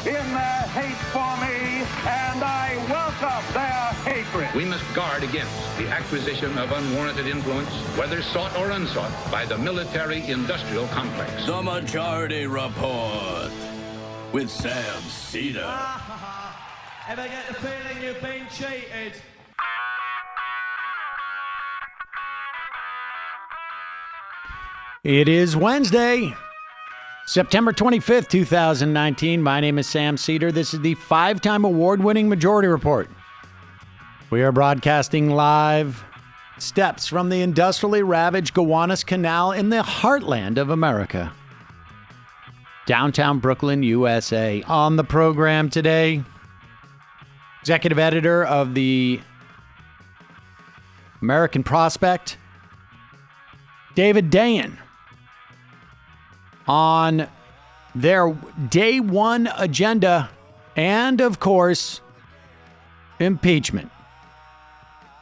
in their hate for me, and I welcome their hatred. We must guard against the acquisition of unwarranted influence, whether sought or unsought, by the military-industrial complex. The Majority Report with Sam Seder. Ever get the feeling you've been cheated? It is Wednesday, September 25th, 2019. My name is Sam Seder. This is the 5-time award-winning Majority Report. We are broadcasting live steps from the industrially ravaged Gowanus Canal in the heartland of America. Downtown Brooklyn, USA. On the program today, executive editor of the American Prospect, David Dayen, on their day one agenda, and of course, impeachment.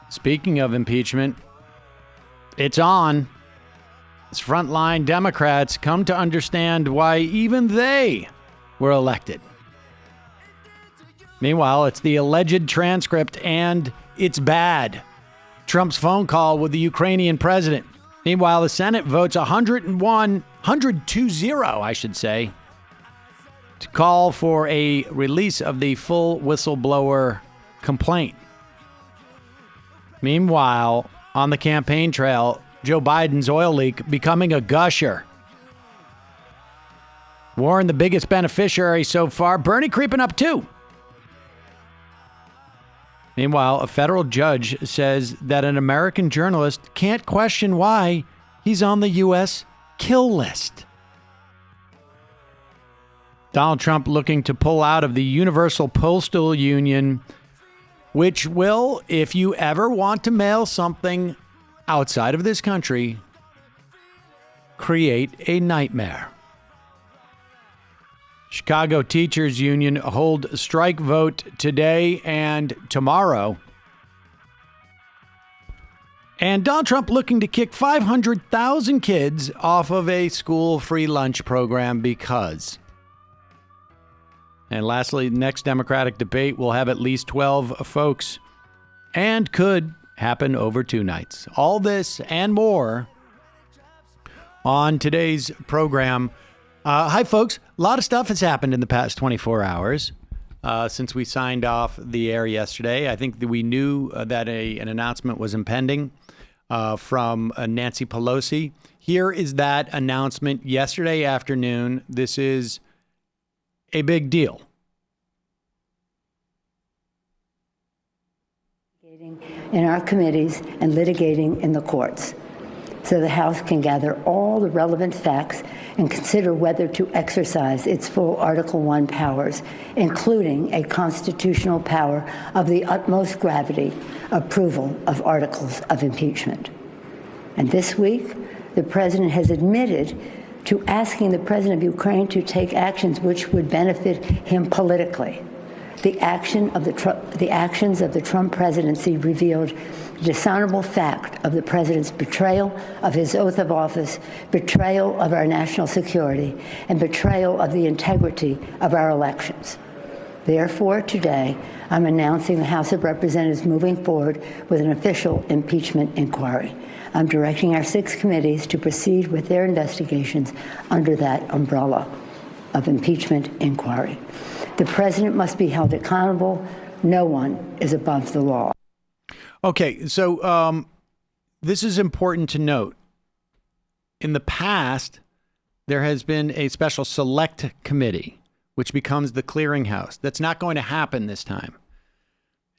Speaking of impeachment, it's on. As frontline Democrats come to understand why even they were elected. Meanwhile, it's the alleged transcript, and it's bad. Trump's phone call with the Ukrainian president. Meanwhile, the Senate votes 102-0, I should say, to call for a release of the full whistleblower complaint. Meanwhile, on the campaign trail, Joe Biden's oil leak becoming a gusher. Warren, the biggest beneficiary so far. Bernie creeping up too. Meanwhile, a federal judge says that an American journalist can't question why he's on the U.S. kill list. Donald Trump looking to pull out of the Universal Postal Union, which will, if you ever want to mail something outside of this country, create a nightmare. Chicago Teachers Union hold strike vote today and tomorrow. And Donald Trump looking to kick 500,000 kids off of a school free lunch program because. And lastly, next Democratic debate will have at least 12 folks and could happen over 2 nights. All this and more on today's program. Hi, folks. A lot of stuff has happened in the past 24 hours since we signed off the air yesterday. I think that we knew that an announcement was impending from Nancy Pelosi. Here is that announcement yesterday afternoon. This is a big deal. In our committees and litigating in the courts, so the House can gather all the relevant facts and consider whether to exercise its full Article I powers, including a constitutional power of the utmost gravity, approval of articles of impeachment. And this week, the president has admitted to asking the president of Ukraine to take actions which would benefit him politically. The actions of the Trump presidency revealed the dishonorable fact of the president's betrayal of his oath of office, betrayal of our national security, and betrayal of the integrity of our elections. Therefore, today, I'm announcing the House of Representatives moving forward with an official impeachment inquiry. I'm directing our 6 committees to proceed with their investigations under that umbrella of impeachment inquiry. The president must be held accountable. No one is above the law. Okay, so this is important to note. In the past, there has been a special select committee, which becomes the clearinghouse. That's not going to happen this time.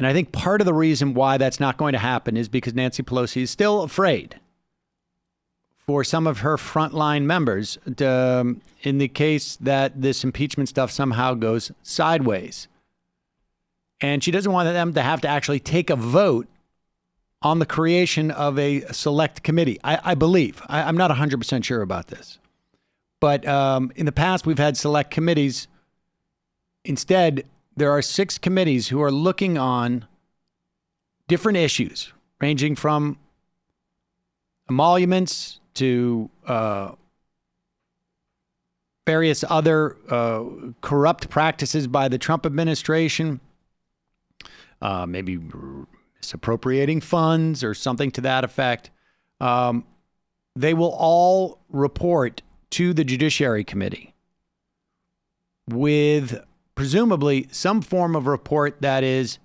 And I think part of the reason why that's not going to happen is because Nancy Pelosi is still afraid for some of her frontline members in the case that this impeachment stuff somehow goes sideways. And she doesn't want them to have to actually take a vote on the creation of a select committee. I believe. I'm not 100% sure about this. But in the past, we've had select committees. Instead, there are 6 committees who are looking on different issues, ranging from emoluments to various other corrupt practices by the Trump administration, maybe misappropriating funds or something to that effect, they will all report to the Judiciary Committee with presumably some form of report that is,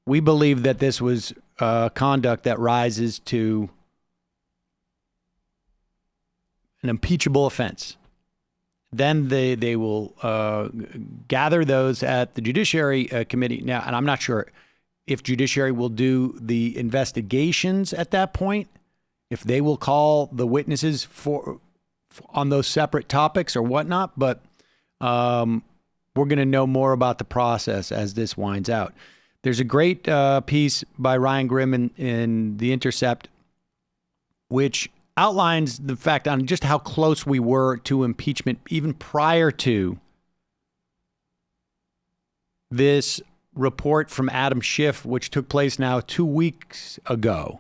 we believe that this was conduct that rises to an impeachable offense. Then they will gather those at the Judiciary Committee. Now, and I'm not sure if Judiciary will do the investigations at that point, if they will call the witnesses on those separate topics or whatnot. But we're going to know more about the process as this winds out. There's a great piece by Ryan Grimm in The Intercept, which outlines the fact on just how close we were to impeachment even prior to this report from Adam Schiff, which took place now 2 weeks ago,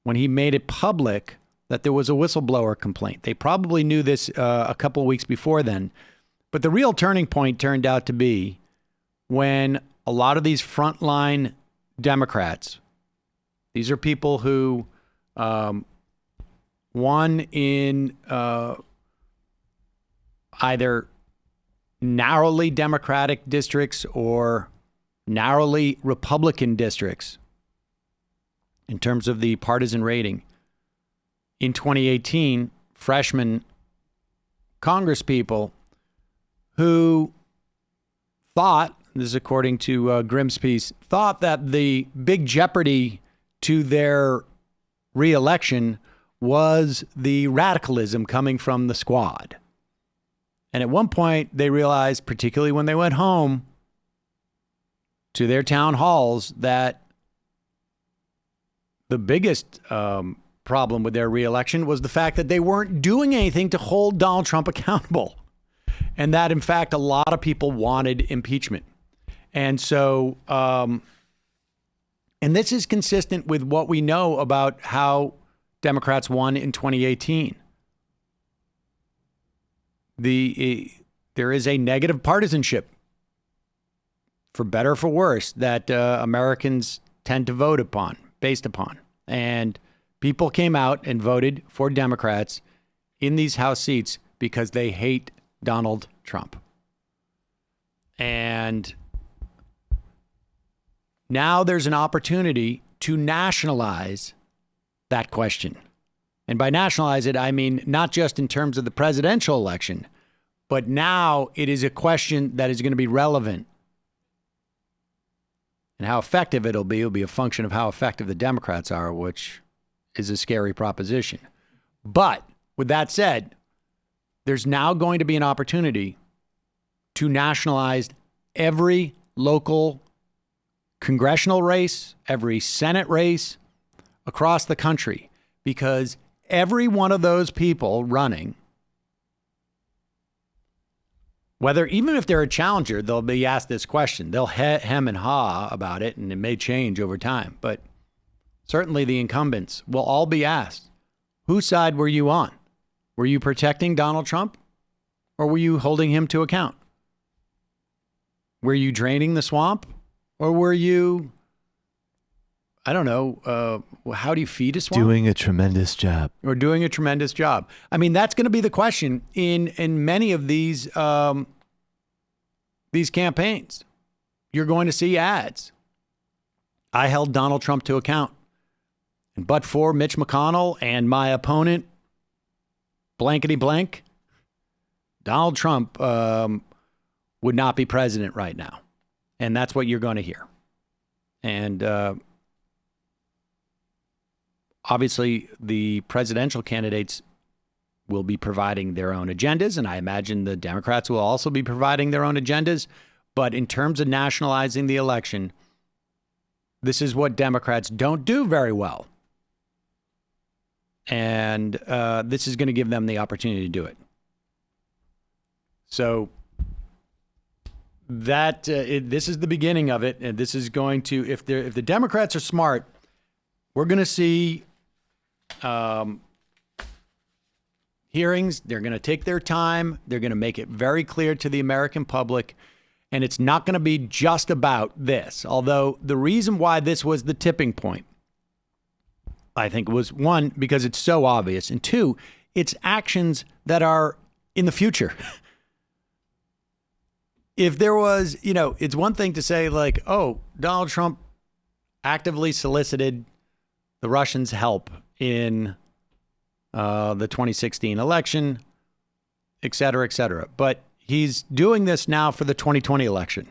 when he made it public that there was a whistleblower complaint. They probably knew this a couple of weeks before then. But the real turning point turned out to be when a lot of these frontline Democrats, these are people who won in either narrowly Democratic districts or narrowly Republican districts in terms of the partisan rating. In 2018, freshman congresspeople who thought, this is according to Grimm's piece, thought that the big jeopardy to their reelection was the radicalism coming from the squad. And at one point, they realized, particularly when they went home to their town halls, that the biggest problem with their reelection was the fact that they weren't doing anything to hold Donald Trump accountable. And that, in fact, a lot of people wanted impeachment. And so, and this is consistent with what we know about how Democrats won in 2018. There is a negative partisanship, for better or for worse, that Americans tend to vote upon, based upon. And people came out and voted for Democrats in these House seats because they hate Donald Trump. And now there's an opportunity to nationalize that question. And by nationalize it, I mean not just in terms of the presidential election, but now it is a question that is going to be relevant. And how effective it'll be a function of how effective the Democrats are, which is a scary proposition. But with that said, there's now going to be an opportunity to nationalize every local congressional race, every Senate race across the country, because every one of those people running, whether, even if they're a challenger, they'll be asked this question. They'll hem and haw about it, and it may change over time. But certainly the incumbents will all be asked, whose side were you on? Were you protecting Donald Trump, or were you holding him to account? Were you draining the swamp, or were you, I don't know, how do you feed a swamp? Doing a tremendous job. Or doing a tremendous job. I mean, that's going to be the question in many of these campaigns. You're going to see ads. I held Donald Trump to account. But for Mitch McConnell and my opponent, blankety blank, Donald Trump would not be president right now. And that's what you're going to hear. And obviously, the presidential candidates will be providing their own agendas, and I imagine the Democrats will also be providing their own agendas. But in terms of nationalizing the election, this is what Democrats don't do very well. And this is going to give them the opportunity to do it. So this is the beginning of it, and this is going to, if the Democrats are smart, we're going to see hearings. They're going to take their time. They're going to make it very clear to the American public. And it's not going to be just about this. Although the reason why this was the tipping point, I think, was one, because it's so obvious. And two, it's actions that are in the future. If there was, it's one thing to say like, oh, Donald Trump actively solicited the Russians' help in the 2016 election, et cetera, et cetera. But he's doing this now for the 2020 election.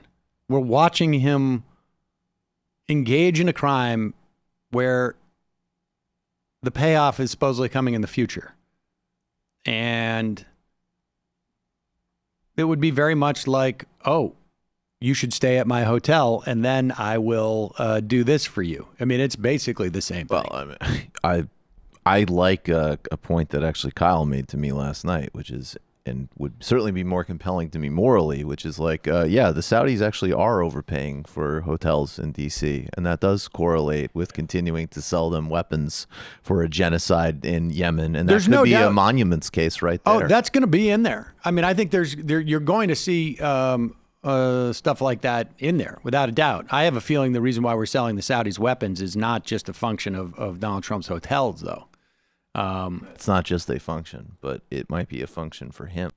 We're watching him engage in a crime where the payoff is supposedly coming in the future. And it would be very much like, oh, you should stay at my hotel and then I will do this for you. I mean, it's basically the same thing. Well, I like a point that actually Kyle made to me last night, which is, and would certainly be more compelling to me morally, which is like, yeah, the Saudis actually are overpaying for hotels in D.C., and that does correlate with continuing to sell them weapons for a genocide in Yemen, and that could be a monuments case right there. Oh, that's going to be in there. I mean, I think you're going to see stuff like that in there, without a doubt. I have a feeling the reason why we're selling the Saudis weapons is not just a function of Donald Trump's hotels, though. It's not just a function, but it might be a function for him.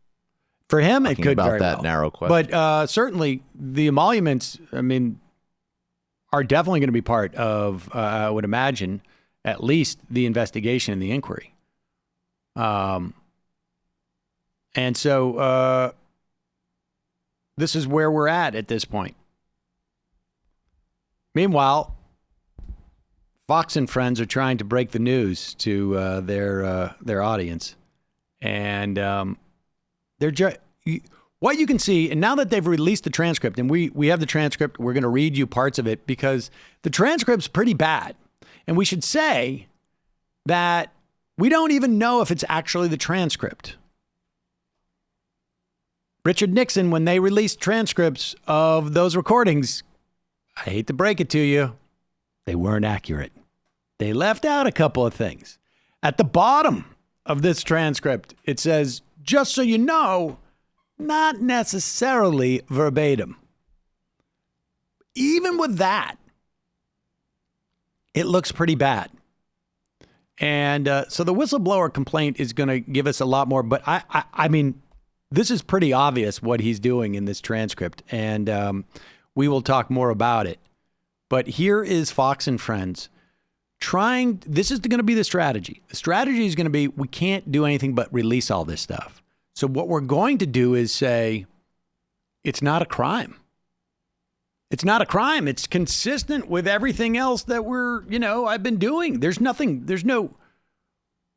For him, it could about very that well. Narrow question. But certainly the emoluments, I mean, are definitely going to be part of, I would imagine, at least the investigation and the inquiry. And so this is where we're at this point. Meanwhile, Fox and friends are trying to break the news to their audience, and what you can see. And now that they've released the transcript, and we have the transcript, we're going to read you parts of it because the transcript's pretty bad, and we should say that we don't even know if it's actually the transcript. Richard Nixon, when they released transcripts of those recordings, I hate to break it to you, they weren't accurate. They left out a couple of things. At the bottom of this transcript, it says, just so you know, not necessarily verbatim. Even with that, it looks pretty bad. And so the whistleblower complaint is going to give us a lot more. But I mean, this is pretty obvious what he's doing in this transcript. And we will talk more about it. But here is Fox and friends this is going to be the strategy. The strategy is going to be, we can't do anything but release all this stuff. So what we're going to do is say, it's not a crime. It's not a crime. It's consistent with everything else that I've been doing.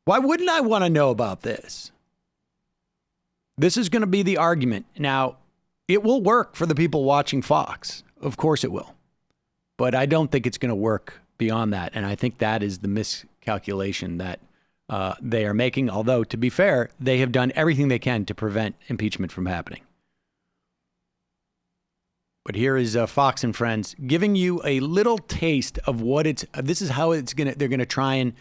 Why wouldn't I want to know about this? This is going to be the argument. Now, it will work for the people watching Fox. Of course it will. But I don't think it's going to work beyond that. And I think that is the miscalculation that they are making. Although, to be fair, they have done everything they can to prevent impeachment from happening. But here is Fox and friends giving you a little taste of what this is how they're going to try and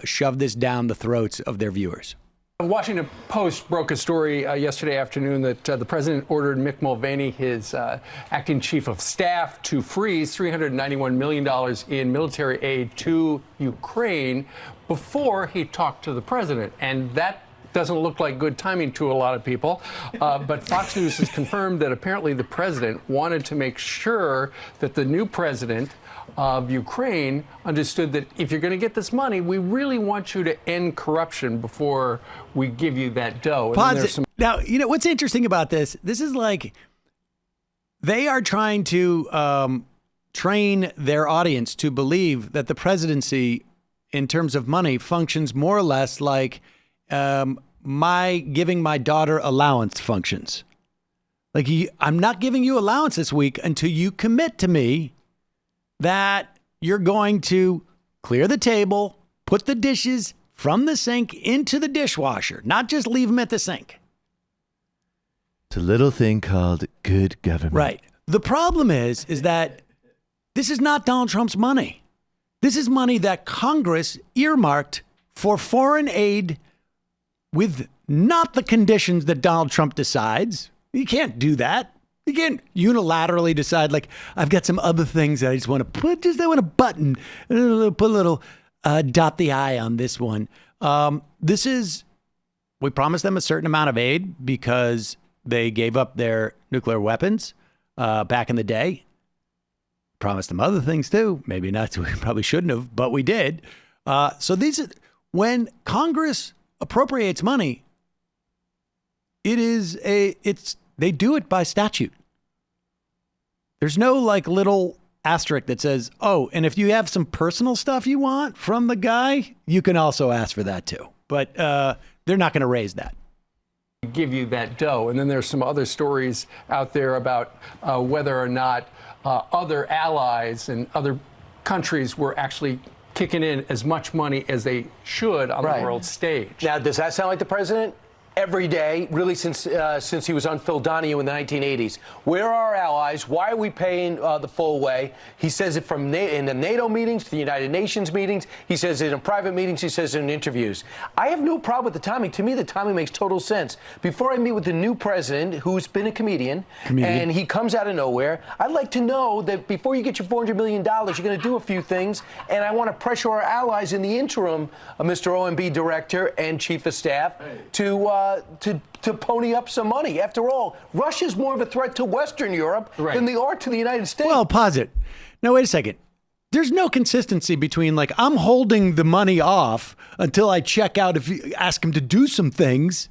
shove this down the throats of their viewers. The Washington Post broke a story yesterday afternoon that the president ordered Mick Mulvaney, his acting chief of staff, to freeze $391 million in military aid to Ukraine before he talked to the president. And that doesn't look like good timing to a lot of people. But Fox News has confirmed that apparently the president wanted to make sure that the new president of Ukraine understood that if you're going to get this money, we really want you to end corruption before we give you that dough. Now, what's interesting about this? This is like they are trying to train their audience to believe that the presidency, in terms of money, functions more or less like my giving my daughter allowance functions. Like, I'm not giving you allowance this week until you commit to me that you're going to clear the table, put the dishes from the sink into the dishwasher, not just leave them at the sink. It's a little thing called good government. Right. The problem is that this is not Donald Trump's money. This is money that Congress earmarked for foreign aid with not the conditions that Donald Trump decides. You can't do that. You can't unilaterally decide, like, I've got some other things that I just want to put, I want a button, put a little dot the I on this one. We promised them a certain amount of aid because they gave up their nuclear weapons back in the day. Promised them other things too. Maybe not. We probably shouldn't have, but we did. So when Congress appropriates money, they do it by statute. There's no like little asterisk that says, oh, and if you have some personal stuff you want from the guy, you can also ask for that too. But they're not going to raise that. Give you that dough. And then there's some other stories out there about whether or not other allies and other countries were actually kicking in as much money as they should on the world stage. Now, does that sound like the president? Every day, really since he was on Phil Donahue in the 1980s. Where are our allies? Why are we paying the full way? He says it in the NATO meetings, to the United Nations meetings. He says it in private meetings. He says it in interviews. I have no problem with the timing. To me, the timing makes total sense. Before I meet with the new president, who's been a comedian, and he comes out of nowhere, I'd like to know that before you get your $400 million, you're going to do a few things, and I want to pressure our allies in the interim, Mr. OMB Director and Chief of Staff, to pony up some money. After all, Russia's more of a threat to Western Europe than they are to the United States. Well, pause it. Now, wait a second. There's no consistency between, like, I'm holding the money off until I check out if you ask him to do some things.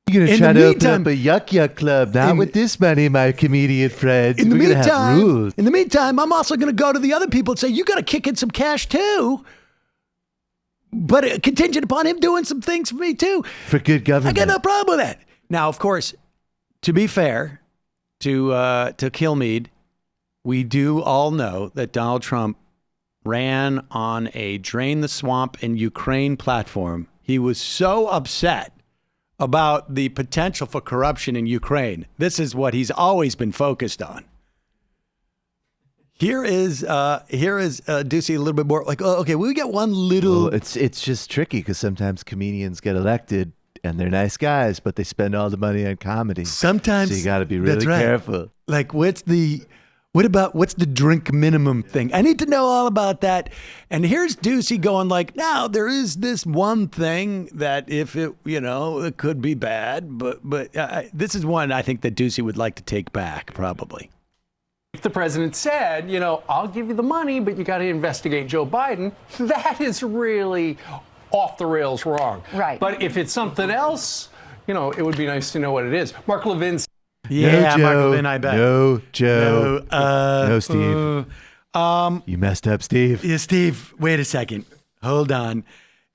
You're going to try to open up a yuck club, not with this money, my comedian friends. In the meantime, I'm also going to go to the other people and say, you got to kick in some cash too. But contingent upon him doing some things for me, too. For good government. I got no problem with that. Now, of course, to be fair to Kilmeade, we do all know that Donald Trump ran on a drain the swamp in Ukraine platform. He was so upset about the potential for corruption in Ukraine. This is what he's always been focused on. Here is Ducey a little bit more like, oh, okay, we get one little. Well, it's just tricky because sometimes comedians get elected and they're nice guys, but they spend all the money on comedy. Sometimes, so you got to be really careful. Like, what's the drink minimum thing? I need to know all about that. And here's Ducey going like, now there is this one thing that if it, it could be bad, but this is one I think that Ducey would like to take back probably. If the president said, I'll give you the money, but you got to investigate Joe Biden, that is really off the rails wrong. Right. But if it's something else, it would be nice to know what it is. Mark Levin. Yeah, Mark Levin, I bet. No, Joe. No, Steve. You messed up, Steve. Yeah, Steve, wait a second. Hold on.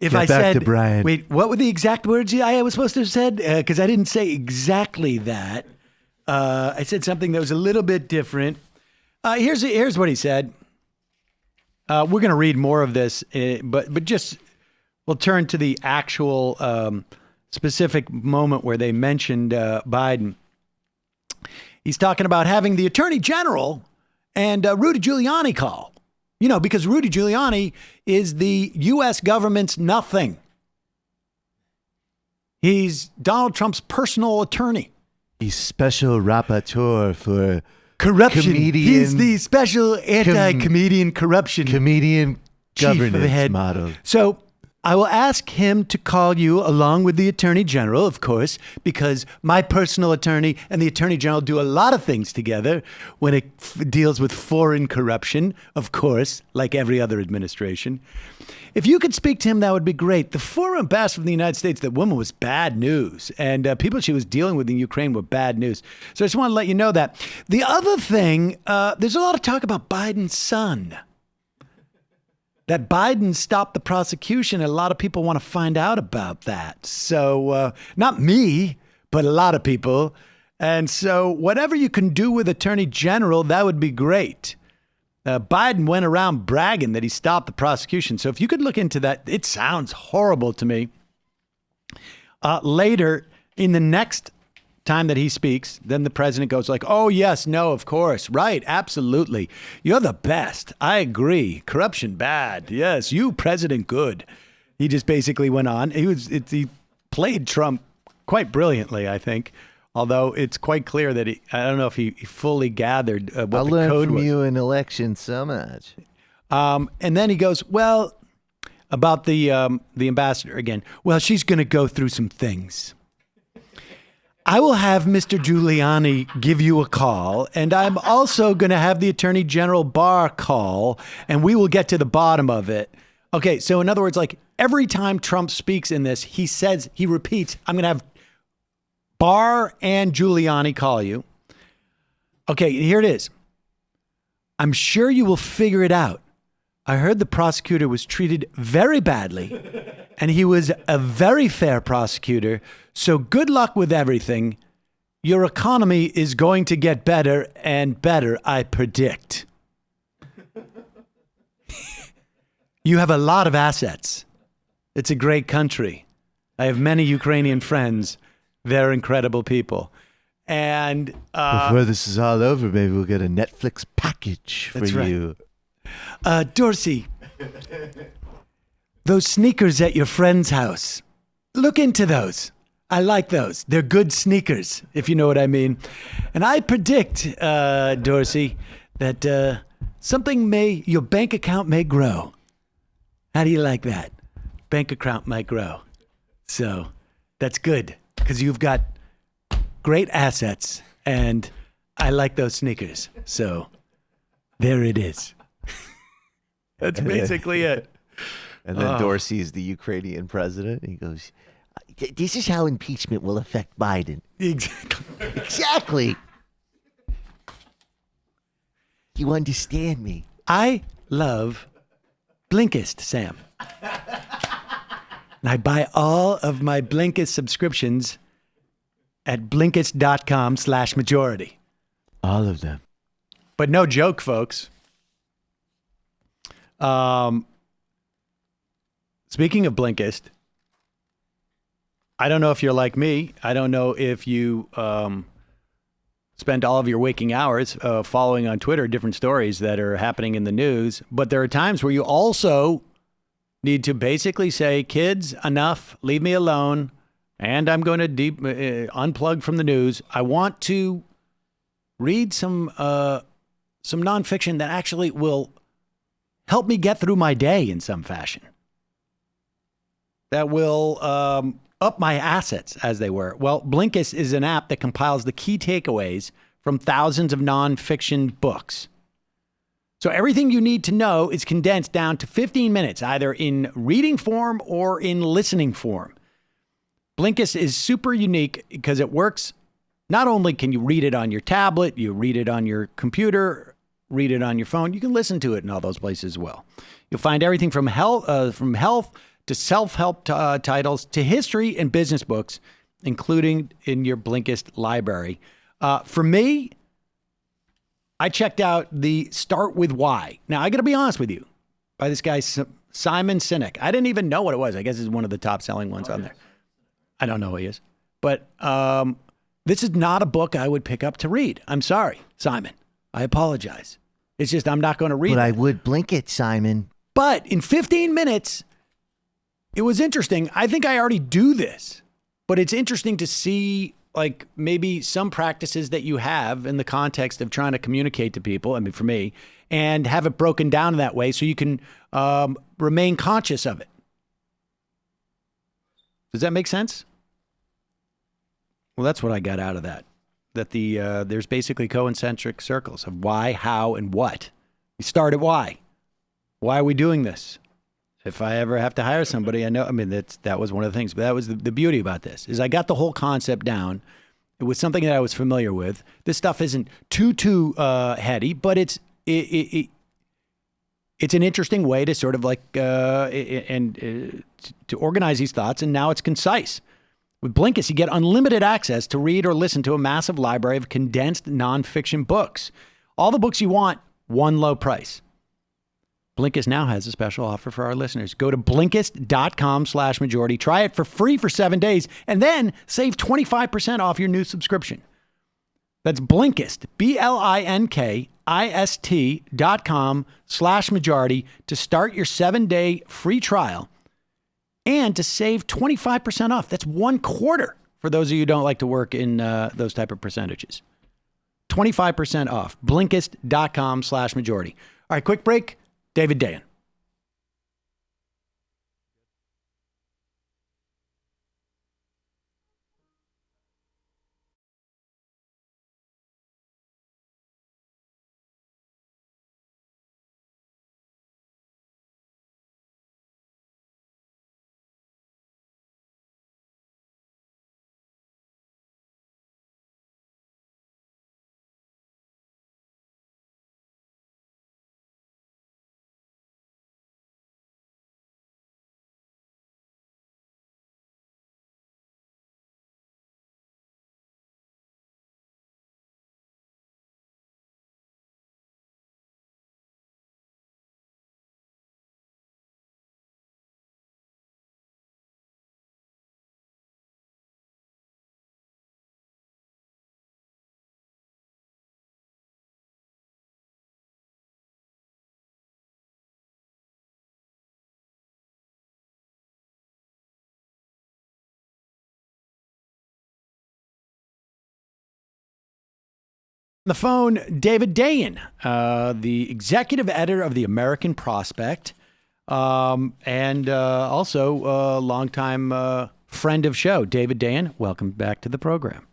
If Get I back said, to Brian. Wait, what were the exact words I was supposed to have said? Because I didn't say exactly that. I said something that was a little bit different. Here's what he said. We're going to read more of this, but just we'll turn to the actual specific moment where they mentioned Biden. He's talking about having the Attorney General and Rudy Giuliani call. Because Rudy Giuliani is the U.S. government's nothing. He's Donald Trump's personal attorney. He's special rapporteur for corruption. He's the special anti-comedian corruption comedian governance model. So I will ask him to call you along with the Attorney General, of course, because my personal attorney and the Attorney General do a lot of things together when it deals with foreign corruption, of course, like every other administration. If you could speak to him, that would be great. The former ambassador of the United States, that woman was bad news, and people she was dealing with in Ukraine were bad news. So I just want to let you know that. The other thing, there's a lot of talk about Biden's son. That Biden stopped the prosecution, and a lot of people want to find out about that. So not me, but a lot of people. And so whatever you can do with Attorney General, that would be great. Biden went around bragging that he stopped the prosecution. So if you could look into that, it sounds horrible to me. Later, in the next time that he speaks, then the president goes like, oh, yes, no, of course. Right. Absolutely. You're the best. I agree. Corruption bad. Yes. You, president, good. He just basically went on. He played Trump quite brilliantly, I think. Although it's quite clear that I don't know if he fully gathered what the code was. I learned from you in election so much. And then he goes, well, about the ambassador again. Well, she's going to go through some things. I will have Mr. Giuliani give you a call, and I'm also going to have the Attorney General Barr call, and we will get to the bottom of it. Okay, so in other words, like every time Trump speaks in this, he repeats, I'm going to have Barr and Giuliani call you. Okay, here it is. I'm sure you will figure it out. I heard the prosecutor was treated very badly, and he was a very fair prosecutor. So good luck with everything. Your economy is going to get better and better, I predict. You have a lot of assets. It's a great country. I have many Ukrainian friends. They're incredible people. And before this is all over, maybe we'll get a Netflix package for you. Dorsey, those sneakers at your friend's house, look into those. I like those. They're good sneakers, if you know what I mean. And I predict, Dorsey, that your bank account may grow. How do you like that? Bank account might grow. So that's good because you've got great assets and I like those sneakers. So there it is. That's basically it. And then Dorsey is the Ukrainian president. He goes, this is how impeachment will affect Biden. Exactly. Exactly. You understand me. I love Blinkist, Sam. And I buy all of my Blinkist subscriptions at Blinkist.com/majority. All of them. But no joke, folks. Speaking of Blinkist, I don't know if you're like me. I don't know if you spend all of your waking hours following on Twitter different stories that are happening in the news. But there are times where you also need to basically say, kids, enough, leave me alone. And I'm going to unplug from the news. I want to read some nonfiction that actually will help me get through my day in some fashion. That will up my assets, as they were. Well, Blinkist is an app that compiles the key takeaways from thousands of nonfiction books. So everything you need to know is condensed down to 15 minutes, either in reading form or in listening form. Blinkist is super unique because it works. Not only can you read it on your tablet, you read it on your computer, read it on your phone, you can listen to it in all those places as well. You'll find everything from health to self-help titles to history and business books, including in your Blinkist library. For me, I checked out the Start With Why. Now, I got to be honest with you, by this guy, Simon Sinek. I didn't even know what it was. I guess it's one of the top-selling ones on there. I don't know who he is. But this is not a book I would pick up to read. I'm sorry, Simon. I apologize. It's just I'm not going to read it. But I would blink it, Simon. But in 15 minutes, it was interesting. I think I already do this. But it's interesting to see, like, maybe some practices that you have in the context of trying to communicate to people, I mean, for me, and have it broken down in that way so you can remain conscious of it. Does that make sense? Well, that's what I got out of that. That there's basically concentric circles of why, how, and what. You start at why. Why are we doing this? If I ever have to hire somebody, that was one of the things. But that was the beauty about this, is I got the whole concept down. It was something that I was familiar with. This stuff isn't too heady, but it's an interesting way to sort of like to organize these thoughts, and now it's concise. With Blinkist, you get unlimited access to read or listen to a massive library of condensed nonfiction books. All the books you want, one low price. Blinkist now has a special offer for our listeners. Go to Blinkist.com/majority. Try it for free for 7 days, and then save 25% off your new subscription. That's Blinkist, BLINKIST.com/majority to start your 7-day free trial. and to save 25% off. That's 1/4 for those of you who don't like to work in those type of percentages. 25% off. Blinkist.com/majority. All right, quick break. David Dayen. On the phone, David Dayen, the executive editor of the American Prospect, and also a longtime friend of show. David Dayen, welcome back to the program.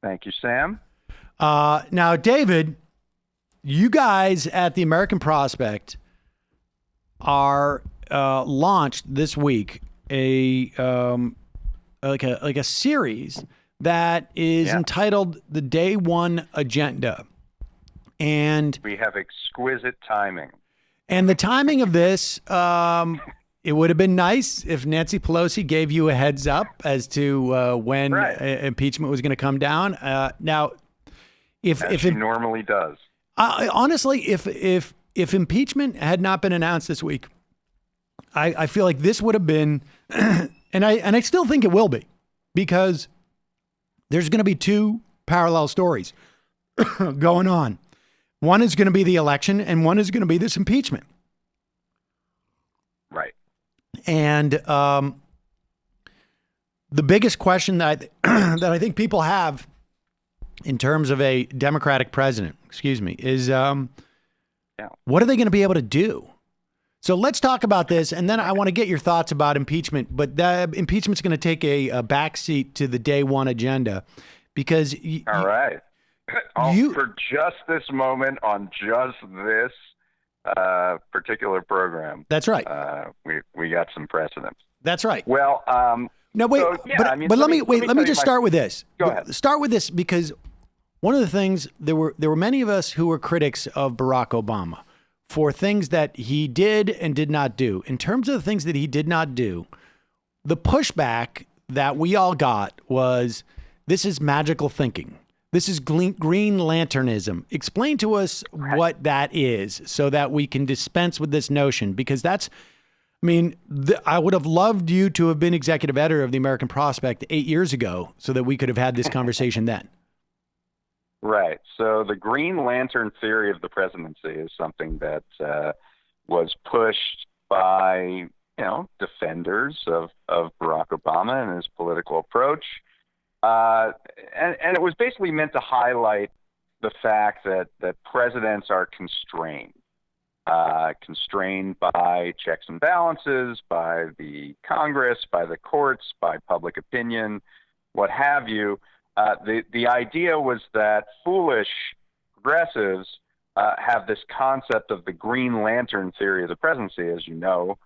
Thank you, Sam. Now, David, you guys at the American Prospect are launched this week a series that is entitled The Day One Agenda. And we have exquisite timing. And the timing of this, it would have been nice if Nancy Pelosi gave you a heads up as to when impeachment was going to come down. Now, if she normally does. Honestly, if impeachment had not been announced this week, I feel like this would have been, and I still think it will be, because there's going to be two parallel stories going on. One is going to be the election, and one is going to be this impeachment. Right. And the biggest question that I think people have in terms of a Democratic president, is what are they going to be able to do? So let's talk about this, and then I want to get your thoughts about impeachment. But impeachment's going to take a backseat to the day one agenda, because all right, for just this moment on just this particular program. That's right. We got some precedents. That's right. Well, no, wait, so, yeah, but let me just start with this. Go ahead. Start with this, because one of the things, there were many of us who were critics of Barack Obama for things that he did and did not do. In terms of the things that he did not do, the pushback that we all got was, this is magical thinking. This is green lanternism. Explain to us what that is so that we can dispense with this notion, because that's, I would have loved you to have been executive editor of the American Prospect 8 years ago so that we could have had this conversation then. Right. So the Green Lantern theory of the presidency is something that was pushed by, defenders of Barack Obama and his political approach. And it was basically meant to highlight the fact that presidents are constrained by checks and balances, by the Congress, by the courts, by public opinion, what have you. The idea was that foolish progressives have this concept of the Green Lantern theory of the presidency. As you know,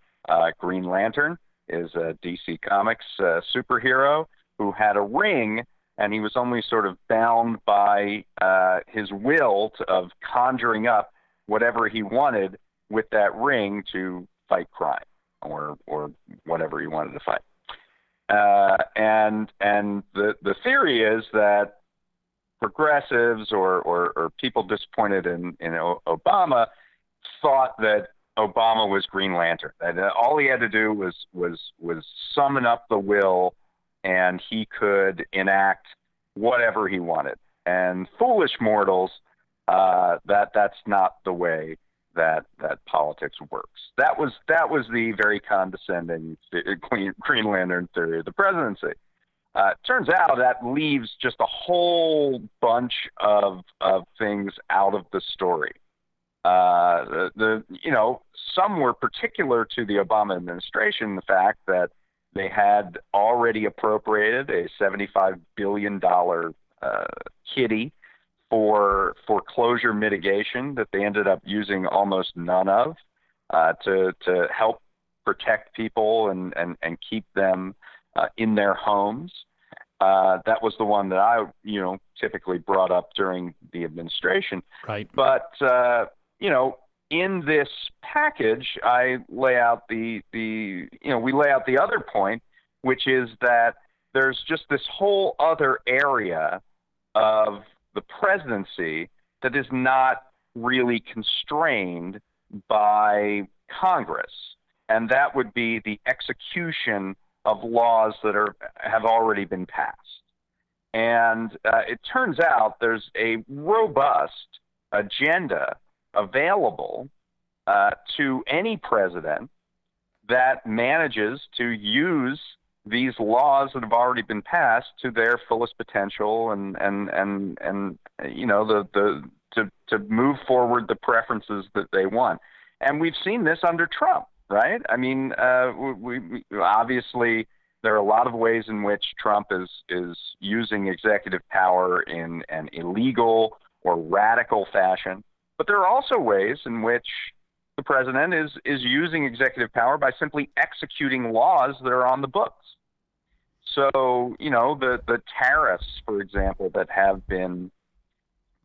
Green Lantern is a DC Comics superhero who had a ring, and he was only sort of bound by his will of conjuring up whatever he wanted with that ring to fight crime or whatever he wanted to fight. And the theory is that progressives or people disappointed in Obama thought that Obama was Green Lantern. That all he had to do was summon up the will, and he could enact whatever he wanted. And foolish mortals, that's not the way that politics works. That was the very condescending Green Lantern theory of the presidency. Turns out that leaves just a whole bunch of things out of the story. Some were particular to the Obama administration, the fact that they had already appropriated a $75 billion kitty for foreclosure mitigation that they ended up using almost none of to help protect people and keep them in their homes. That was the one that I, typically brought up during the administration. Right. But, in this package, I lay out we lay out the other point, which is that there's just this whole other area of the presidency that is not really constrained by Congress. And that would be the execution of laws that have already been passed. And it turns out there's a robust agenda available to any president that manages to use these laws that have already been passed to their fullest potential and to move forward the preferences that they want. And we've seen this under Trump, right? I mean, we obviously there are a lot of ways in which Trump is using executive power in an illegal or radical fashion. But there are also ways in which the president is using executive power by simply executing laws that are on the books. So, the tariffs, for example, that have been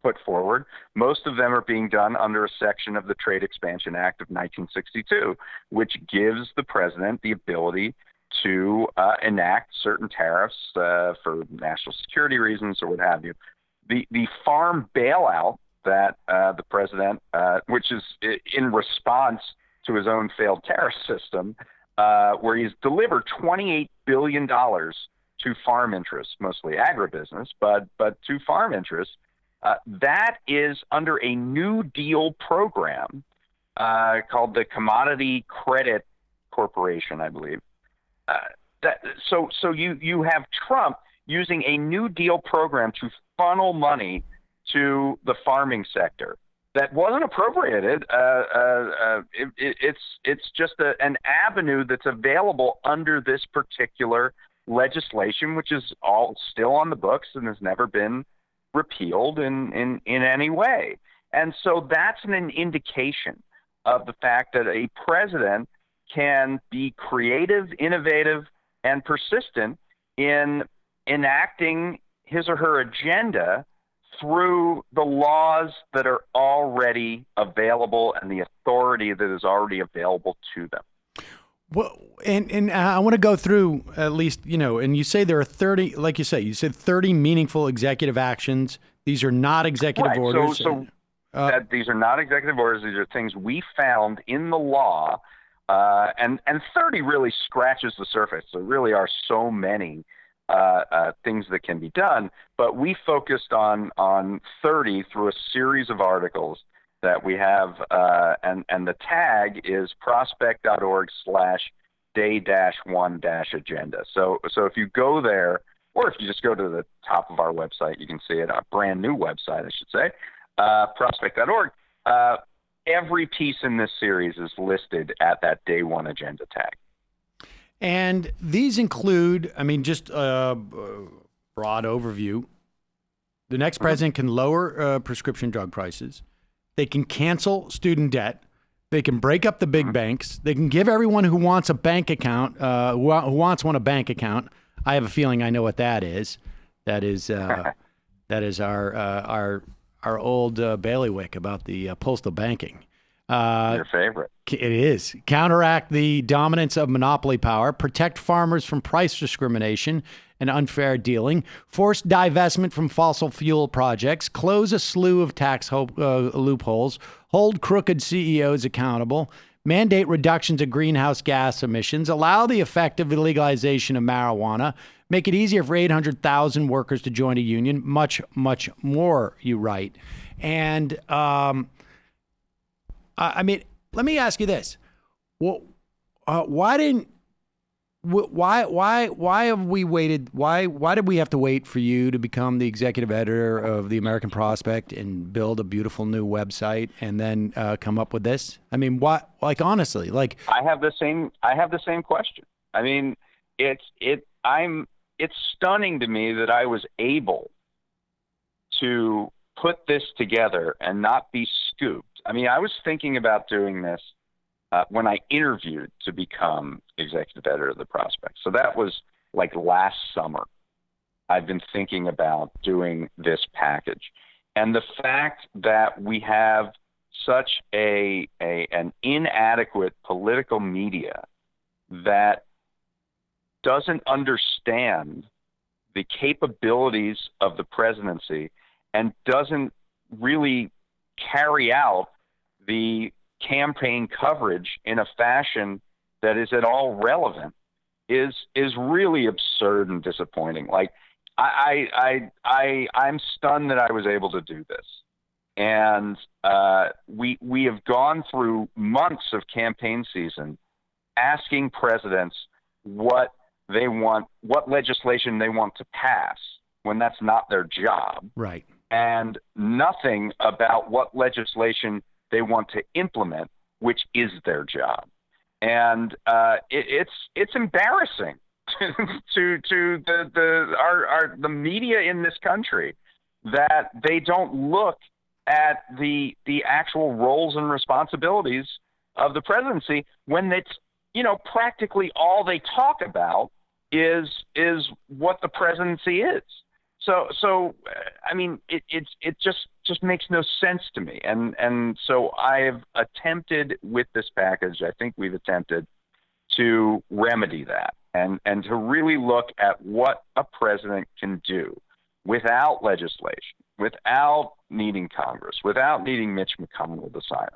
put forward, most of them are being done under a section of the Trade Expansion Act of 1962, which gives the president the ability to enact certain tariffs for national security reasons or what have you. The farm bailout that the president, which is in response to his own failed tariff system, where he's delivered $28 billion to farm interests, mostly agribusiness, but to farm interests, that is under a New Deal program called the Commodity Credit Corporation, I believe. So you have Trump using a New Deal program to funnel money to the farming sector that wasn't appropriated. It's just an avenue that's available under this particular legislation, which is all still on the books and has never been repealed in any way. And so that's an indication of the fact that a president can be creative, innovative, and persistent in enacting his or her agenda through the laws that are already available and the authority that is already available to them. Well, and I want to go through at least, and you say there are 30, like you said 30 meaningful executive actions. These are not executive orders. These are not executive orders. These are things we found in the law, and 30 really scratches the surface. There really are so many things that can be done, but we focused on 30 through a series of articles that we have, and the tag is prospect.org/day-1-agenda. So if you go there, or if you just go to the top of our website, you can see it, our brand new website, I should say, prospect.org. Every piece in this series is listed at that day one agenda tag. And these include, just a broad overview. The next president can lower prescription drug prices. They can cancel student debt. They can break up the big banks. They can give everyone who wants a bank account, who wants one a bank account. I have a feeling I know what that is. That is our old bailiwick about the postal banking. Your favorite. It is. Counteract the dominance of monopoly power, protect farmers from price discrimination and unfair dealing, force divestment from fossil fuel projects, close a slew of tax loopholes, hold crooked CEOs accountable, mandate reductions of greenhouse gas emissions, allow the effective legalization of marijuana, make it easier for 800,000 workers to join a union, much, much more, you write. And I mean, let me ask you this. Well, why have we waited? Why did we have to wait for you to become the executive editor of the American Prospect and build a beautiful new website and then come up with this? I mean, what? Like, honestly, like I have the same question. I mean, it's stunning to me that I was able to put this together and not be scooped. I mean, I was thinking about doing this when I interviewed to become executive editor of the Prospect. So that was like last summer. I've been thinking about doing this package. And the fact that we have such an inadequate political media that doesn't understand the capabilities of the presidency and doesn't really carry out the campaign coverage in a fashion that is at all relevant is really absurd and disappointing. Like I'm stunned that I was able to do this. And we have gone through months of campaign season asking presidents what they want, what legislation they want to pass when that's not their job. Right. And nothing about what legislation they want to implement, which is their job. And it's embarrassing to the media in this country that they don't look at the actual roles and responsibilities of the presidency when it's, you know, practically all they talk about is what the presidency is. So I mean, it just makes no sense to me. And so I've attempted with this package, I think we've attempted to remedy that and to really look at what a president can do without legislation, without needing Congress, without needing Mitch McConnell to sign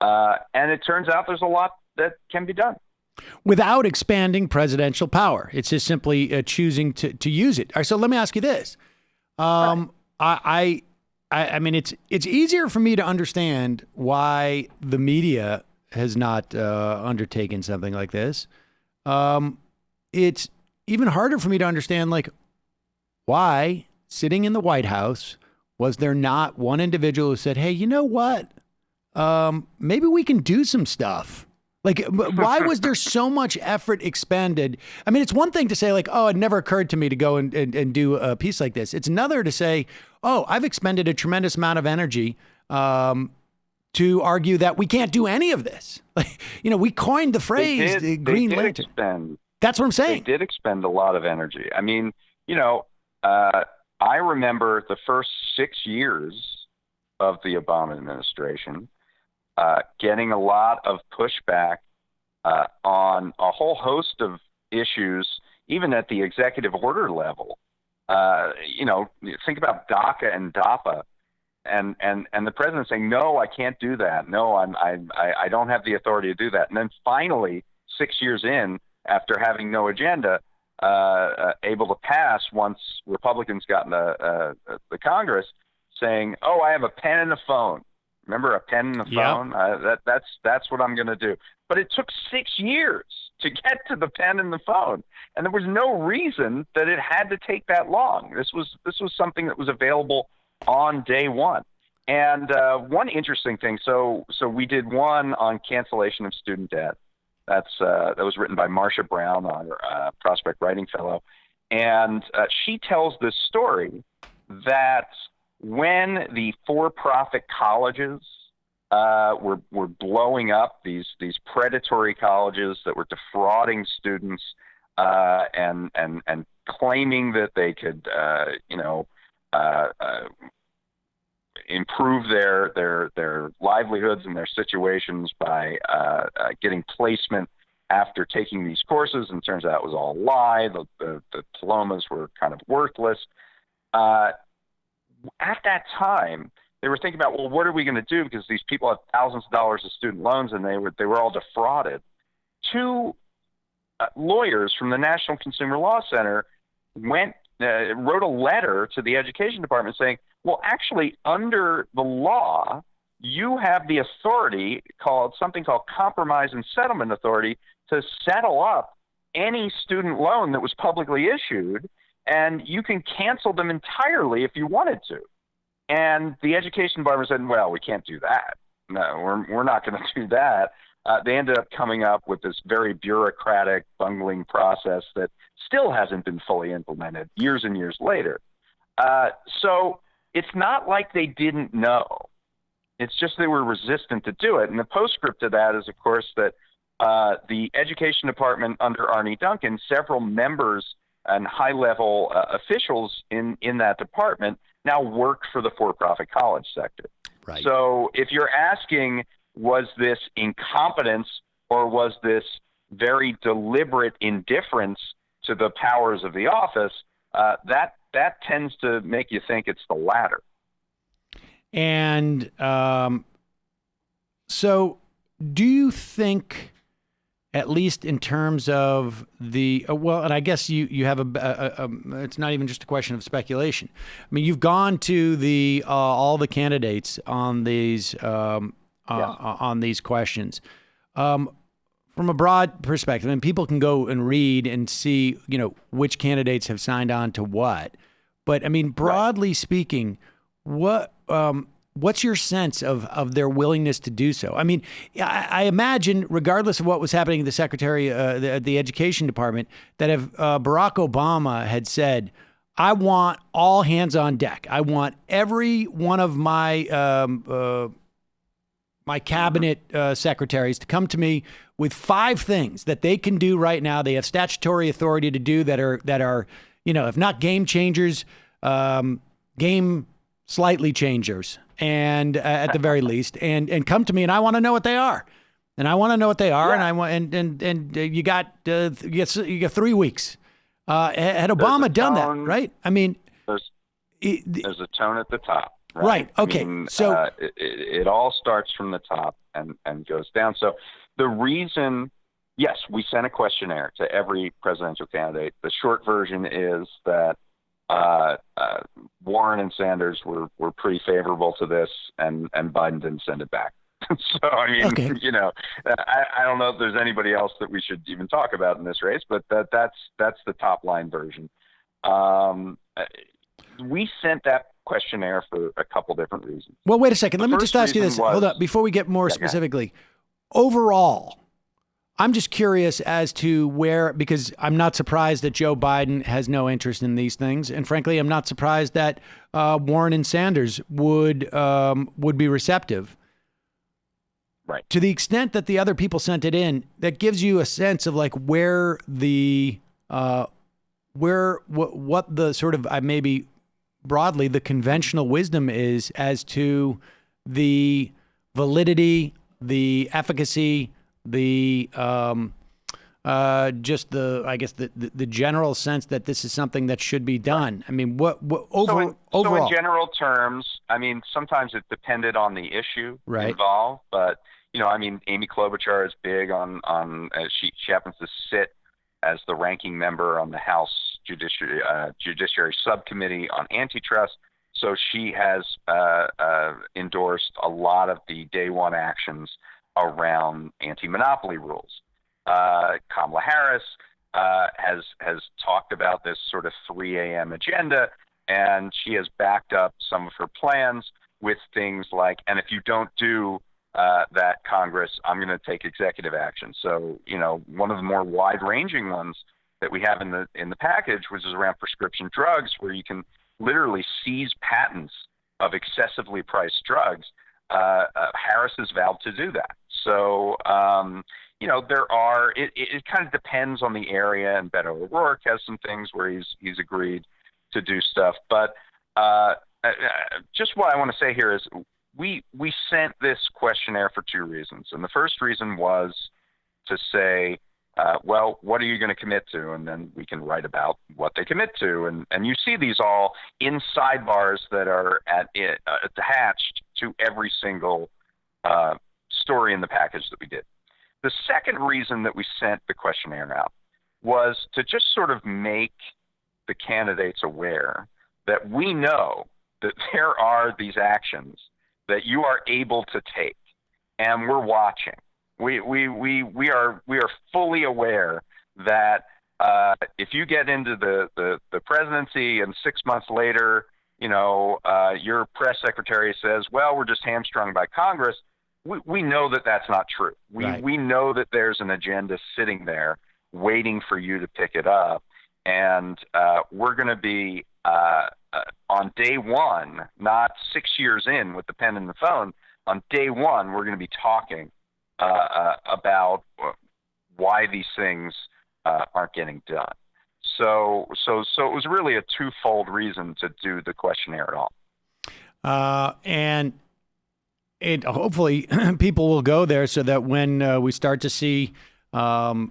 off. And it turns out there's a lot that can be done. Without expanding presidential power. It's just simply choosing to use it. All right, so let me ask you this. I mean, it's easier for me to understand why the media has not undertaken something like this. It's even harder for me to understand, like, why, sitting in the White House, was there not one individual who said, hey, you know what? Maybe we can do some stuff. Like, why was there so much effort expended? I mean, it's one thing to say, like, oh, it never occurred to me to go and do a piece like this. It's another to say, oh, I've expended a tremendous amount of energy to argue that we can't do any of this. Like, you know, we coined the phrase Green Lantern. That's what I'm saying. They did expend a lot of energy. I mean, you know, I remember the first 6 years of the Obama administration getting a lot of pushback on a whole host of issues, even at the executive order level. You know, think about DACA and DAPA, and the president saying, "No, I can't do that. No, I don't have the authority to do that." And then finally, 6 years in, after having no agenda, able to pass once Republicans got in the Congress, saying, "Oh, I have a pen and a phone." Remember a pen and a phone? That's what I'm going to do. But it took 6 years to get to the pen and the phone, and there was no reason that it had to take that long. This was something that was available on day one. And one interesting thing, so we did one on cancellation of student debt. That was written by Marcia Brown, our Prospect Writing Fellow, and she tells this story that when the for-profit colleges were blowing up, these predatory colleges that were defrauding students and claiming that they could improve their livelihoods and their situations by getting placement after taking these courses, and it turns out it was all a lie. The diplomas were kind of worthless. At that time, they were thinking about, well, what are we going to do? Because these people had thousands of dollars of student loans, and they were all defrauded. Two lawyers from the National Consumer Law Center wrote a letter to the Education Department saying, well, actually, under the law, you have the authority called compromise and settlement authority to settle up any student loan that was publicly issued, and you can cancel them entirely if you wanted to. And the education department said, well, we can't do that. No, we're not going to do that. They ended up coming up with this very bureaucratic, bungling process that still hasn't been fully implemented years and years later. So it's not like they didn't know. It's just they were resistant to do it. And the postscript to that is, of course, that the education department under Arne Duncan, several members and high-level officials in that department now work for the for-profit college sector. Right. So if you're asking, was this incompetence or was this very deliberate indifference to the powers of the office, that tends to make you think it's the latter. And so do you think, at least in terms of the well, and I guess you have it's not even just a question of speculation. I mean, you've gone to the all the candidates on these on these questions from a broad perspective, and people can go and read and see, which candidates have signed on to what. But I mean, broadly speaking, what's your sense of their willingness to do so? I mean, I imagine, regardless of what was happening at the Secretary, the Education Department, that if Barack Obama had said, I want all hands on deck, I want every one of my my cabinet secretaries to come to me with 5 things that they can do right now, they have statutory authority to do that are if not game changers, game slightly changers, and at the very least, and come to me, and I want to know what they are, and I want to know what they are, and I want, and you got 3 weeks. Had Obama done that, right? I mean, there's a tone at the top, right? Right. Okay. I mean, so it all starts from the top and goes down. So the reason, yes, we sent a questionnaire to every presidential candidate. The short version is that Warren and Sanders were pretty favorable to this, and Biden didn't send it back. So, I mean, okay. I don't know if there's anybody else that we should even talk about in this race, but that's the top line version. We sent that questionnaire for a couple different reasons. Well, wait a second. Let me just ask you this. Hold up. Before we get more specifically, overall, I'm just curious as to where, because I'm not surprised that Joe Biden has no interest in these things. And frankly, I'm not surprised that Warren and Sanders would be receptive. Right. To the extent that the other people sent it in, that gives you a sense of like where the, what the sort of, maybe broadly, the conventional wisdom is as to the validity, the efficacy, the just the, I guess, the general sense that this is something that should be done. I mean, overall? So in general terms, I mean, sometimes it depended on the issue involved, but I mean, Amy Klobuchar is big on she happens to sit as the ranking member on the House Judiciary Subcommittee on Antitrust. So she has endorsed a lot of the day one actions around anti-monopoly rules. Kamala Harris has talked about this sort of 3 a.m. agenda, and she has backed up some of her plans with things like, and if you don't do that, Congress, I'm going to take executive action. So, one of the more wide-ranging ones that we have in the package, which is around prescription drugs, where you can literally seize patents of excessively priced drugs. Harris has vowed to do that. So, there are. It kind of depends on the area, and Beto O'Rourke has some things where he's agreed to do stuff. But just what I want to say here is, we sent this questionnaire for 2 reasons, and the first reason was to say, well, what are you going to commit to, and then we can write about what they commit to, and you see these all in sidebars that are attached to every single story in the package that we did. The second reason that we sent the questionnaire out was to just sort of make the candidates aware that we know that there are these actions that you are able to take, and we're watching. We are fully aware that if you get into the presidency and 6 months later, your press secretary says, well, we're just hamstrung by Congress, we know that that's not true. We know that there's an agenda sitting there waiting for you to pick it up. And we're going to be on day one, not 6 years in with the pen and the phone. On day one, we're going to be talking about why these things aren't getting done. So it was really a twofold reason to do the questionnaire at all. And it hopefully people will go there so that when we start to see, I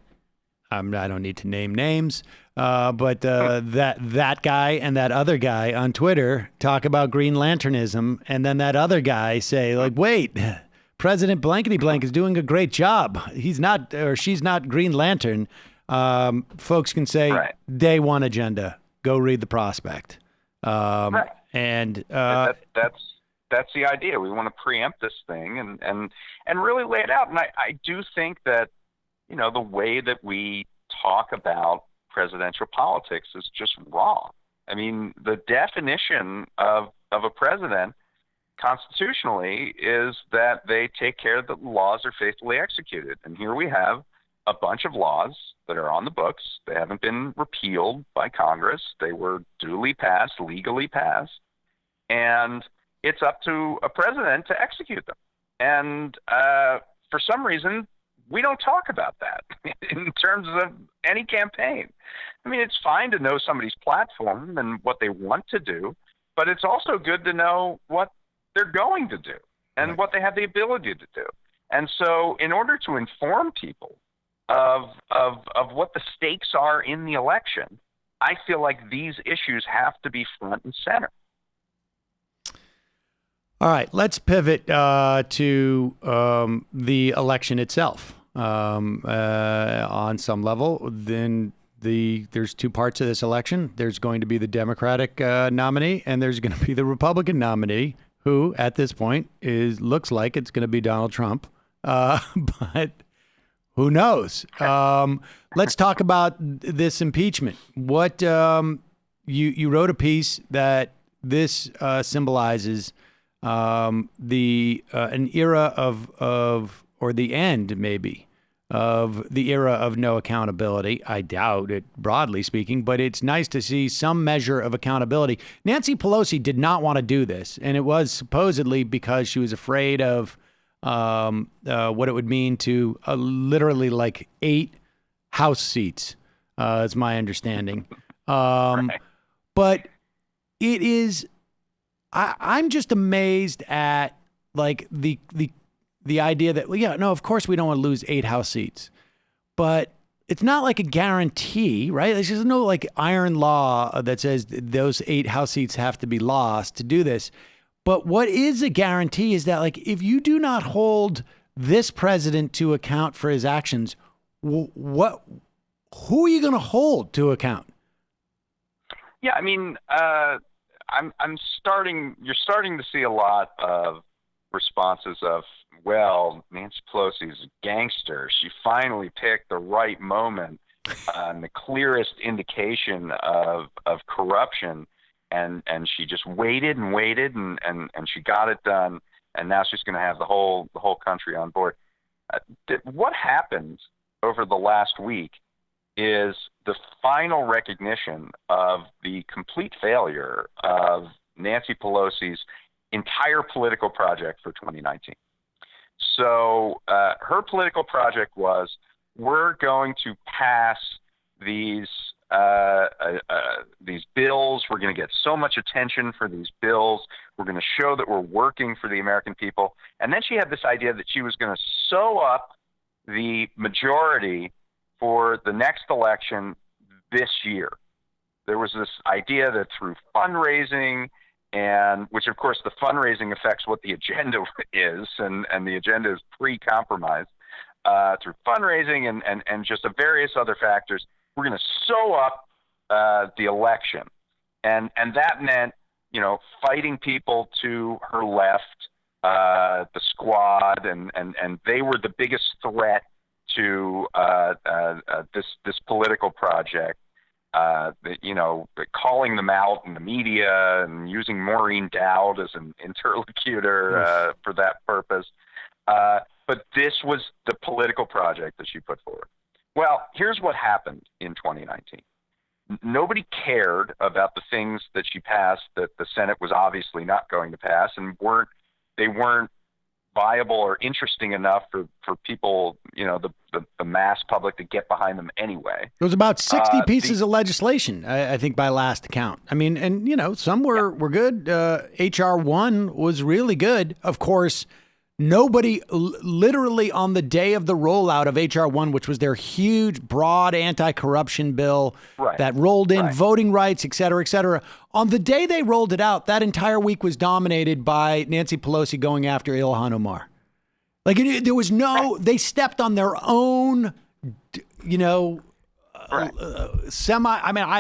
don't need to name names, but that guy and that other guy on Twitter talk about Green Lanternism, and then that other guy say, like, wait, President Blankety Blank is doing a great job. He's not, or she's not Green Lantern. Folks can say, day one agenda, go read the prospect. And that's the idea. We want to preempt this thing and really lay it out. And I do think that, the way that we talk about presidential politics is just wrong. I mean, the definition of a president constitutionally is that they take care that the laws are faithfully executed. And here we have a bunch of laws that are on the books. They haven't been repealed by Congress. They were duly passed, legally passed. And it's up to a president to execute them. And for some reason, we don't talk about that in terms of any campaign. I mean, it's fine to know somebody's platform and what they want to do, but it's also good to know what they're going to do and what they have the ability to do. And so in order to inform people of what the stakes are in the election, I feel like these issues have to be front and center. All right, let's pivot to the election itself. On some level, then there's two parts of this election. There's going to be the Democratic nominee, and there's going to be the Republican nominee, who at this point looks like it's going to be Donald Trump, but who knows? Let's talk about this impeachment. What you wrote a piece that this symbolizes an era of or the end, maybe, of the era of no accountability. I doubt it, broadly speaking, but it's nice to see some measure of accountability. Nancy Pelosi did not want to do this, and it was supposedly because she was afraid of what it would mean to literally like 8 House seats, is my understanding. But it is, I'm just amazed at like the idea that, well, yeah, no, of course we don't want to lose 8 House seats, but it's not like a guarantee, right? There's just no like iron law that says those 8 House seats have to be lost to do this. But what is a guarantee is that, like, if you do not hold this president to account for his actions, who are you going to hold to account? Yeah, I mean, you're starting to see a lot of responses of, well, Nancy Pelosi's a gangster. She finally picked the right moment and the clearest indication of corruption. And she just waited and waited and she got it done. And now she's going to have the whole country on board. What happened over the last week is the final recognition of the complete failure of Nancy Pelosi's entire political project for 2019. So her political project was, we're going to pass these bills. We're going to get so much attention for these bills. We're going to show that we're working for the American people. And then she had this idea that she was going to sew up the majority for the next election this year. There was this idea that through fundraising, and which of course the fundraising affects what the agenda is, and the agenda is pre-compromised, through fundraising and just the various other factors, we're going to sew up the election. And that meant, fighting people to her left, the Squad, and they were the biggest threat to this political project. Calling them out in the media and using Maureen Dowd as an interlocutor for that purpose. But this was the political project that she put forward. Well, here's what happened in 2019. Nobody cared about the things that she passed that the Senate was obviously not going to pass, and they weren't viable or interesting enough for people, the mass public to get behind them anyway. There was about 60 pieces of legislation, I think, by last count. I mean, and, some were good. H.R. 1 was really good. Of course, nobody, literally on the day of the rollout of H.R. 1, which was their huge, broad anti-corruption bill that rolled in voting rights, et cetera, on the day they rolled it out, that entire week was dominated by Nancy Pelosi going after Ilhan Omar. Like, there was they stepped on their own, I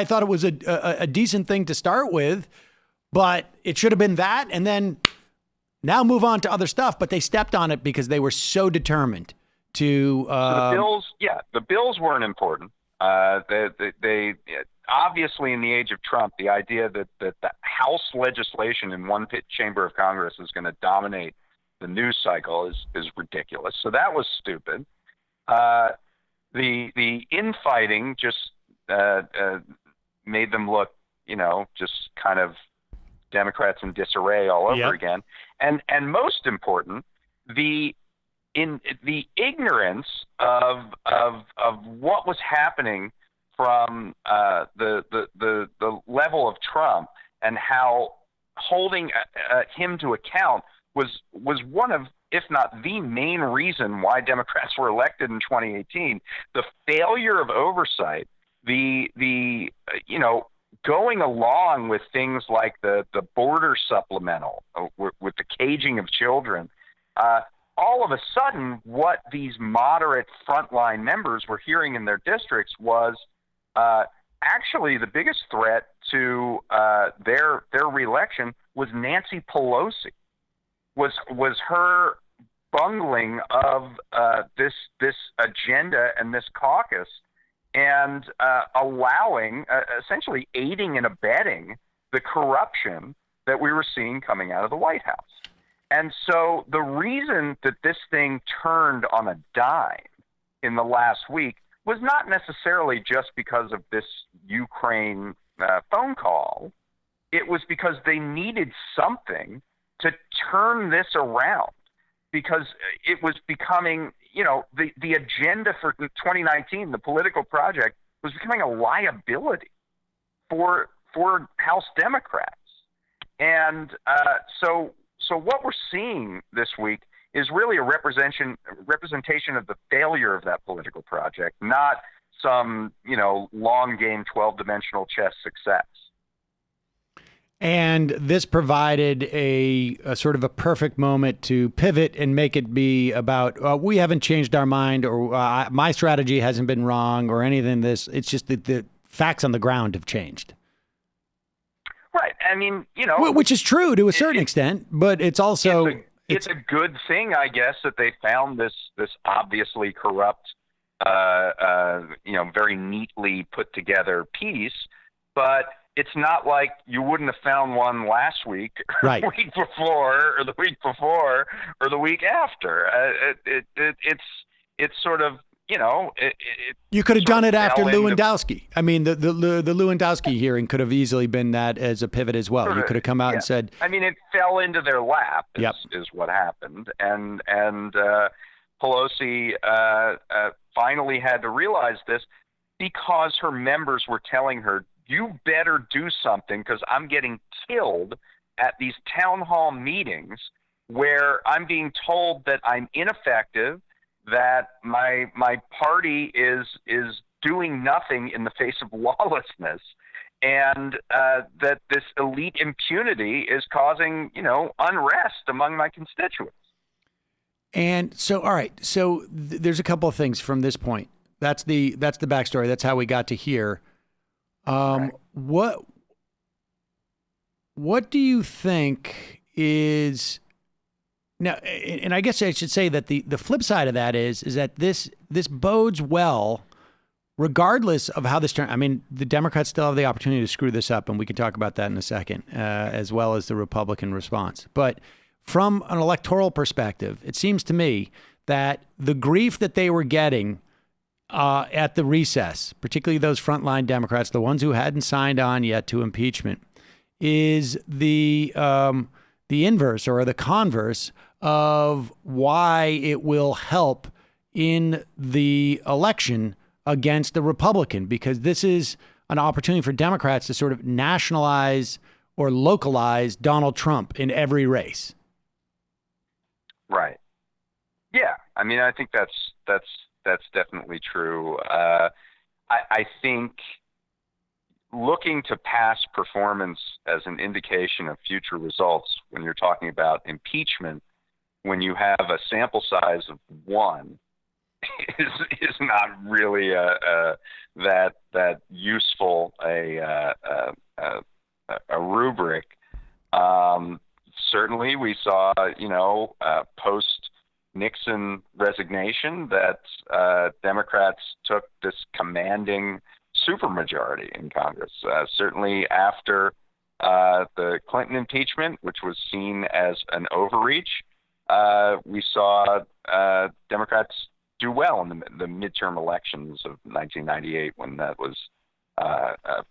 thought it was a decent thing to start with, but it should have been that, and then now move on to other stuff. But they stepped on it because they were so determined to. The bills weren't important. They obviously, in the age of Trump, the idea that the House legislation in one chamber of Congress is going to dominate the news cycle is ridiculous. So that was stupid. The infighting just made them look, just kind of Democrats in disarray all over again. And most important, the ignorance of what was happening from the level of Trump, and how holding him to account was one of, if not the main reason why Democrats were elected in 2018. The failure of oversight, the going along with things like the border supplemental with the caging of children. All of a sudden, what these moderate frontline members were hearing in their districts was actually the biggest threat to their reelection was Nancy Pelosi. Was her bungling of this agenda and this caucus, and allowing, essentially aiding and abetting the corruption that we were seeing coming out of the White House. And so the reason that this thing turned on a dime in the last week was not necessarily just because of this Ukraine phone call. It was because they needed something to turn this around, because it was becoming, the agenda for 2019, the political project, was becoming a liability for House Democrats. And so what we're seeing this week is really a representation of the failure of that political project, not some, long game 12-dimensional chess success. And this provided a sort of a perfect moment to pivot and make it be about, we haven't changed our mind, or my strategy hasn't been wrong, or anything. It's just that the facts on the ground have changed. Right. I mean, which is true to a certain extent, but it's also it's a good thing, I guess, that they found this obviously corrupt, very neatly put together piece, but it's not like you wouldn't have found one last week, or the week before, or the week before, or the week after. It's sort of, you could have done it after Lewandowski. I mean, the Lewandowski hearing could have easily been that as a pivot as well. You could have come out and said, I mean, it fell into their lap is what happened. And Pelosi finally had to realize this, because her members were telling her, you better do something, because I'm getting killed at these town hall meetings where I'm being told that I'm ineffective, that my party is doing nothing in the face of lawlessness, and that this elite impunity is causing, unrest among my constituents. And so, all right, so there's a couple of things from this point. That's the backstory. That's how we got to here. What do you think is Now, and I guess I should say that the flip side of that is that this bodes well, regardless of how this turns. I mean, the Democrats still have the opportunity to screw this up, and we can talk about that in a second, as well as the Republican response. But from an electoral perspective, it seems to me that the grief that they were getting at the recess, particularly those frontline Democrats, the ones who hadn't signed on yet to impeachment, is the inverse or the converse of why it will help in the election against the Republican, because this is an opportunity for Democrats to sort of nationalize or localize Donald Trump in every race. Right. Yeah. I mean, I think that's definitely true. I think looking to past performance as an indication of future results when you're talking about impeachment, when you have a sample size of one, is not really that useful a rubric. Certainly, we saw post Nixon resignation that Democrats took this commanding supermajority in Congress. Certainly after the Clinton impeachment, which was seen as an overreach, we saw Democrats do well in the midterm elections of 1998 when that was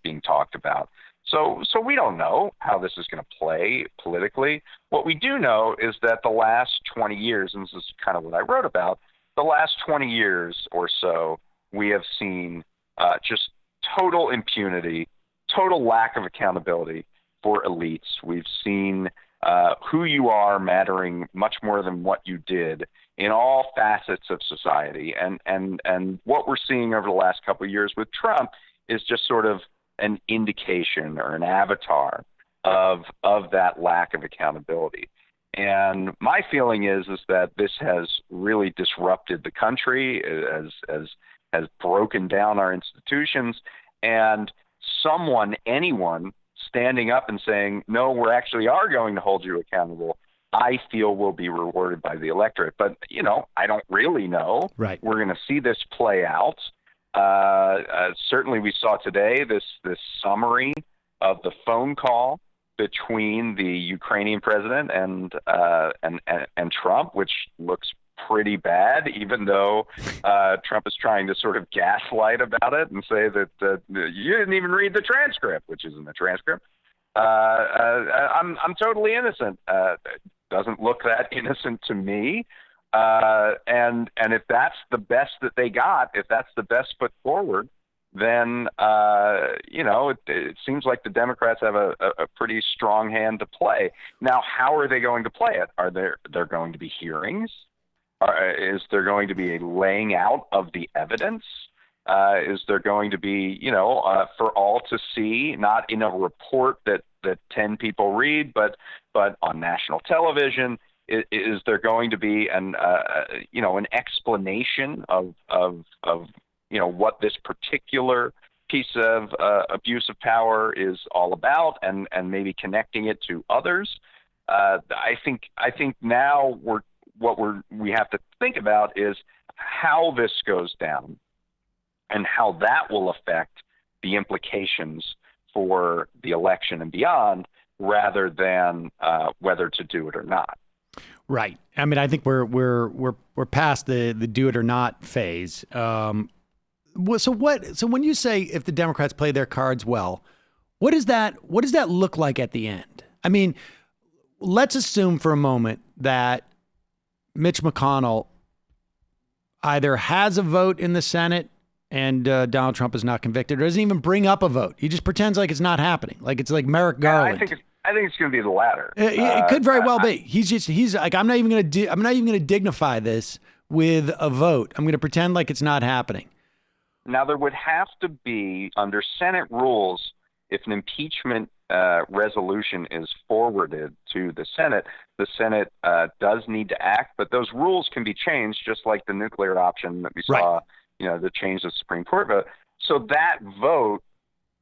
being talked about. So we don't know how this is going to play politically. What we do know is that the last 20 years, and this is kind of what I wrote about, the last 20 years or so, we have seen just total impunity, total lack of accountability for elites. We've seen who you are mattering much more than what you did in all facets of society. And what we're seeing over the last couple of years with Trump is just sort of an indication or an avatar of that lack of accountability. And my feeling is that this has really disrupted the country, has broken down our institutions, and anyone standing up and saying, no, we actually are going to hold you accountable, I feel will be rewarded by the electorate. But, I don't really know. Right. We're going to see this play out. Certainly we saw today this summary of the phone call between the Ukrainian president and Trump, which looks pretty bad, even though Trump is trying to sort of gaslight about it and say that you didn't even read the transcript, which isn't a transcript. I'm totally innocent. Doesn't look that innocent to me. And if that's the best that they got, if that's the best foot forward, then it seems like the Democrats have a pretty strong hand to play. Now, how are they going to play it? Are there going to be hearings? Is there going to be a laying out of the evidence? Is there going to be, for all to see, not in a report that 10 people read, but on national television? Is there going to be an explanation of what this particular piece of abuse of power is all about, and maybe connecting it to others? I think now we have to think about is how this goes down and how that will affect the implications for the election and beyond, rather than whether to do it or not. Right. I mean, I think we're past the do it or not phase. So when you say if the Democrats play their cards well, what does that look like at the end? I mean, let's assume for a moment that Mitch McConnell either has a vote in the Senate and Donald Trump is not convicted, or doesn't even bring up a vote. He just pretends like it's not happening, like it's like Merrick Garland. I think it's going to be the latter. It could very well be. He's like, I'm not even going to dignify this with a vote. I'm going to pretend like it's not happening. Now, there would have to be, under Senate rules, if an impeachment resolution is forwarded to the Senate does need to act, but those rules can be changed, just like the nuclear option that we saw, the change of the Supreme Court vote. So that vote,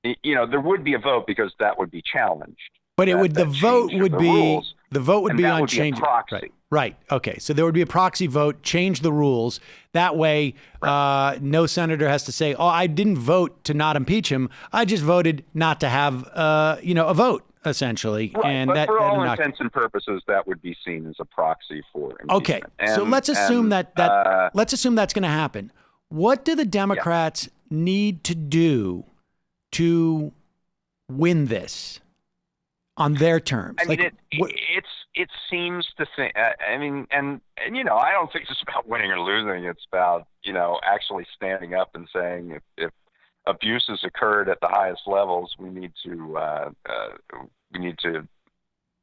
there would be a vote because that would be challenged. But the vote would be The vote would and be that on would change. Be a proxy. Right. Okay. So there would be a proxy vote, change the rules. That way, no senator has to say, oh, I didn't vote to not impeach him. I just voted not to have, a vote, essentially. Right. And but for all intents and purposes, that would be seen as a proxy for impeachment. Okay. So let's assume let's assume that's going to happen. What do the Democrats need to do to win this on their terms? I mean, it seems to think. I mean, and I don't think it's about winning or losing. It's about actually standing up and saying if abuses occurred at the highest levels, we need to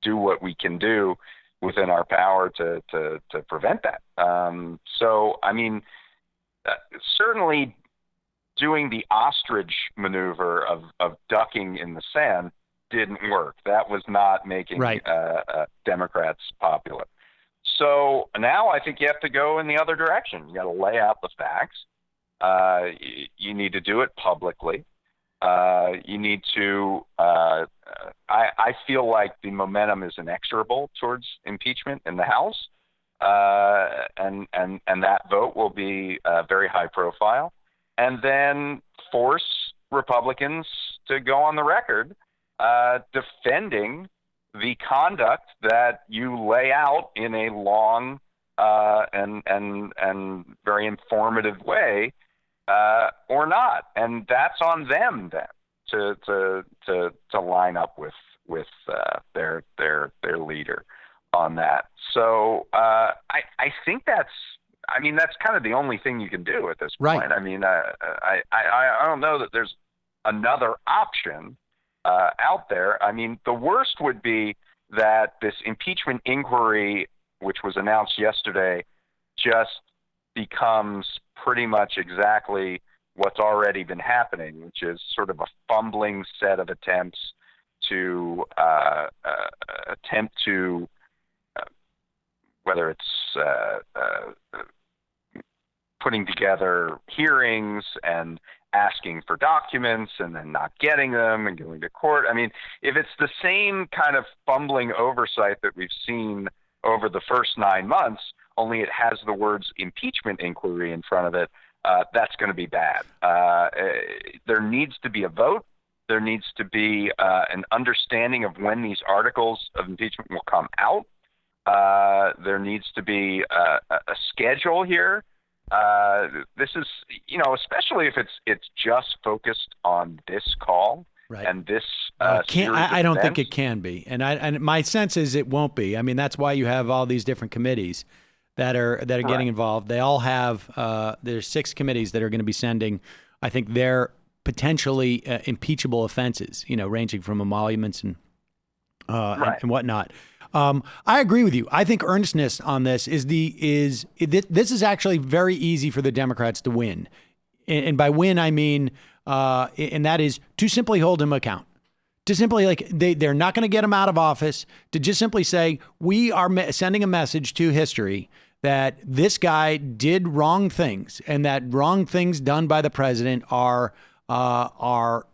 do what we can do within our power to prevent that. So I mean, certainly doing the ostrich maneuver of ducking in the sand didn't work. That was not making Democrats popular. So now I think you have to go in the other direction. You got to lay out the facts. You need to do it publicly. You need to. I feel like the momentum is inexorable towards impeachment in the House, and that vote will be very high profile, and then force Republicans to go on the record defending the conduct that you lay out in a long and very informative way, or not, and that's on them then to line up with their leader on that. So I think that's kind of the only thing you can do at this point. I mean, I don't know that there's another option out there. I mean, the worst would be that this impeachment inquiry, which was announced yesterday, just becomes pretty much exactly what's already been happening, which is sort of a fumbling set of attempts to whether it's putting together hearings and asking for documents and then not getting them and going to court. I mean, if it's the same kind of fumbling oversight that we've seen over the first 9 months, only it has the words impeachment inquiry in front of it, that's going to be bad. There needs to be a vote. There needs to be an understanding of when these articles of impeachment will come out. There needs to be a schedule here. This is, especially if it's just focused on this call and this. I don't think it can be, and my sense is it won't be. I mean, that's why you have all these different committees that are getting involved. They all have. There's 6 committees that are going to be sending, I think, their potentially impeachable offenses. Ranging from emoluments and whatnot. I agree with you. I think earnestness on this this is actually very easy for the Democrats to win. And by win, I mean, and that is to simply hold him account. To simply, they're not going to get him out of office, to just simply say, we are sending a message to history that this guy did wrong things, and that wrong things done by the president are not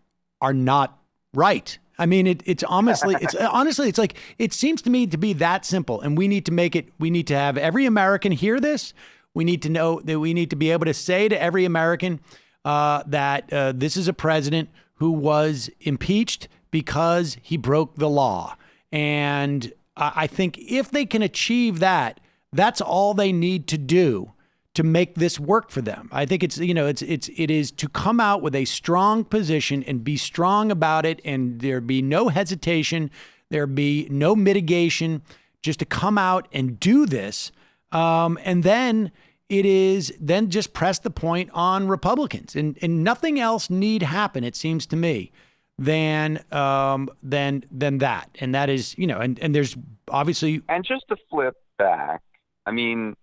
right. I mean, it's honestly, it's like, it seems to me to be that simple, and we need to have every American hear this. We need to know that we need to be able to say to every American that this is a president who was impeached because he broke the law. And I think if they can achieve that, that's all they need to do to make this work for them. I think it is to come out with a strong position and be strong about it, and there be no hesitation, there be no mitigation, just to come out and do this. And then just press the point on Republicans, and nothing else need happen, it seems to me, than that. And that is, and there's obviously. And just to flip back, I mean,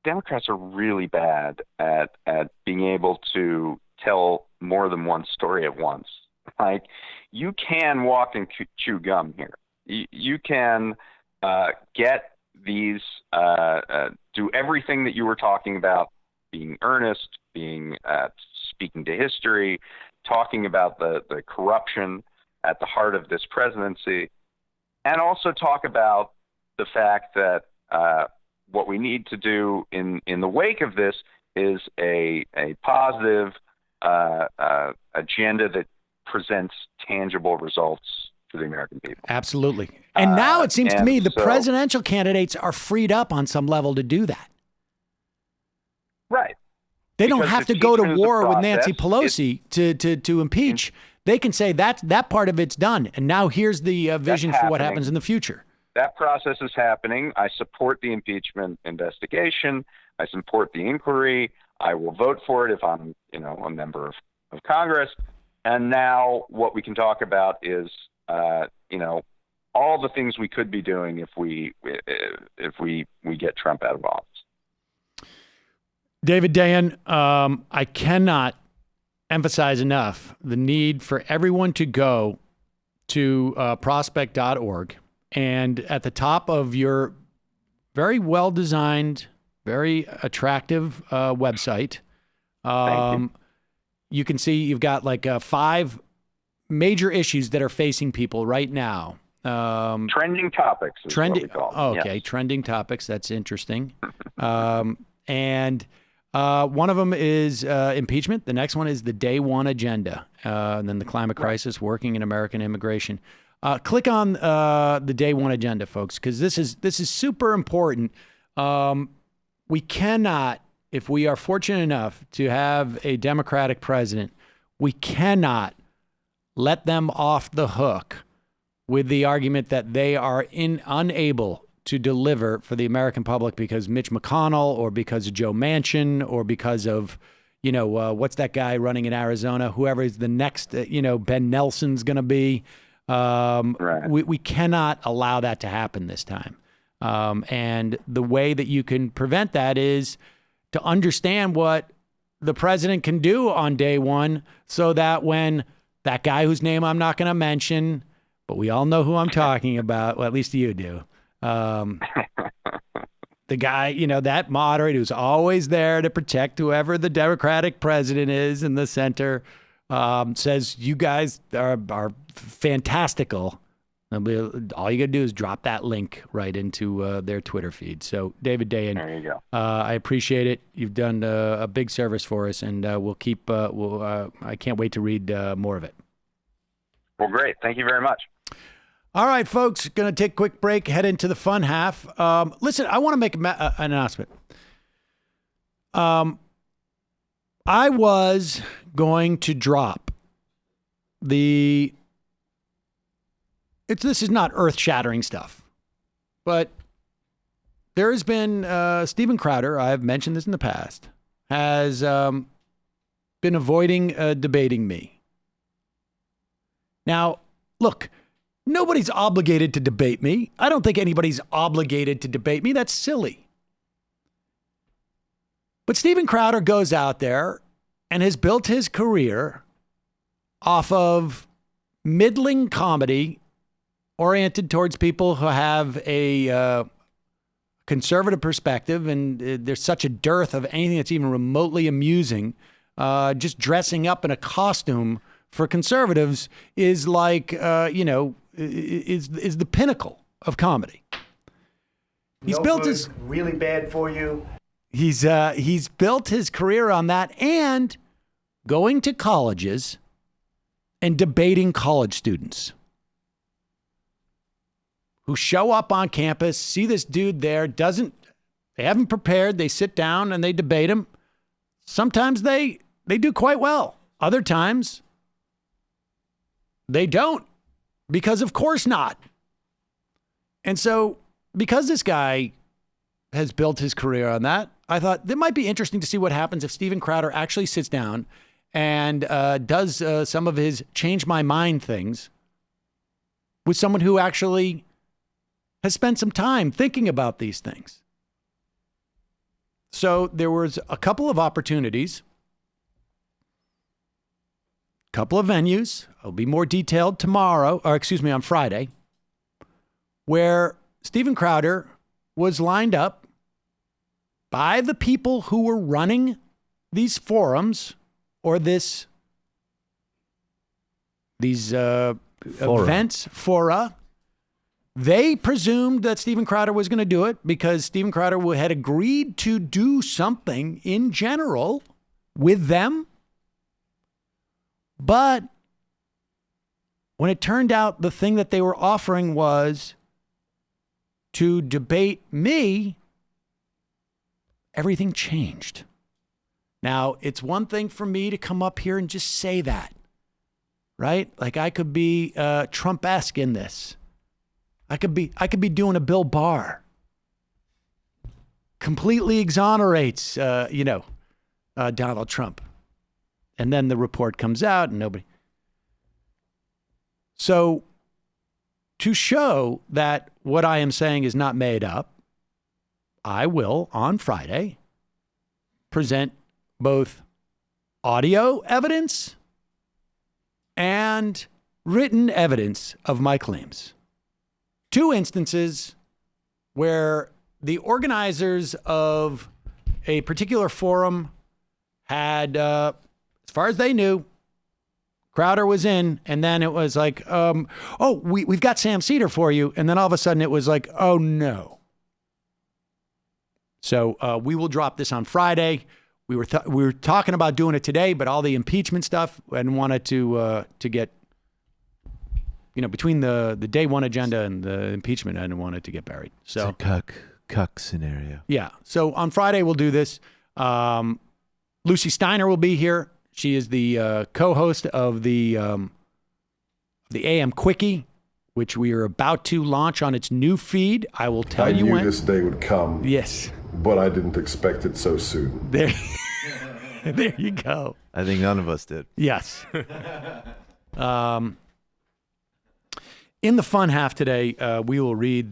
Democrats are really bad at being able to tell more than one story at once. Like, you can walk and chew gum here. You can get these, do everything that you were talking about, being earnest, being speaking to history, talking about the corruption at the heart of this presidency, and also talk about the fact that what we need to do in the wake of this is a positive agenda that presents tangible results to the American people. Absolutely. And now it seems to me the so, presidential candidates are freed up on some level to do that. Right. They don't Because have to go to impeachment is a war with Nancy process. Pelosi to impeach. They can say that part of it's done. And now here's the vision for what happens in the future. That process is happening. I support the impeachment investigation. I support the inquiry. I will vote for it if I'm, a member of Congress. And now what we can talk about is, all the things we could be doing if we get Trump out of office. David Dayen, I cannot emphasize enough the need for everyone to go to prospect.org, and at the top of your very well-designed, very attractive website, you can see you've got like 5 major issues that are facing people right now. Trending topics is what we call them. Oh, okay, yes. Trending topics. That's interesting. And one of them is impeachment. The next one is the Day One agenda, and then the climate crisis, working in American immigration. Click on the Day One agenda, folks, because this is super important. We cannot, if we are fortunate enough to have a Democratic president, we cannot let them off the hook with the argument that they are unable to deliver for the American public because Mitch McConnell or because of Joe Manchin or because of, what's that guy running in Arizona, whoever is the next, Ben Nelson's going to be. Right. We cannot allow that to happen this time. And the way that you can prevent that is to understand what the president can do on day one so that when that guy whose name I'm not going to mention, but we all know who I'm talking about, well, at least you do. The guy, that moderate who's always there to protect whoever the Democratic president is in the center, says you guys are fantastical. All you got to do is drop that link right into their Twitter feed. So, David Dayen, there you go. I appreciate it. You've done a big service for us, and we'll keep. I can't wait to read more of it. Well, great. Thank you very much. All right, folks, going to take a quick break, head into the fun half. Listen, I want to make an announcement. I was going to drop this is not earth-shattering stuff, but there has been Steven Crowder, I've mentioned this in the past, has been avoiding debating me. Now, look, nobody's obligated to debate me. I don't think anybody's obligated to debate me. That's silly. But Steven Crowder goes out there and has built his career off of middling comedy oriented towards people who have a conservative perspective, and there's such a dearth of anything that's even remotely amusing. Just dressing up in a costume for conservatives is like, is the pinnacle of comedy. He's built his really bad for you. He's built his career on that and going to colleges and debating college students who show up on campus, see this dude there, they haven't prepared, they sit down and they debate him. Sometimes they do quite well. Other times they don't, because of course not. And so because this guy has built his career on that, I thought it might be interesting to see what happens if Steven Crowder actually sits down and does some of his change my mind things with someone who actually has spent some time thinking about these things. So there was a couple of opportunities, couple of venues. I'll be more detailed on Friday, where Steven Crowder was lined up by the people who were running these forums or these events, fora, They presumed that Steven Crowder was going to do it because Steven Crowder had agreed to do something in general with them. But when it turned out the thing that they were offering was to debate me, everything changed. Now, it's one thing for me to come up here and just say that, right? Like I could be Trump-esque in this. I could be doing a Bill Barr. Completely exonerates, Donald Trump. And then the report comes out and nobody. So to show that what I am saying is not made up, I will, on Friday, present both audio evidence and written evidence of my claims. 2 instances where the organizers of a particular forum had, as far as they knew, Crowder was in, and then it was like, we've got Sam Seder for you. And then all of a sudden it was like, oh, no. So we will drop this on Friday. We were talking about doing it today, but all the impeachment stuff and wanted to get, between the day one agenda and the impeachment, I didn't want it to get buried. So it's a cuck scenario. Yeah. So on Friday, we'll do this. Lucy Steiner will be here. She is the co-host of the AM Quickie, which we are about to launch on its new feed. I will tell you when. I knew this day would come. Yes. But I didn't expect it so soon. There you go. I think none of us did. Yes. In the fun half today, we will read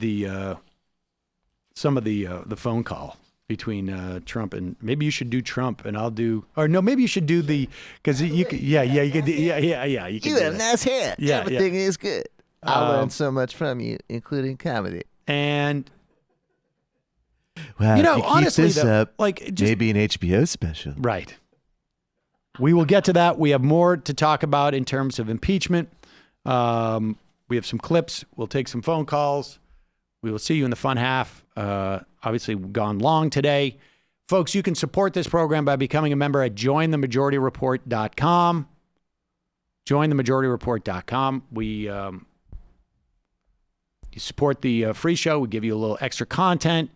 some of the phone call between Trump and maybe you should do Trump and I'll do, or no, maybe you should do because you could, you could, You have nice hair. Yeah, everything is good. I learned so much from you, including comedy. And wow, if honestly, keep this up, like maybe an HBO special, right? We will get to that. We have more to talk about in terms of impeachment. We have some clips. We'll take some phone calls. We will see you in the fun half. Obviously, we've gone long today. Folks, you can support this program by becoming a member at jointhemajorityreport.com. Jointhemajorityreport.com. You support the free show. We give you a little extra content.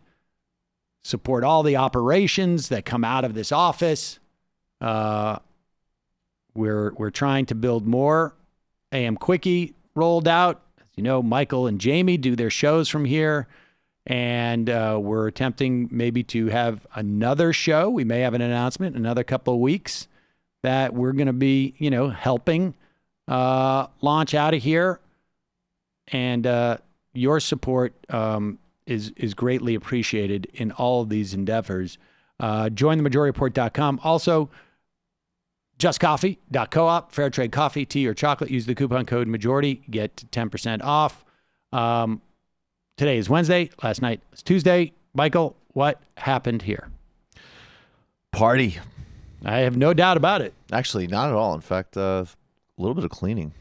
Support all the operations that come out of this office. We're trying to build more AM Quickie rolled out. As you know, Michael and Jamie do their shows from here. And we're attempting maybe to have another show. We may have an announcement in another couple of weeks that we're going to be, helping launch out of here. And your support is greatly appreciated in all of these endeavors. JoinTheMajorityReport.com. Also, JustCoffee.coop, fair trade coffee, tea, or chocolate. Use the coupon code MAJORITY. Get 10% off. Today is Wednesday. Last night was Tuesday. Michael, what happened here? Party. I have no doubt about it. Actually, not at all. In fact, a little bit of cleaning.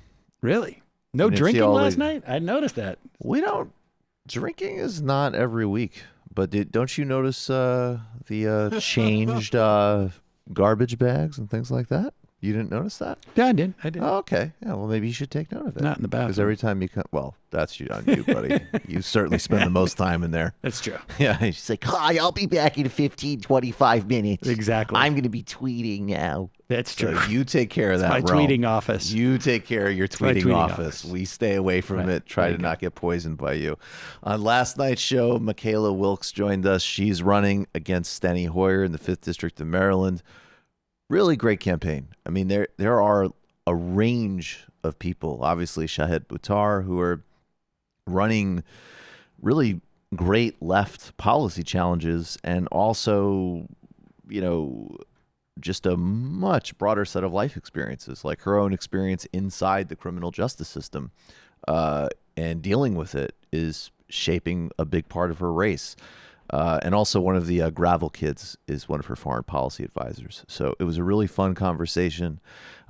Really? No drinking last night? I noticed that. We don't. Drinking is not every week. But don't you notice the changed garbage bags and things like that? You didn't notice that? Yeah, I did. Oh, okay. Yeah, well, maybe you should take note of it. Not in the bathroom. Because every time you come, well, that's on you, buddy. You certainly spend the most time in there. That's true. Yeah. She's like, hi, I'll be back in 15, 25 minutes. Exactly. I'm going to be tweeting now. That's true. So you take care of that, my Rome. tweeting office. You take care of your tweeting office. We stay away from it. Try to not get poisoned by you. On last night's show, Michaela Wilkes joined us. She's running against Steny Hoyer in the 5th District of Maryland. Really great campaign. I mean, there are a range of people. Obviously, Shahed Buttar, who are running really great left policy challenges, and also, just a much broader set of life experiences, like her own experience inside the criminal justice system, and dealing with it is shaping a big part of her race. And also one of the Gravel kids is one of her foreign policy advisors. So it was a really fun conversation.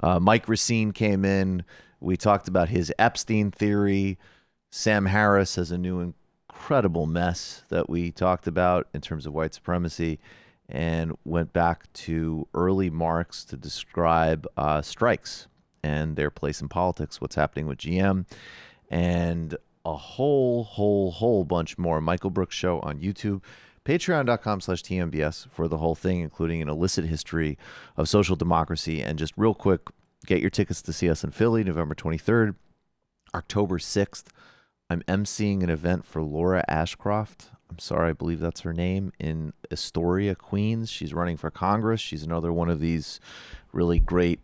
Mike Racine came in. We talked about his Epstein theory, Sam Harris has a new incredible mess that we talked about in terms of white supremacy, and went back to early Marx to describe strikes and their place in politics, what's happening with GM, and a whole bunch more. Michael Brooks Show on YouTube. Patreon.com/TMBS for the whole thing, including an illicit history of social democracy. And just real quick, get your tickets to see us in Philly, November 23rd, October 6th. I'm emceeing an event for Laura Ashcroft. I'm sorry, I believe that's her name, in Astoria, Queens. She's running for Congress. She's another one of these really great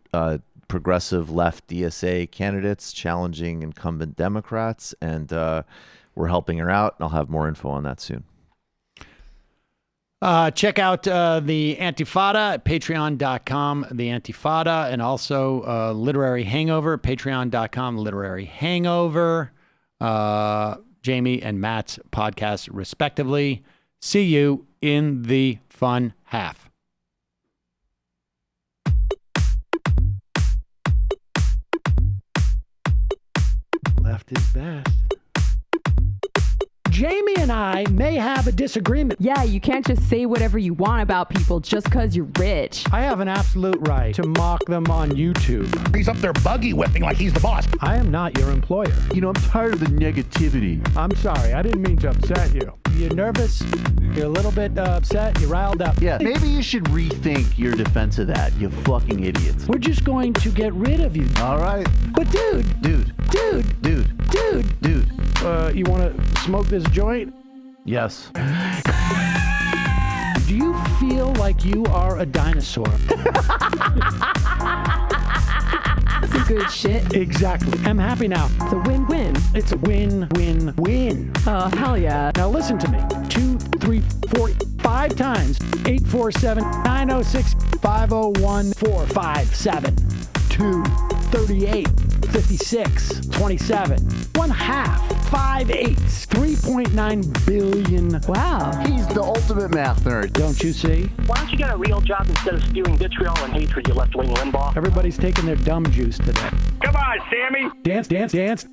progressive left DSA candidates challenging incumbent Democrats. And we're helping her out, and I'll have more info on that soon. Check out the Antifada at patreon.com, the Antifada, and also Literary Hangover, patreon.com, Literary Hangover, Jamie and Matt's podcast, respectively. See you in the fun half. Left is best. Jamie and I may have a disagreement. Yeah, you can't just say whatever you want about people just because you're rich. I have an absolute right to mock them on YouTube. He's up there buggy whipping like he's the boss. I am not your employer. You know, I'm tired of the negativity. I'm sorry, I didn't mean to upset you. You're nervous? You're a little bit upset? You're riled up? Yeah, maybe you should rethink your defense of that, you fucking idiots. We're just going to get rid of you. All right. But dude, you want to smoke this joint? Yes. Do you feel like you are a dinosaur? That's some good shit. Exactly. I'm happy now. It's a win-win. It's a win-win-win. Oh, hell yeah. Now listen to me. 2, 3, 4, 5 times. 847-906-501-457. 2, 38, 56, 27. 1 half. 5 8s. 3.9 billion. Wow. He's the ultimate math nerd. Don't you see? Why don't you get a real job instead of spewing vitriol and hatred, you left-wing Limbaugh? Everybody's taking their dumb juice today. Come on, Sammy. Dance, dance, dance.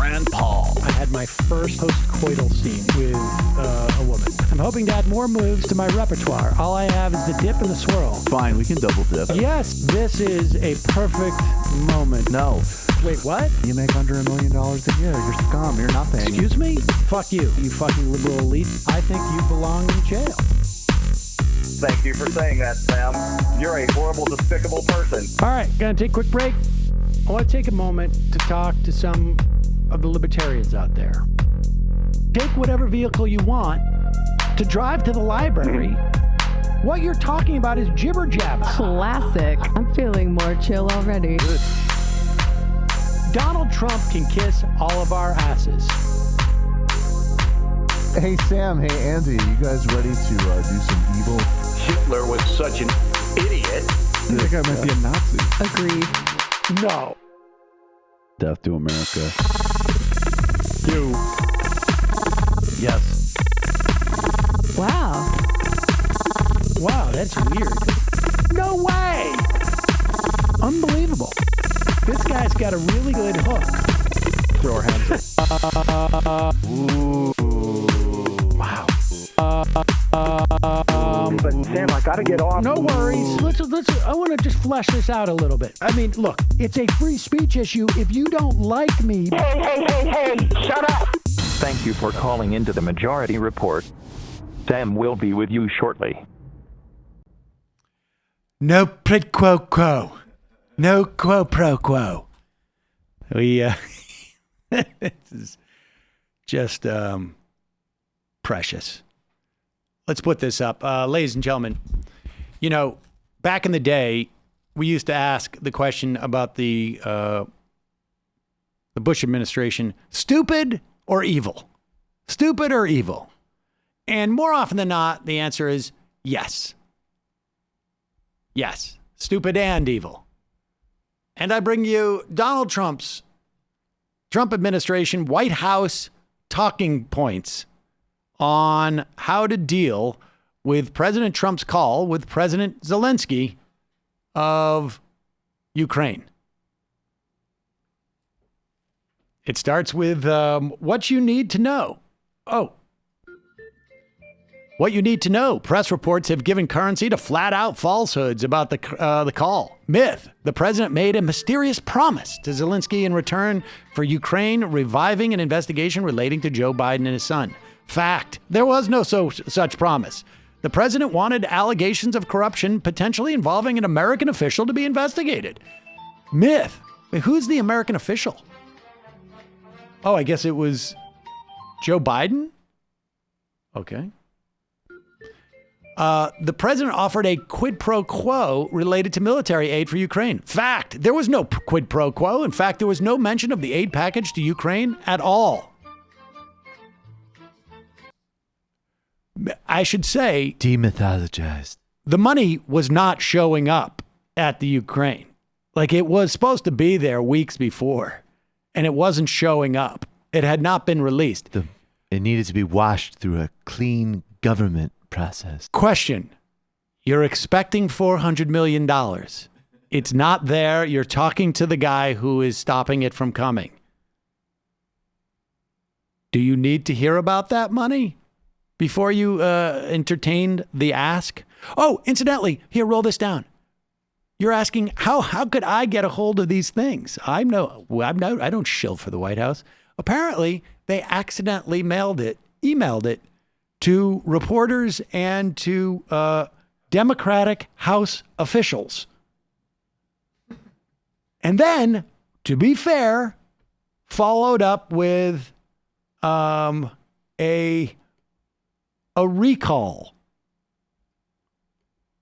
Rand Paul. I had my first post-coital scene with a woman. I'm hoping to add more moves to my repertoire. All I have is the dip and the swirl. Fine, we can double dip. Yes, this is a perfect moment. No. Wait, what? You make under $1 million a year. You're scum. You're nothing. Excuse me? Fuck you, you fucking liberal elite. I think you belong in jail. Thank you for saying that, Sam. You're a horrible, despicable person. All right, gonna take a quick break. I want to take a moment to talk to some of the libertarians out there. Take whatever vehicle you want to drive to the library. What you're talking about is jibber jabber. Classic. I'm feeling more chill already. Good. Donald Trump can kiss all of our asses. Hey, Sam. Hey, Andy. You guys ready to do some evil? Hitler was such an idiot. That guy might be a Nazi. Agreed. No. Death to America. You. Yes. Wow. Wow, that's weird. No way! Unbelievable. This guy's got a really good hook. Throw our hands up. Ooh. Wow. But Sam, I gotta get off. No worries. Let's. I want to just flesh this out a little bit. I mean, look, it's a free speech issue. If you don't like me... Hey, shut up! Thank you for calling into the Majority Report. Sam will be with you shortly. No quid pro quo. No quo pro quo. We, this is just precious. Let's put this up. Ladies and gentlemen, you know, back in the day, we used to ask the question about the Bush administration, stupid or evil? Stupid or evil? And more often than not, the answer is yes. Yes, stupid and evil. And I bring you Donald Trump's Trump administration White House talking points on how to deal with President Trump's call with President Zelensky of Ukraine. It starts with what you need to know. Oh. What you need to know. Press reports have given currency to flat-out falsehoods about the call. Myth. The president made a mysterious promise to Zelensky in return for Ukraine reviving an investigation relating to Joe Biden and his son. Fact. There was no such promise. The president wanted allegations of corruption potentially involving an American official to be investigated. Myth. Wait, who's the American official? Oh, I guess it was Joe Biden? Okay. The president offered a quid pro quo related to military aid for Ukraine. Fact. There was no quid pro quo. In fact, there was no mention of the aid package to Ukraine at all. I should say... Demythologized. The money was not showing up at the Ukraine. Like, it was supposed to be there weeks before, and it wasn't showing up. It had not been released. It needed to be washed through a clean government process. Question. You're expecting $400 million. It's not there. You're talking to the guy who is stopping it from coming. Do you need to hear about that money before you entertained the ask? Oh, incidentally, here, roll this down. You're asking, how could I get a hold of these things? I don't shill for the White House. Apparently, they accidentally emailed it to reporters and to Democratic House officials. And then, to be fair, followed up with a recall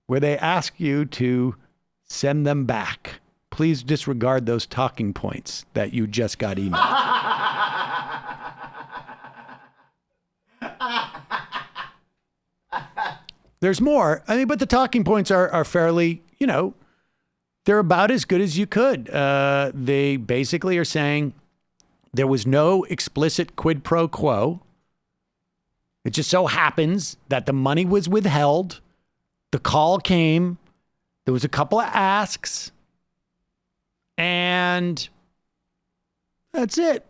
where they ask you to send them back. Please disregard those talking points that you just got emailed. There's more. I mean, but the talking points are fairly, they're about as good as you could. They basically are saying there was no explicit quid pro quo. It just so happens that the money was withheld. The call came. There was a couple of asks. And that's it.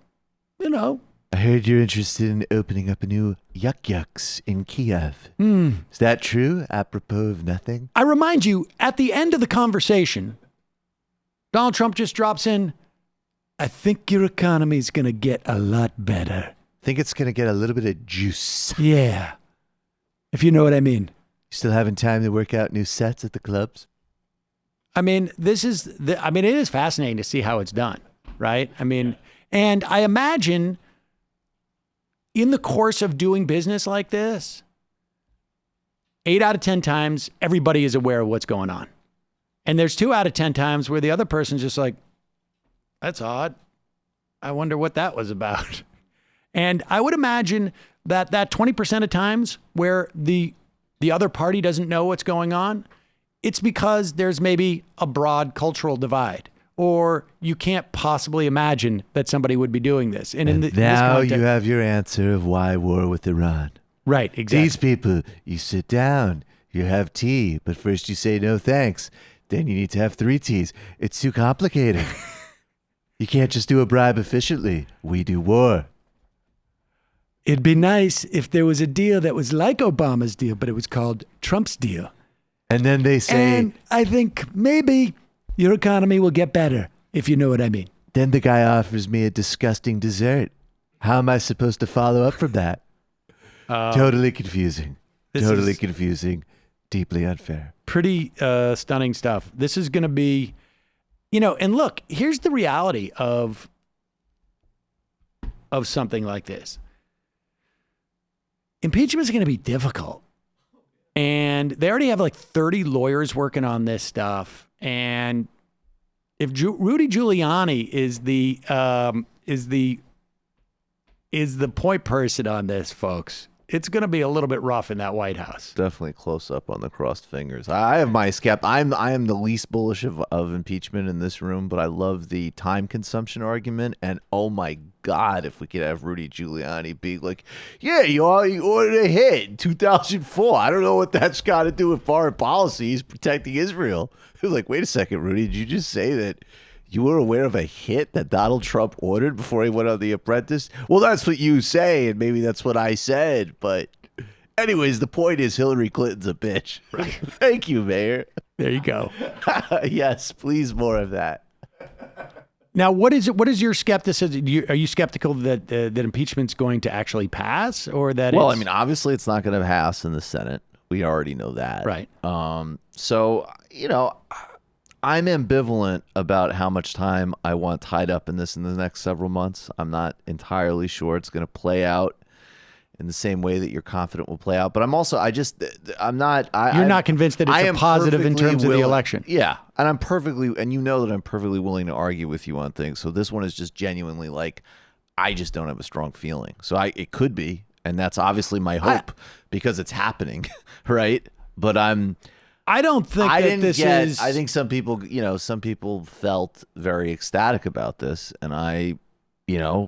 I heard you're interested in opening up a new Yuck Yucks in Kiev. Is that true? Apropos of nothing? I remind you, at the end of the conversation, Donald Trump just drops in, I think your economy's going to get a lot better. Think it's going to get a little bit of juice. Yeah. If you know what I mean. Still having time to work out new sets at the clubs? I mean, it is fascinating to see how it's done, right? I mean, and I imagine in the course of doing business like this, 8 out of 10 times, everybody is aware of what's going on. And there's 2 out of 10 times where the other person's just like, that's odd. I wonder what that was about. And I would imagine that 20% of times where the other party doesn't know what's going on, it's because there's maybe a broad cultural divide, or you can't possibly imagine that somebody would be doing this. And now you have your answer of why war with Iran. Right, exactly. These people, you sit down, you have tea, but first you say no thanks. Then you need to have 3 teas. It's too complicated. You can't just do a bribe efficiently. We do war. It'd be nice if there was a deal that was like Obama's deal, but it was called Trump's deal. And then they say... And I think maybe your economy will get better, if you know what I mean. Then the guy offers me a disgusting dessert. How am I supposed to follow up from that? Totally confusing. Totally confusing. Deeply unfair. Pretty stunning stuff. This is going to be, and look, here's the reality of something like this. Impeachment is going to be difficult. And they already have like 30 lawyers working on this stuff. And if Rudy Giuliani is the point person on this, folks, it's going to be a little bit rough in that White House. Definitely close up on the crossed fingers. I have my I am the least bullish of impeachment in this room, but I love the time consumption argument. And oh my God, if we could have Rudy Giuliani being like, yeah, you ordered a hit in 2004. I don't know what that's got to do with foreign policy. He's protecting Israel. It was like, wait a second, Rudy, did you just say that you were aware of a hit that Donald Trump ordered before he went on The Apprentice? Well, that's what you say, and maybe that's what I said, but anyways, the point is Hillary Clinton's a bitch. Right. Thank you, Mayor. There you go. Yes, please, more of that. Now, what is your skepticism? Are you skeptical that that impeachment's going to actually pass, or that? Well, I mean, obviously, it's not going to pass in the Senate. We already know that, right? So I'm ambivalent about how much time I want tied up in this in the next several months. I'm not entirely sure it's going to play out in the same way that you're confident will play out. But I'm also, I'm not. You're not convinced that it's a positive in terms of the election. Yeah. And I'm perfectly willing to argue with you on things. So this one is just genuinely like, I just don't have a strong feeling. So it could be. And that's obviously my hope because it's happening. Right. But I don't think I think some people felt very ecstatic about this, and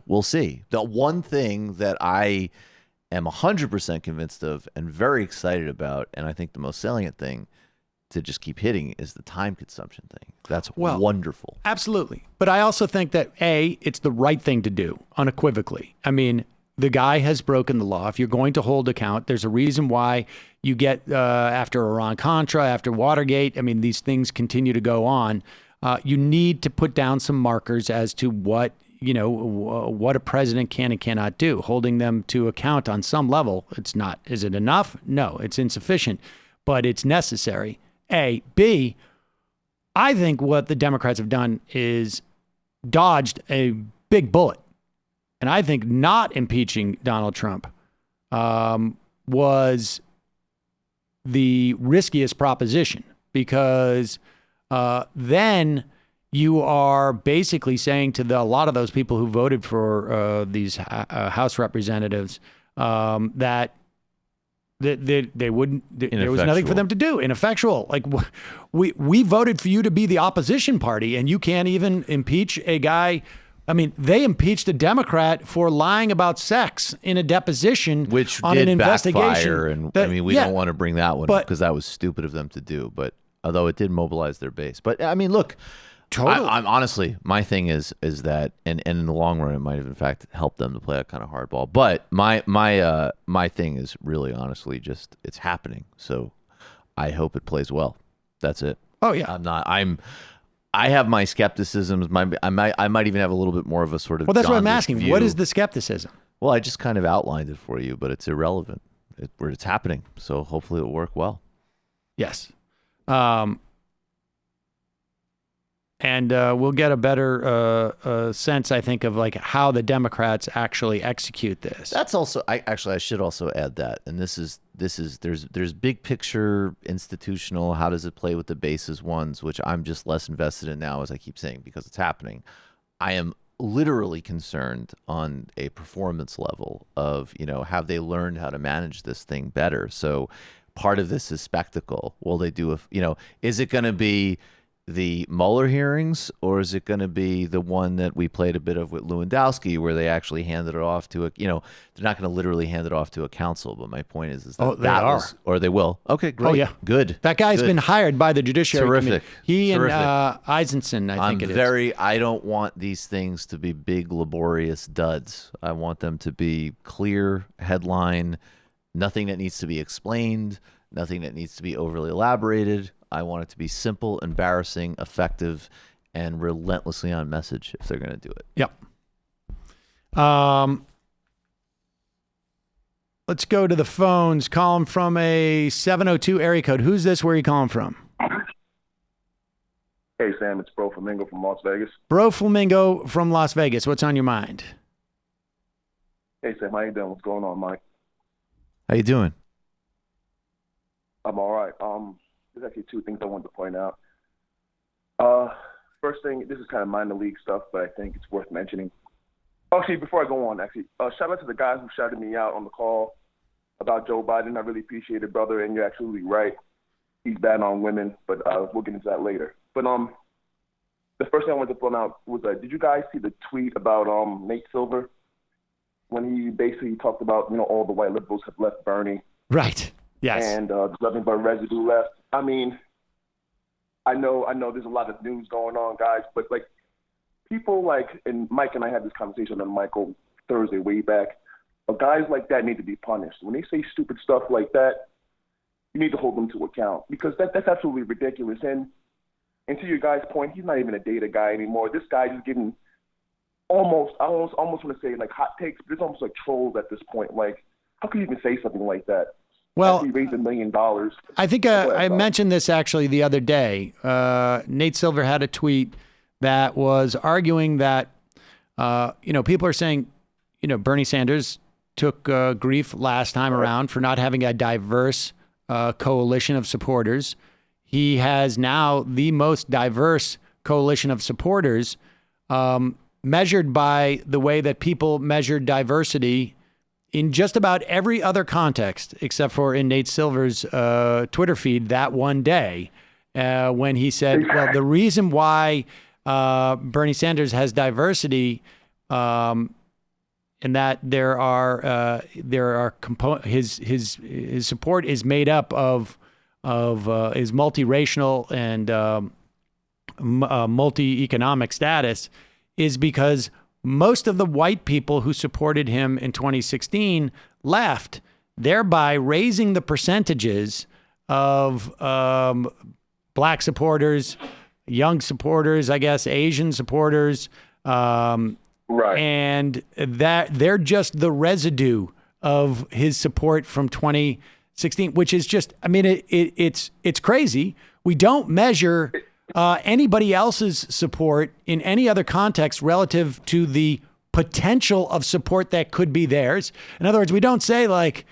we'll see. The one thing that I am 100% convinced of and very excited about, and I think the most salient thing to just keep hitting is the time consumption thing. That's wonderful. Absolutely. But I also think that it's the right thing to do unequivocally. I mean, the guy has broken the law. If you're going to hold account, there's a reason why you get after Iran-Contra, after Watergate. I mean, these things continue to go on. You need to put down some markers as to what a president can and cannot do. Holding them to account on some level, it's not. Is it enough? No, it's insufficient, but it's necessary. A. B. I think what the Democrats have done is dodged a big bullet. And I think not impeaching Donald Trump was the riskiest proposition, because then you are basically saying to a lot of those people who voted for these House representatives that they wouldn't. There was nothing for them to do. Ineffectual. Like we voted for you to be the opposition party, and you can't even impeach a guy. I mean, they impeached a Democrat for lying about sex in a deposition, which on did an investigation. Backfire, and we don't want to bring that one up because that was stupid of them to do. But although it did mobilize their base, but I mean, look, totally. I'm honestly, my thing is that, and in the long run, it might have in fact helped them to play a kind of hardball. But my thing is really honestly just it's happening. So I hope it plays well. That's it. Oh yeah. I have my skepticisms. I might even have a little bit more of a sort of. Well, that's what I'm jaundiced asking. view. What is the skepticism? Well, I just kind of outlined it for you, but it's irrelevant. It's happening, so hopefully it'll work well. Yes, and we'll get a better sense, I think, of like how the Democrats actually execute this. That's also. I should also add that, and this is there's big picture institutional. How does it play with the bases ones, which I'm just less invested in now, as I keep saying, because it's happening. I am literally concerned on a performance level of, have they learned how to manage this thing better? So part of this is spectacle. Will they do is it going to be the Mueller hearings, or is it going to be the one that we played a bit of with Lewandowski, where they actually handed it off to they're not going to literally hand it off to a council, but my point is that they are. Or they will. Okay, great. Oh yeah, good. That guy's good. Been hired by the Judiciary Terrific. Committee. He Terrific. And Eisenson, I think it is. I don't want these things to be big, laborious duds. I want them to be clear headline, nothing that needs to be explained, nothing that needs to be overly elaborated. I want it to be simple, embarrassing, effective, and relentlessly on message if they're going to do it. Yep. Let's go to the phones. Calling from a 702 area code. Who's this? Where are you calling from? Hey, Sam. It's Bro Flamingo from Las Vegas. Bro Flamingo from Las Vegas. What's on your mind? Hey, Sam. How you doing? What's going on, Mike? How you doing? I'm all right. There's actually two things I wanted to point out. First thing, this is kind of minor league stuff, but I think it's worth mentioning. Actually, before I go on, shout out to the guy who shouted me out on the call about Joe Biden. I really appreciate it, brother, and you're absolutely right. He's bad on women, but we'll get into that later. But the first thing I wanted to point out was, did you guys see the tweet about Nate Silver when he basically talked about, all the white liberals have left Bernie? Right. Yes. And there's nothing but residue left. I mean, I know there's a lot of news going on, guys, but like people and Mike and I had this conversation on Michael Thursday way back. But guys like that need to be punished. When they say stupid stuff like that, you need to hold them to account because that's absolutely ridiculous. And to your guy's point, he's not even a data guy anymore. This guy is getting I almost want to say like hot takes, but it's almost like trolls at this point. Like, how can you even say something like that? Well, he raised $1 million. I think I mentioned this actually the other day. Nate Silver had a tweet that was arguing that, people are saying, Bernie Sanders took grief last time around for not having a diverse coalition of supporters. He has now the most diverse coalition of supporters, measured by the way that people measure diversity in just about every other context, except for in Nate Silver's Twitter feed that one day when he said, well, the reason why Bernie Sanders has diversity and that there are his support is made up of his multiracial and multi-economic status is because most of the white people who supported him in 2016 left, thereby raising the percentages of black supporters, young supporters, I guess, Asian supporters. Right. And that they're just the residue of his support from 2016, which is just, I mean, it's crazy. We don't measure anybody else's support in any other context relative to the potential of support that could be theirs. In other words, we don't say like,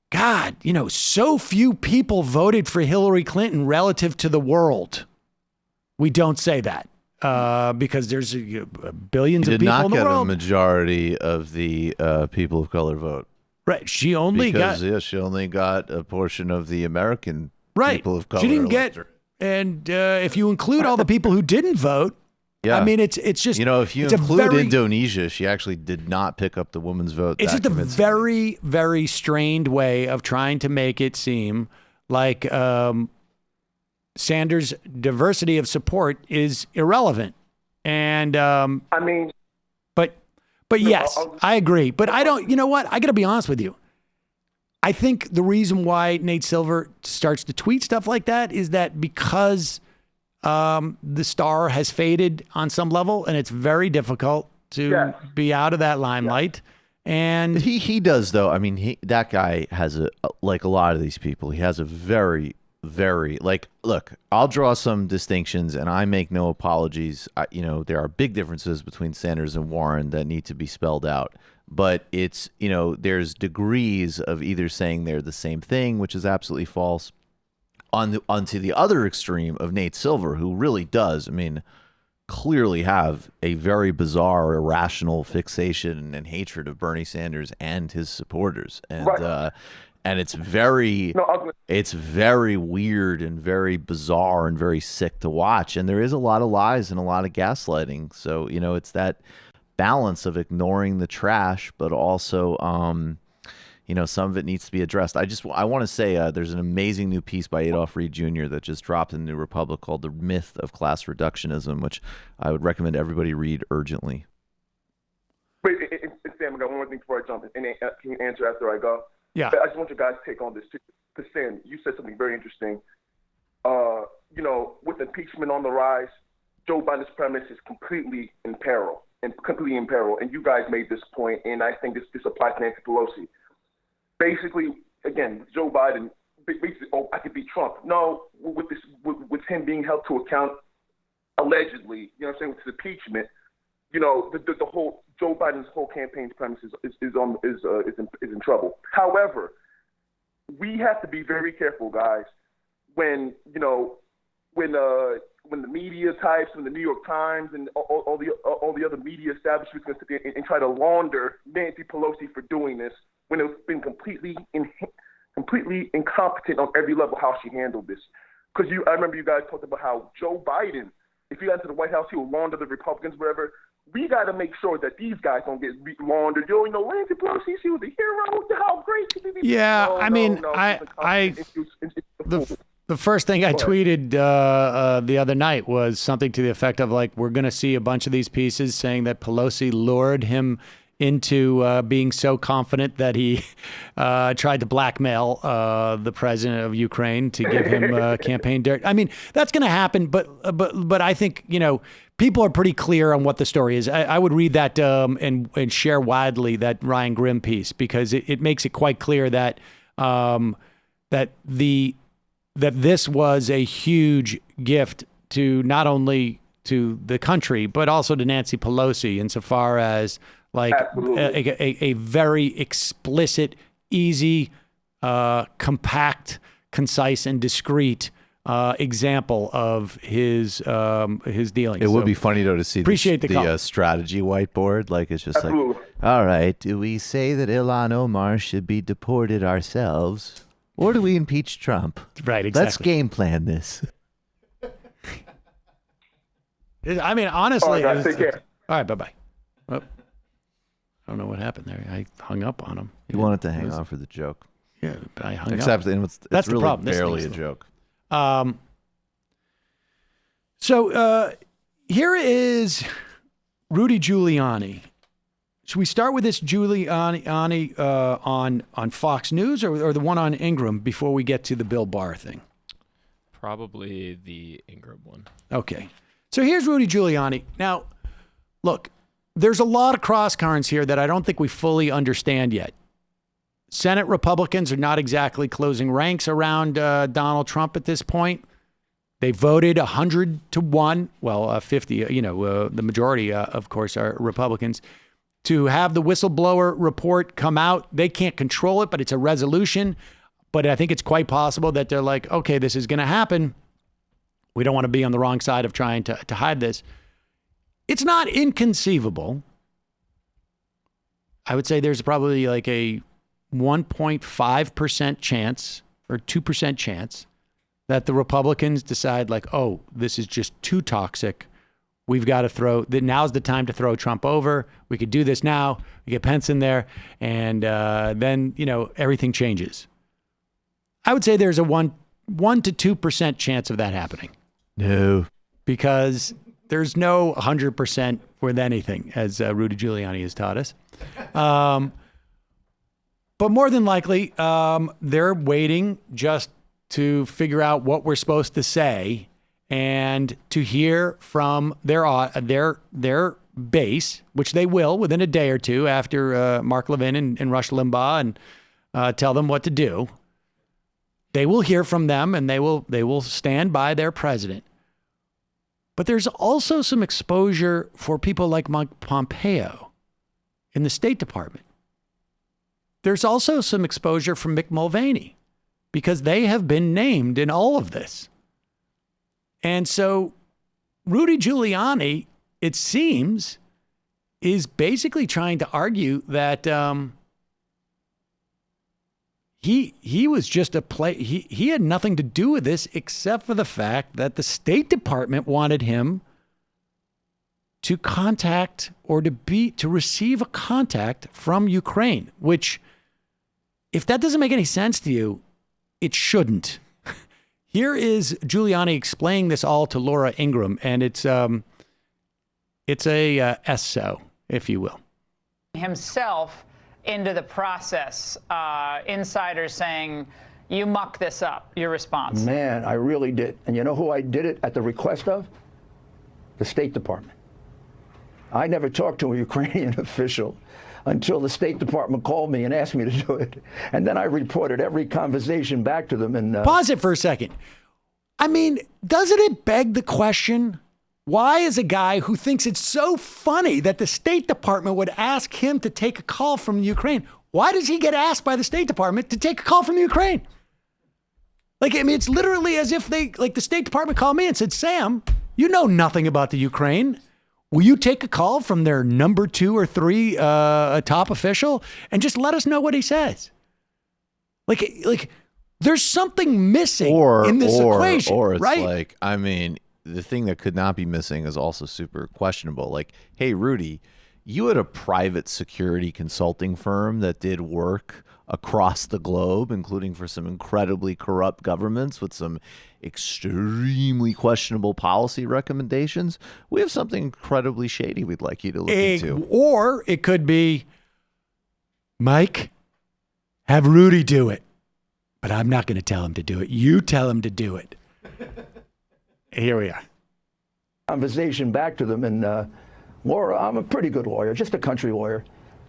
God, so few people voted for Hillary Clinton relative to the world. We don't say that. Because there's billions of people in the world. Did not get a majority of the people of color vote. Right. She only got a portion of the American people of color. She didn't get, and if you include all the people who didn't vote, I mean, it's just, if you include Indonesia, she actually did not pick up the women's vote. It's just a very, very strained way of trying to make it seem like Sanders' diversity of support is irrelevant. And but yes, I agree. But I don't, you know what? I got to be honest with you. I think the reason why Nate Silver starts to tweet stuff like that is that because the star has faded on some level and it's very difficult to be out of that limelight. And he does, though. I mean, that guy has like a lot of these people, he has a very look, I'll draw some distinctions and I make no apologies. There are big differences between Sanders and Warren that need to be spelled out, but it's, there's degrees of either saying they're the same thing, which is absolutely false, onto the other extreme of Nate Silver, who really does, clearly have a very bizarre, irrational fixation and hatred of Bernie Sanders and his supporters. And it's very weird and very bizarre and very sick to watch. And there is a lot of lies and a lot of gaslighting. So, it's that balance of ignoring the trash, but also, some of it needs to be addressed. I want to say there's an amazing new piece by Adolph Reed Jr. that just dropped in the New Republic called The Myth of Class Reductionism, which I would recommend everybody read urgently. Wait, Sam, I got one more thing before I jump in. Can you answer after I go? Yeah. I just want your guys' take on this too. Because Sam, you said something very interesting. With impeachment on the rise, Joe Biden's premise is completely in peril. And you guys made this point, and I think this applies to Nancy Pelosi. Basically, again, Joe Biden, I could be Trump. No, with him being held to account allegedly, with his impeachment, the whole Joe Biden's whole campaign's premise is in trouble. However, we have to be very careful, guys, when the media types, when the New York Times and all the other media establishments going to sit there and try to launder Nancy Pelosi for doing this, when it's been completely incompetent on every level how she handled this. Because I remember you guys talked about how Joe Biden if he got into the White House, he would launder the Republicans, whatever. We got to make sure that these guys don't get laundered. You know, Nancy Pelosi, she was a hero. How great she be. Yeah, no, I mean, the first thing I tweeted the other night was something to the effect of like, we're going to see a bunch of these pieces saying that Pelosi lured him into being so confident that he tried to blackmail the president of Ukraine to give him campaign dirt. I mean, that's going to happen, but I think, you know, people are pretty clear on what the story is. I would read that and share widely that Ryan Grimm piece, because it makes it quite clear that that this was a huge gift to not only to the country but also to Nancy Pelosi, insofar as like a very explicit, easy, compact, concise, and discreet example of his dealings. It would be funny though to see the strategy whiteboard. Like it's just like, all right, do we say that Ilhan Omar should be deported ourselves, or do we impeach Trump? Right, exactly. Let's game plan this. I mean, honestly. All right, guys, take care. All right, bye-bye. Oh, I don't know what happened there. I hung up on him. You wanted to hang on for the joke. Yeah, but I hung up. That's it's the really problem. barely a joke. So here is Rudy Giuliani. Should we start with this Giuliani on Fox News or the one on Ingram before we get to the Bill Barr thing? Probably the Ingram one. Okay. So here's Rudy Giuliani. Now, look, there's a lot of cross currents here that I don't think we fully understand yet. Senate Republicans are not exactly closing ranks around Donald Trump at this point. They voted 100-1, well, 50, the majority, of course, are Republicans, to have the whistleblower report come out. They can't control it, but it's a resolution. But I think it's quite possible that they're like, okay, this is going to happen. We don't want to be on the wrong side of trying to hide this. It's not inconceivable. I would say there's probably like a 1.5% chance or 2% chance that the Republicans decide like, oh, this is just too toxic. We've got to now's the time to throw Trump over. We could do this now. We get Pence in there, and then, everything changes. I would say there's a 1 to 2% chance of that happening. No. Because there's no 100% with anything, as Rudy Giuliani has taught us. But more than likely, they're waiting just to figure out what we're supposed to say and to hear from their base, which they will within a day or two after Mark Levin and Rush Limbaugh and tell them what to do. They will hear from them, and they will stand by their president. But there's also some exposure for people like Mike Pompeo in the State Department. There's also some exposure from Mick Mulvaney, because they have been named in all of this. And so Rudy Giuliani, it seems, is basically trying to argue that he was just a play. He had nothing to do with this except for the fact that the State Department wanted him to contact or to receive a contact from Ukraine, which, if that doesn't make any sense to you, it shouldn't. Here is Giuliani explaining this all to Laura Ingram, and it's a SO, if you will. Himself into the process, insiders saying, you muck this up. Your response? Man, I really did. And you know who I did it at the request of? The State Department. I never talked to a Ukrainian official until the State Department called me and asked me to do it. And then I reported every conversation back to them. And pause it for a second. I mean, doesn't it beg the question, why is a guy who thinks it's so funny that the State Department would ask him to take a call from Ukraine, why does he get asked by the State Department to take a call from Ukraine? Like, I mean, it's literally as if the State Department called me and said, Sam, you know nothing about the Ukraine. Will you take a call from their number 2 or 3 top official and just let us know what he says? Like there's something missing in this equation, or it's right? like, I mean, the thing that could not be missing is also super questionable. Like, hey, Rudy, you had a private security consulting firm that did work across the globe, including for some incredibly corrupt governments with some extremely questionable policy recommendations. We have something incredibly shady we'd like you to look into. Or it could be, Mike, have Rudy do it. But I'm not going to tell him to do it. You tell him to do it. Here we are. Conversation back to them, and Laura, I'm a pretty good lawyer, just a country lawyer,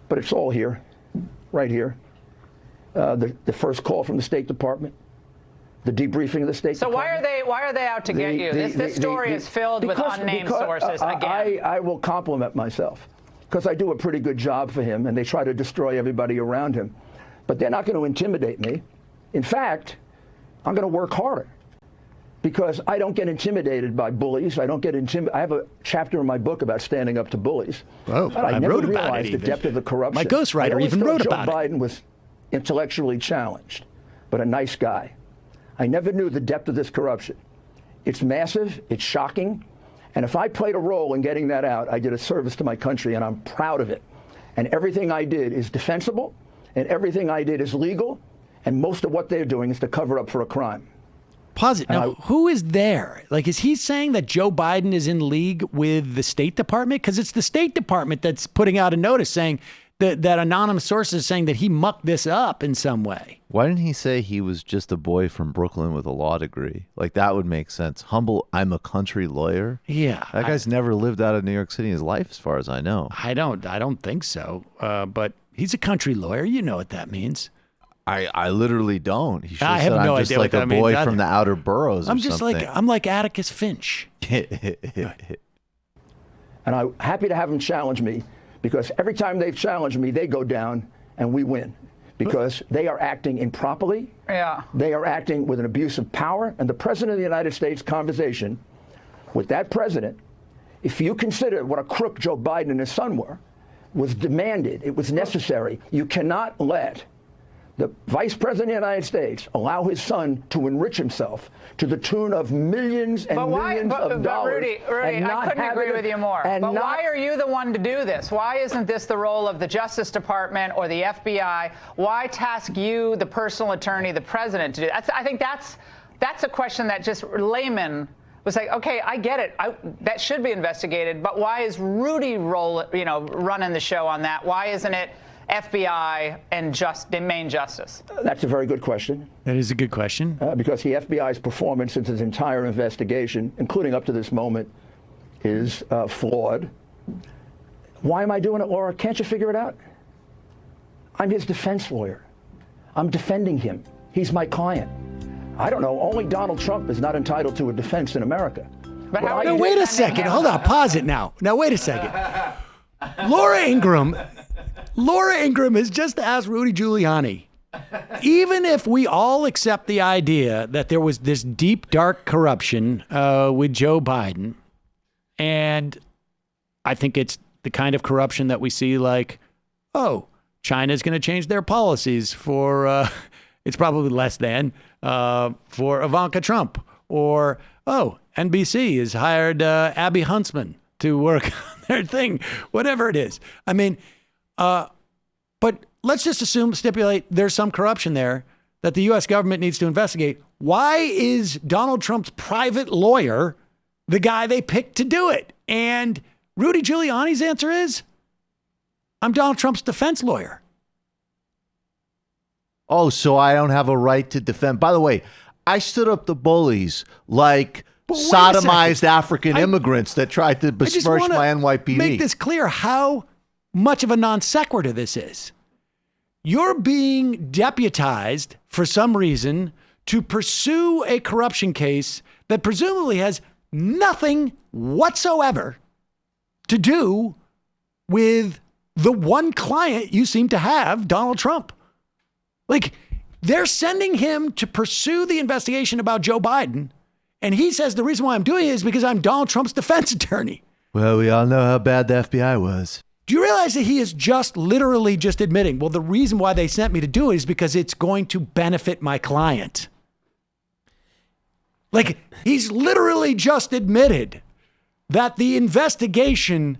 but it's all here, right here. The first call from the State Department, the debriefing of the State Department. So why are they out to get you? This story is filled with unnamed sources again. I will compliment myself because I do a pretty good job for him, and they try to destroy everybody around him. But they're not going to intimidate me. In fact, I'm going to work harder because I don't get intimidated by bullies. I don't get intimidated. I have a chapter in my book about standing up to bullies. Oh, but I never realized the depth of the corruption. My ghostwriter even wrote about it. Joe Biden was intellectually challenged, but a nice guy. I never knew the depth of this corruption. It's massive, it's shocking, and if I played a role in getting that out, I did a service to my country, and I'm proud of it. And everything I did is defensible, and everything I did is legal, and most of what they're doing is to cover up for a crime. Pause it. Now, who is there? Like, is he saying that Joe Biden is in league with the State Department? Because it's the State Department that's putting out a notice saying that anonymous sources saying that he mucked this up in some way. Why didn't he say he was just a boy from Brooklyn with a law degree? Like, that would make sense. Humble, I'm a country lawyer. Yeah. That guy's never lived out of New York City in his life, as far as I know. I don't think so. But he's a country lawyer. You know what that means. I literally don't. He should I have have said no I'm just idea like what a that means boy either. from the outer boroughs or I'm just something. I'm like Atticus Finch. And I'm happy to have them challenge me because every time they've challenged me, they go down and we win because they are acting improperly. Yeah. They are acting with an abuse of power. And the President of the United States conversation with that president, if you consider what a crook Joe Biden and his son were, was demanded. It was necessary. You cannot let the Vice President of the United States allow his son to enrich himself to the tune of millions and millions of dollars. Rudy, and I couldn't agree with you more. But why are you the one to do this? Why isn't this the role of the Justice Department or the FBI? Why task you, the personal attorney, the president, to do that? I think that's a question that just layman was like, okay, I get it. That should be investigated. But why is Rudy running the show on that? Why isn't it FBI and the main justice? That's a very good question. That is a good question. Because the FBI's performance since its entire investigation, including up to this moment, is flawed. Why am I doing it, Laura? Can't you figure it out? I'm his defense lawyer. I'm defending him. He's my client. I don't know. Only Donald Trump is not entitled to a defense in America. But now, wait a second. Hold on. Pause it now. Now, wait a second. Laura Ingraham has just asked Rudy Giuliani, even if we all accept the idea that there was this deep, dark corruption with Joe Biden, and I think it's the kind of corruption that we see like, oh, China's going to change their policies for, it's probably less than, for Ivanka Trump, or, oh, NBC has hired Abby Huntsman to work on their thing, whatever it is. I mean, but let's just stipulate there's some corruption there that the U.S. government needs to investigate. Why is Donald Trump's private lawyer the guy they picked to do it? And Rudy Giuliani's answer is, I'm Donald Trump's defense lawyer. Oh, so I don't have a right to defend. By the way, I stood up to bullies like sodomized African immigrants that tried to besmirch my NYPD. Make this clear how much of a non sequitur this is. You're being deputized for some reason to pursue a corruption case that presumably has nothing whatsoever to do with the one client you seem to have, Donald Trump. Like, they're sending him to pursue the investigation about Joe Biden, and he says the reason why I'm doing it is because I'm Donald Trump's defense attorney. Well, we all know how bad the FBI was. Do you realize that he is literally just admitting, well, the reason why they sent me to do it is because it's going to benefit my client? Like, he's literally just admitted that the investigation,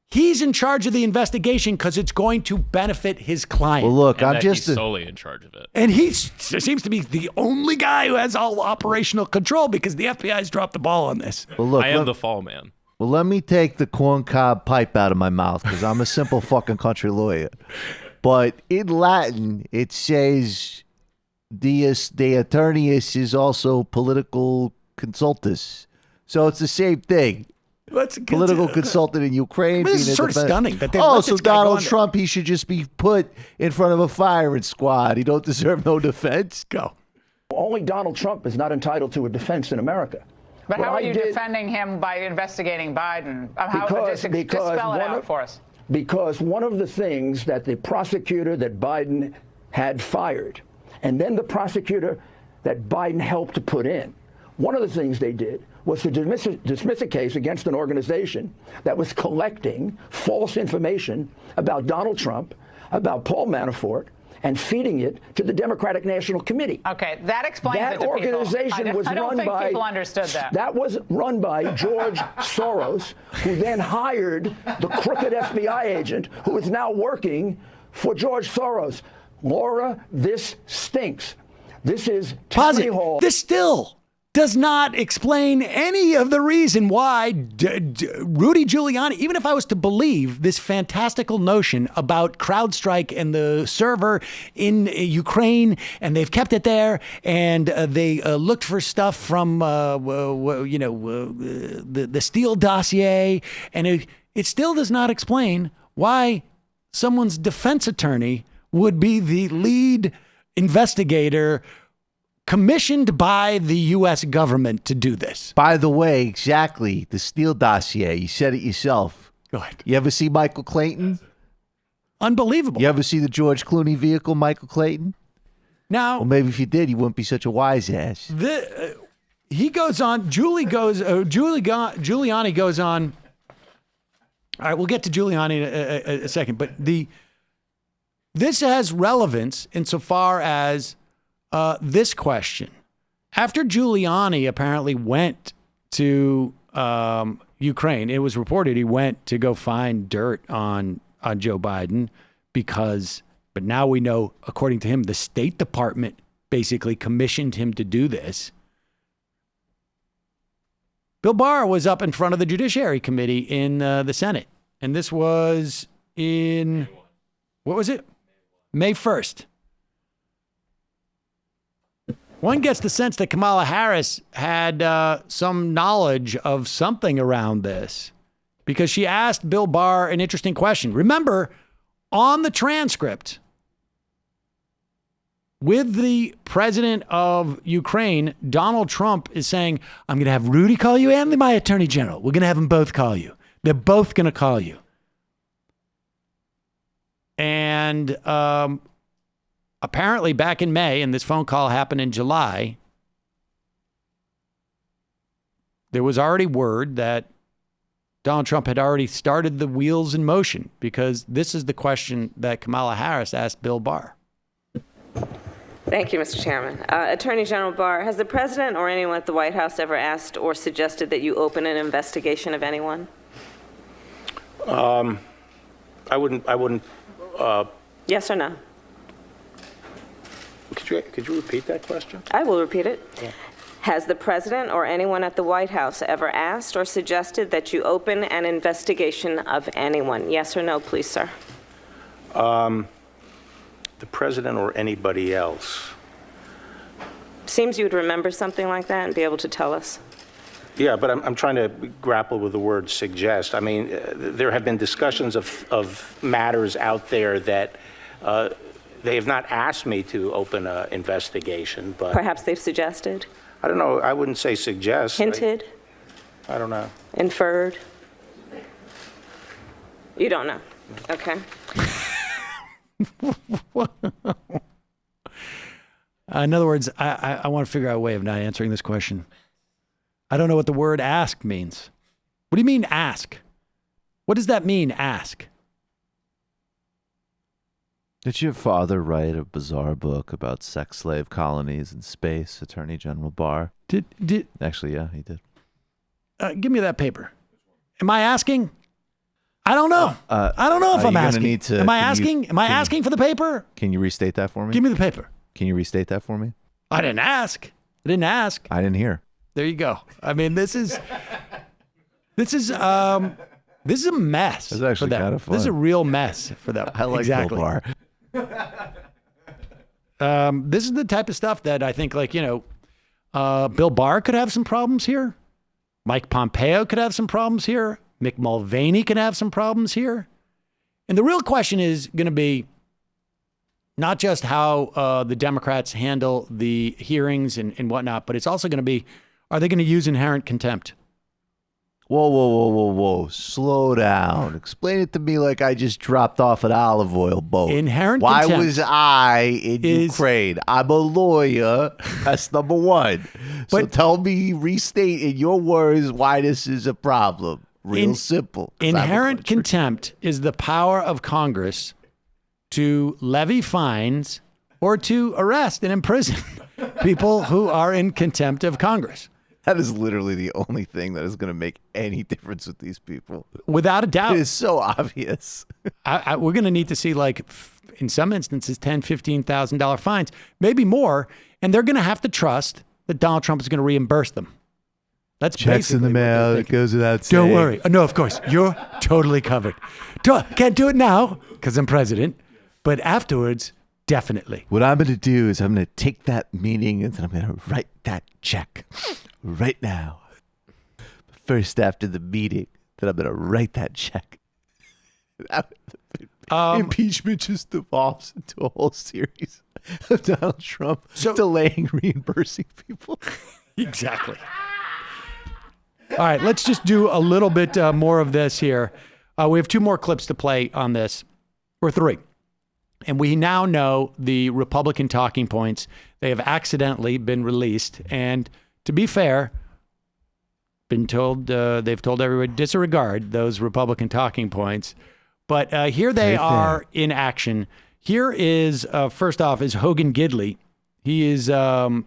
he's in charge of the investigation because it's going to benefit his client. Well, look, And he's solely in charge of it. And he seems to be the only guy who has all operational control because the FBI's dropped the ball on this. Well, look, I am the fall man. Well, let me take the corncob pipe out of my mouth because I'm a simple fucking country lawyer. But in Latin, it says Dies de Aeternius is also political consultus. So it's the same thing. Political consultant in Ukraine. This is sort of stunning. That so Donald Trump, he should just be put in front of a firing squad. He don't deserve no defense. Go. Only Donald Trump is not entitled to a defense in America. But how are you defending him by investigating Biden? Just spell it out for us. Because one of the things that the prosecutor that Biden had fired, and then the prosecutor that Biden helped to put in, one of the things they did was to dismiss a case against an organization that was collecting false information about Donald Trump, about Paul Manafort, and feeding it to the Democratic National Committee. Okay, that explains it to people. That organization was I don't run think by people understood that. That was run by George Soros, who then hired the crooked FBI agent who is now working for George Soros. Laura, this stinks. This is Tammany Hall. This still does not explain any of the reason why Rudy Giuliani, even if I was to believe this fantastical notion about CrowdStrike and the server in Ukraine, and they've kept it there, and they looked for stuff from, the Steele dossier, and it still does not explain why someone's defense attorney would be the lead investigator commissioned by the U.S. government to do this. By the way, exactly, the Steele dossier, you said it yourself. Go ahead. You ever see Michael Clayton? Unbelievable. You ever see the George Clooney vehicle, Michael Clayton? Now, well, maybe if you did, you wouldn't be such a wise ass. He goes on, Giuliani goes on. All right, we'll get to Giuliani in a second, but this has relevance insofar as this question. After Giuliani apparently went to Ukraine, it was reported he went to go find dirt on Joe Biden but now we know, according to him, the State Department basically commissioned him to do this. Bill Barr was up in front of the Judiciary Committee in the Senate. And this was in, what was it? May 1st. One gets the sense that Kamala Harris had some knowledge of something around this because she asked Bill Barr an interesting question. Remember, on the transcript with the president of Ukraine, Donald Trump is saying, I'm going to have Rudy call you and my attorney general. We're going to have them both call you. They're both going to call you. And apparently back in May, and this phone call happened in July, there was already word that Donald Trump had already started the wheels in motion because this is the question that Kamala Harris asked Bill Barr. Thank you, Mr. Chairman. Attorney General Barr, has the president or anyone at the White House ever asked or suggested that you open an investigation of anyone? I wouldn't. Yes or no? Could you repeat that question? I will repeat it. Yeah. Has the president or anyone at the White House ever asked or suggested that you open an investigation of anyone? Yes or no, please, sir? The president or anybody else? Seems you would remember something like that and be able to tell us. Yeah, but I'm trying to grapple with the word suggest. I mean, there have been discussions of matters out there that they have not asked me to open an investigation, but perhaps they've suggested. I don't know. I wouldn't say suggest. Hinted. I don't know. Inferred. You don't know. Okay. In other words, I want to figure out a way of not answering this question. I don't know what the word ask means. What do you mean ask? What does that mean, ask? Did your father write a bizarre book about sex slave colonies in space, Attorney General Barr? Did Actually, yeah, he did. Give me that paper. Am I asking? I don't know. I don't know if I'm asking. Am I asking? Am I asking for the paper? Can you restate that for me? Give me the paper. Can you restate that for me? I didn't ask. I didn't ask. I didn't hear. There you go. I mean, this is a mess. That's actually for them. kind of fun. This is a real mess for them. I like exactly. Bill Barr. This is the type of stuff that I think, like, Bill Barr could have some problems here. Mike Pompeo could have some problems here. Mick Mulvaney could have some problems here. And the real question is going to be not just how the Democrats handle the hearings and whatnot, but it's also going to be, are they going to use inherent contempt? Whoa. Slow down. Explain it to me like I just dropped off an olive oil boat. Inherent Why contempt was I in Ukraine? I'm a lawyer. That's number one. So tell me, restate in your words why this is a problem. Real simple. Inherent contempt is the power of Congress to levy fines or to arrest and imprison people who are in contempt of Congress. That is literally the only thing that is going to make any difference with these people. Without a doubt. It is so obvious. We're going to need to see, like, in some instances, $10,000, $15,000 fines, maybe more. And they're going to have to trust that Donald Trump is going to reimburse them. That's checks in the mail. It goes without saying. Don't worry. No, of course. You're totally covered. Can't do it now because I'm president. But afterwards, definitely. What I'm going to do is I'm going to take that meeting and then I'm going to write that check right now. First, after the meeting, then I'm going to write that check. Impeachment just devolves into a whole series of Donald Trump delaying reimbursing people. Exactly. All right, let's just do a little bit more of this here. We have 2 more clips to play on this, or 3. And we now know the Republican talking points. They have accidentally been released. And to be fair, they've told everybody to disregard those Republican talking points. But here they are in action. Here is, first off, is Hogan Gidley. He is one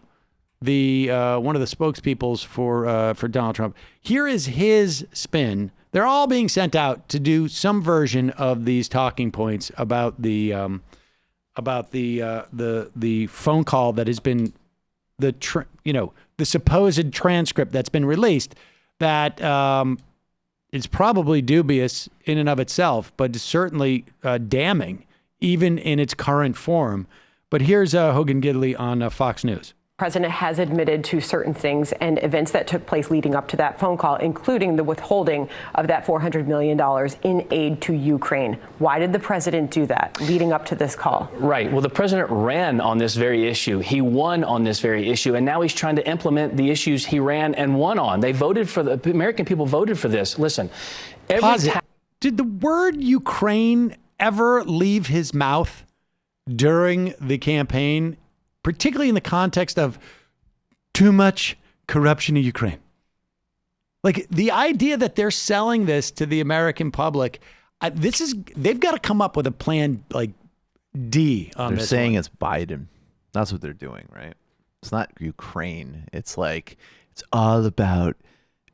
of the spokespeoples for Donald Trump. Here is his spin. They're all being sent out to do some version of these talking points about the phone call that has been the supposed transcript that's been released that is probably dubious in and of itself, but is certainly damning even in its current form. But here's Hogan Gidley on Fox News. The president has admitted to certain things and events that took place leading up to that phone call, including the withholding of that $400 million in aid to Ukraine. Why did the president do that leading up to this call? Right. Well, the president ran on this very issue. He won on this very issue, and now he's trying to implement the issues he ran and won on. They voted for the American people voted for this. Listen, did the word Ukraine ever leave his mouth during the campaign? Particularly in the context of too much corruption in Ukraine. Like, the idea that they're selling this to the American public, they've got to come up with a plan like D on this. They're saying it's Biden. That's what they're doing, right? It's not Ukraine. It's like, it's all about,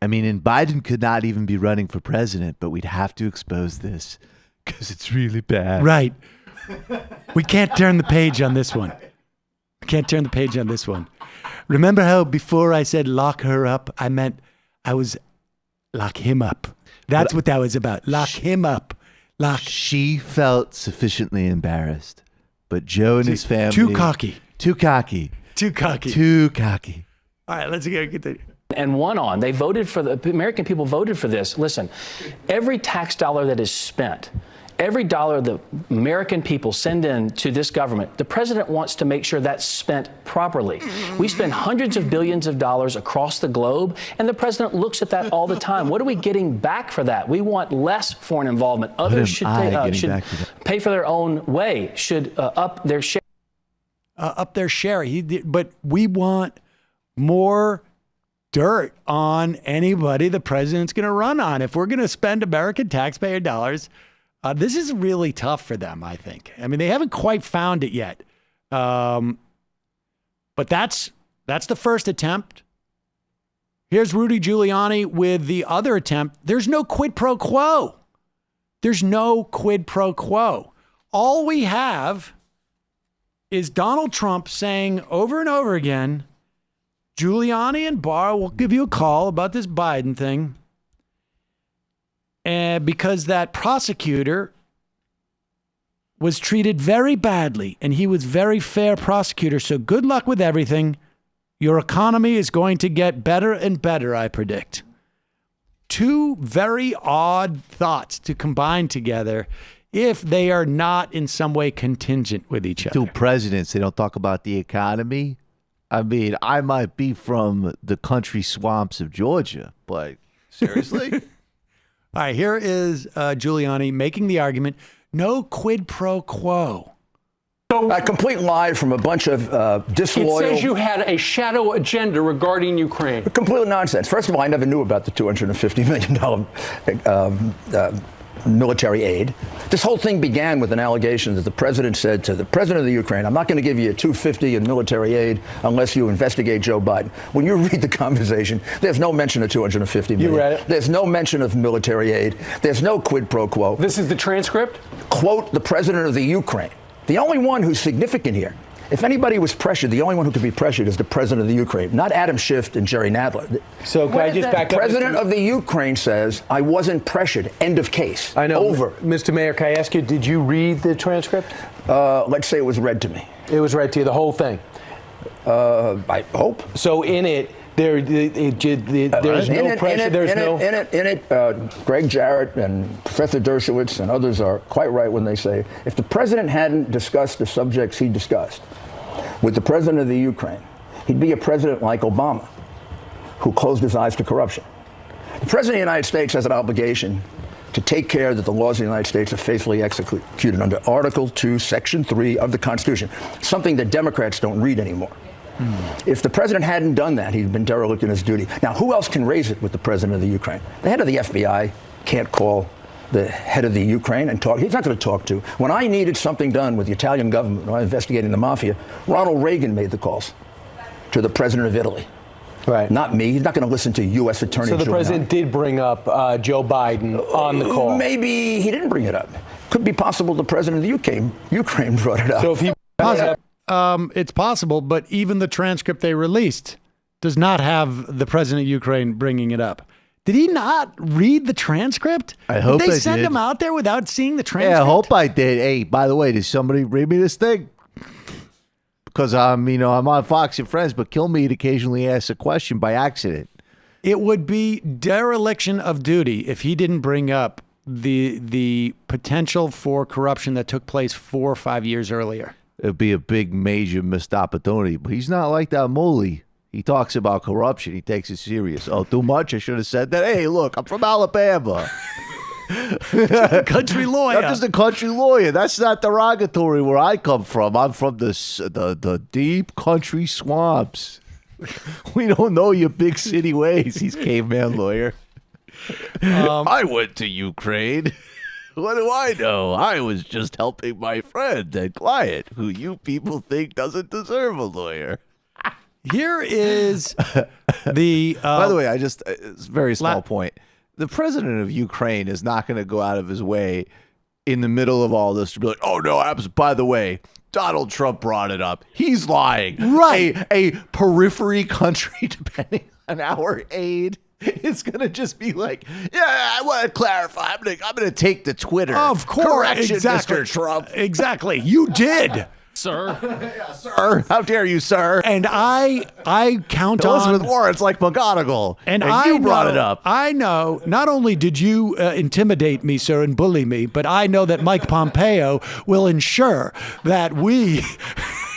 and Biden could not even be running for president, but we'd have to expose this because it's really bad. Right. We can't turn the page on this one. Can't turn the page on this one. Remember how before I said lock her up, I meant I was lock him up. That's what that was about. Lock him up. She felt sufficiently embarrassed, but Joe and his family. Too cocky. All right, let's get to and won on. They voted for the American people voted for this. Listen, every tax dollar that is spent, every dollar the American people send in to this government, the president wants to make sure that's spent properly. We spend hundreds of billions of dollars across the globe, and the president looks at that all the time. What are we getting back for that? We want less foreign involvement. Others should pay for their own way, should up their share. But we want more dirt on anybody the president's going to run on. If we're going to spend American taxpayer dollars This is really tough for them, I think. I mean, they haven't quite found it yet. But that's the first attempt. Here's Rudy Giuliani with the other attempt. There's no quid pro quo. There's no quid pro quo. All we have is Donald Trump saying over and over again, Giuliani and Barr will give you a call about this Biden thing. And because that prosecutor was treated very badly and he was very fair prosecutor. So good luck with everything. Your economy is going to get better and better, I predict. Two very odd thoughts to combine together if they are not in some way contingent with each other. Two presidents, they don't talk about the economy. I mean, I might be from the country swamps of Georgia, but seriously? All right, here is Giuliani making the argument, no quid pro quo. A complete lie from a bunch of disloyal... It says you had a shadow agenda regarding Ukraine. Complete nonsense. First of all, I never knew about the $250 million military aid. This whole thing began with an allegation that the president said to the president of the Ukraine, I'm not going to give you a $250 in military aid unless you investigate Joe Biden. When you read the conversation, there's no mention of $250 million. You read it? There's no mention of military aid. There's no quid pro quo. This is the transcript? Quote the president of the Ukraine. The only one who's significant here, if anybody was pressured, the only one who could be pressured is the president of the Ukraine, not Adam Schiff and Jerry Nadler. So can I just back up? The president of the Ukraine says, I wasn't pressured. End of case. I know. Over. Mr. Mayor, can I ask you, did you read the transcript? Let's say it was read to me. It was read to you, the whole thing? I hope. So in it, there's no pressure. In it, Greg Jarrett and Professor Dershowitz and others are quite right when they say if the president hadn't discussed the subjects he discussed with the president of the Ukraine, he'd be a president like Obama, who closed his eyes to corruption. The president of the United States has an obligation to take care that the laws of the United States are faithfully executed under Article 2, Section 3 of the Constitution, something that Democrats don't read anymore. If the president hadn't done that, he'd been derelict in his duty. Now, who else can raise it with the president of the Ukraine? The head of the FBI can't call the head of the Ukraine and talk. He's not going to talk to. When I needed something done with the Italian government, when I was investigating the mafia, Ronald Reagan made the calls to the president of Italy. Right. Not me. He's not going to listen to U.S. Attorney So the Giuliani. president did bring up Joe Biden on the call. Maybe he didn't bring it up. Could be possible the president of the Ukraine brought it up. So if he... It's possible, but even the transcript they released does not have the president of Ukraine bringing it up. Did he not read the transcript? I hope did they I send did. him out there without seeing the transcript? Yeah, I hope I did. Hey, by the way, did somebody read me this thing? Because I'm on Fox and Friends, but Kilmeade occasionally asks a question by accident. It would be dereliction of duty if he didn't bring up the potential for corruption that took place 4 or 5 years earlier. It'd be a big, major missed opportunity. But he's not like that Muley. He talks about corruption. He takes it serious. Oh, too much? I should have said that. Hey, look, I'm from Alabama. Just a country lawyer. I'm just a country lawyer. That's not derogatory where I come from. I'm from the deep country swamps. We don't know your big city ways. He's caveman lawyer. I went to Ukraine. What do I know? I was just helping my friend and client, who you people think doesn't deserve a lawyer. Here is the... By the way, it's a very small point. The president of Ukraine is not going to go out of his way in the middle of all this to be like, oh, no, by the way, Donald Trump brought it up. He's lying. Right. A periphery country, depending on our aid, it's going to just be like, yeah, I want to clarify. I'm going to take the Twitter. Of course. Correction, Exactly. Mr. Trump. Exactly. You did. Sir. Yeah, sir. How dare you, sir? And I count Elizabeth on... Warren's like McGonagall. And you brought it up. I know. Not only did you intimidate me, sir, and bully me, but I know that Mike Pompeo will ensure that we,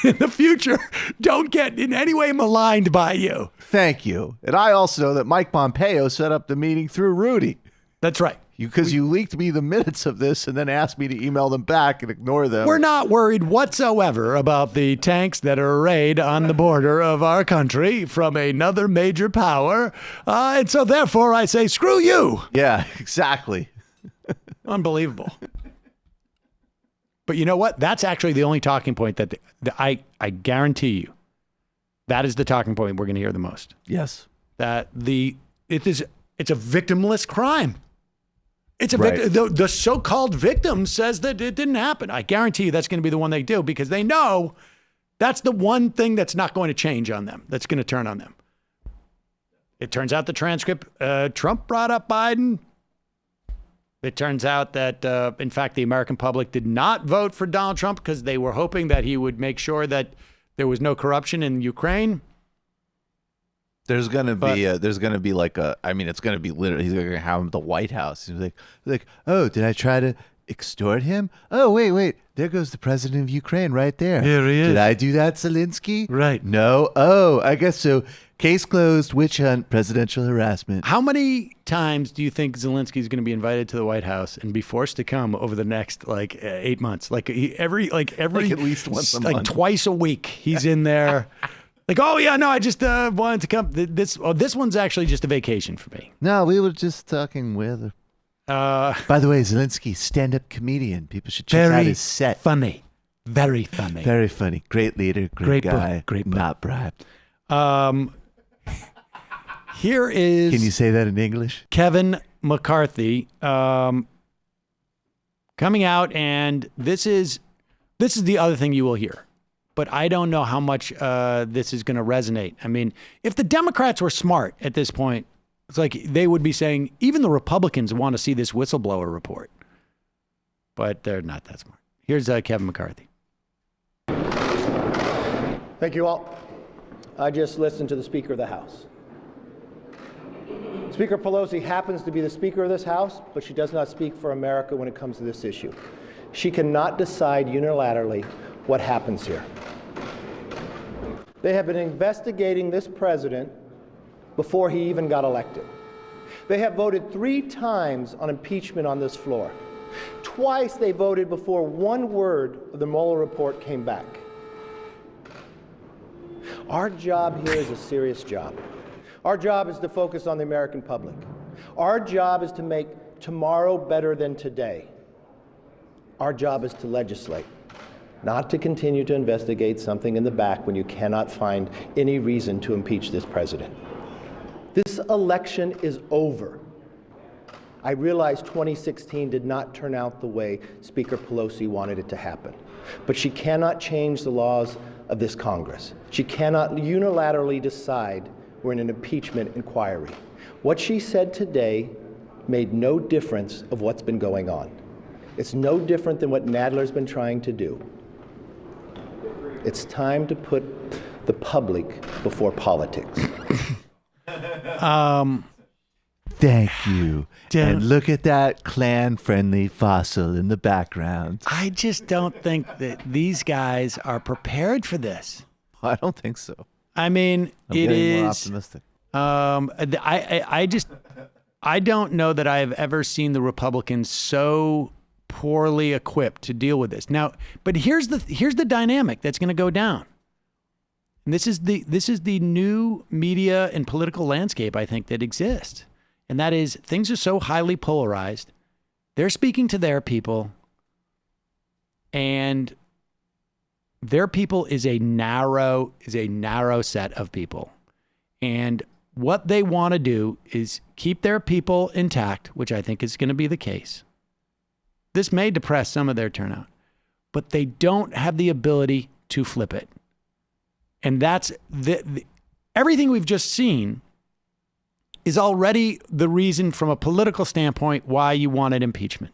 in the future, don't get in any way maligned by you. Thank you. And I also know that Mike Pompeo set up the meeting through Rudy. That's right. Because you leaked me the minutes of this and then asked me to email them back and ignore them. We're not worried whatsoever about the tanks that are arrayed on the border of our country from another major power. And so therefore I say, screw you. Yeah, exactly. Unbelievable. But you know what? That's actually the only talking point that I guarantee you that is the talking point we're going to hear the most. Yes. That it's a victimless crime. It's a Right. the so-called victim says that it didn't happen. I guarantee you that's going to be the one they do because they know that's the one thing that's not going to change on them. That's going to turn on them. It turns out the transcript, Trump brought up Biden. It turns out that, in fact, the American public did not vote for Donald Trump because they were hoping that he would make sure that there was no corruption in Ukraine. There's gonna be like it's gonna be literally, he's gonna have him at the White House. He's like, oh, did I try to extort him? Oh, wait, there goes the president of Ukraine right there. Here he is. Did I do that, Zelensky? Right. No. Oh, I guess so. Case closed. Witch hunt. Presidential harassment. How many times do you think Zelensky is going to be invited to the White House and be forced to come over the next 8 months? Every at least once a month. Twice a week he's in there. Like, oh yeah, no, I just wanted to come. This one's actually just a vacation for me. No, we were just talking with. By the way, Zelensky, stand-up comedian. People should check out his set. Funny, very funny, very funny. Great leader, great guy, book, great book. Not bribed. Here is. Can you say that in English? Kevin McCarthy coming out, and this is the other thing you will hear. But I don't know how much this is going to resonate. I mean, if the Democrats were smart at this point, it's like they would be saying, even the Republicans want to see this whistleblower report. But they're not that smart. Here's Kevin McCarthy. Thank you all. I just listened to the Speaker of the House. Speaker Pelosi happens to be the Speaker of this House, but she does not speak for America when it comes to this issue. She cannot decide unilaterally what happens here. They have been investigating this president before he even got elected. They have voted 3 times on impeachment on this floor. Twice they voted before one word of the Mueller report came back. Our job here is a serious job. Our job is to focus on the American public. Our job is to make tomorrow better than today. Our job is to legislate, not to continue to investigate something in the back when you cannot find any reason to impeach this president. This election is over. I realize 2016 did not turn out the way Speaker Pelosi wanted it to happen, but she cannot change the laws of this Congress. She cannot unilaterally decide we're in an impeachment inquiry. What she said today made no difference of what's been going on. It's no different than what Nadler's been trying to do. It's time to put the public before politics. Thank you. And look at that Klan-friendly fossil in the background. I just don't think that these guys are prepared for this. I don't think so. I mean, I'm it getting more is. optimistic. I don't know that I have ever seen the Republicans so poorly equipped to deal with this. Now, but here's the dynamic that's going to go down. And this is the new media and political landscape, I think, that exists. And that is, things are so highly polarized. They're speaking to their people, and their people is a narrow set of people. And what they want to do is keep their people intact, which I think is going to be the case. This may depress some of their turnout, but they don't have the ability to flip it. And that's everything we've just seen is already the reason from a political standpoint why you wanted impeachment.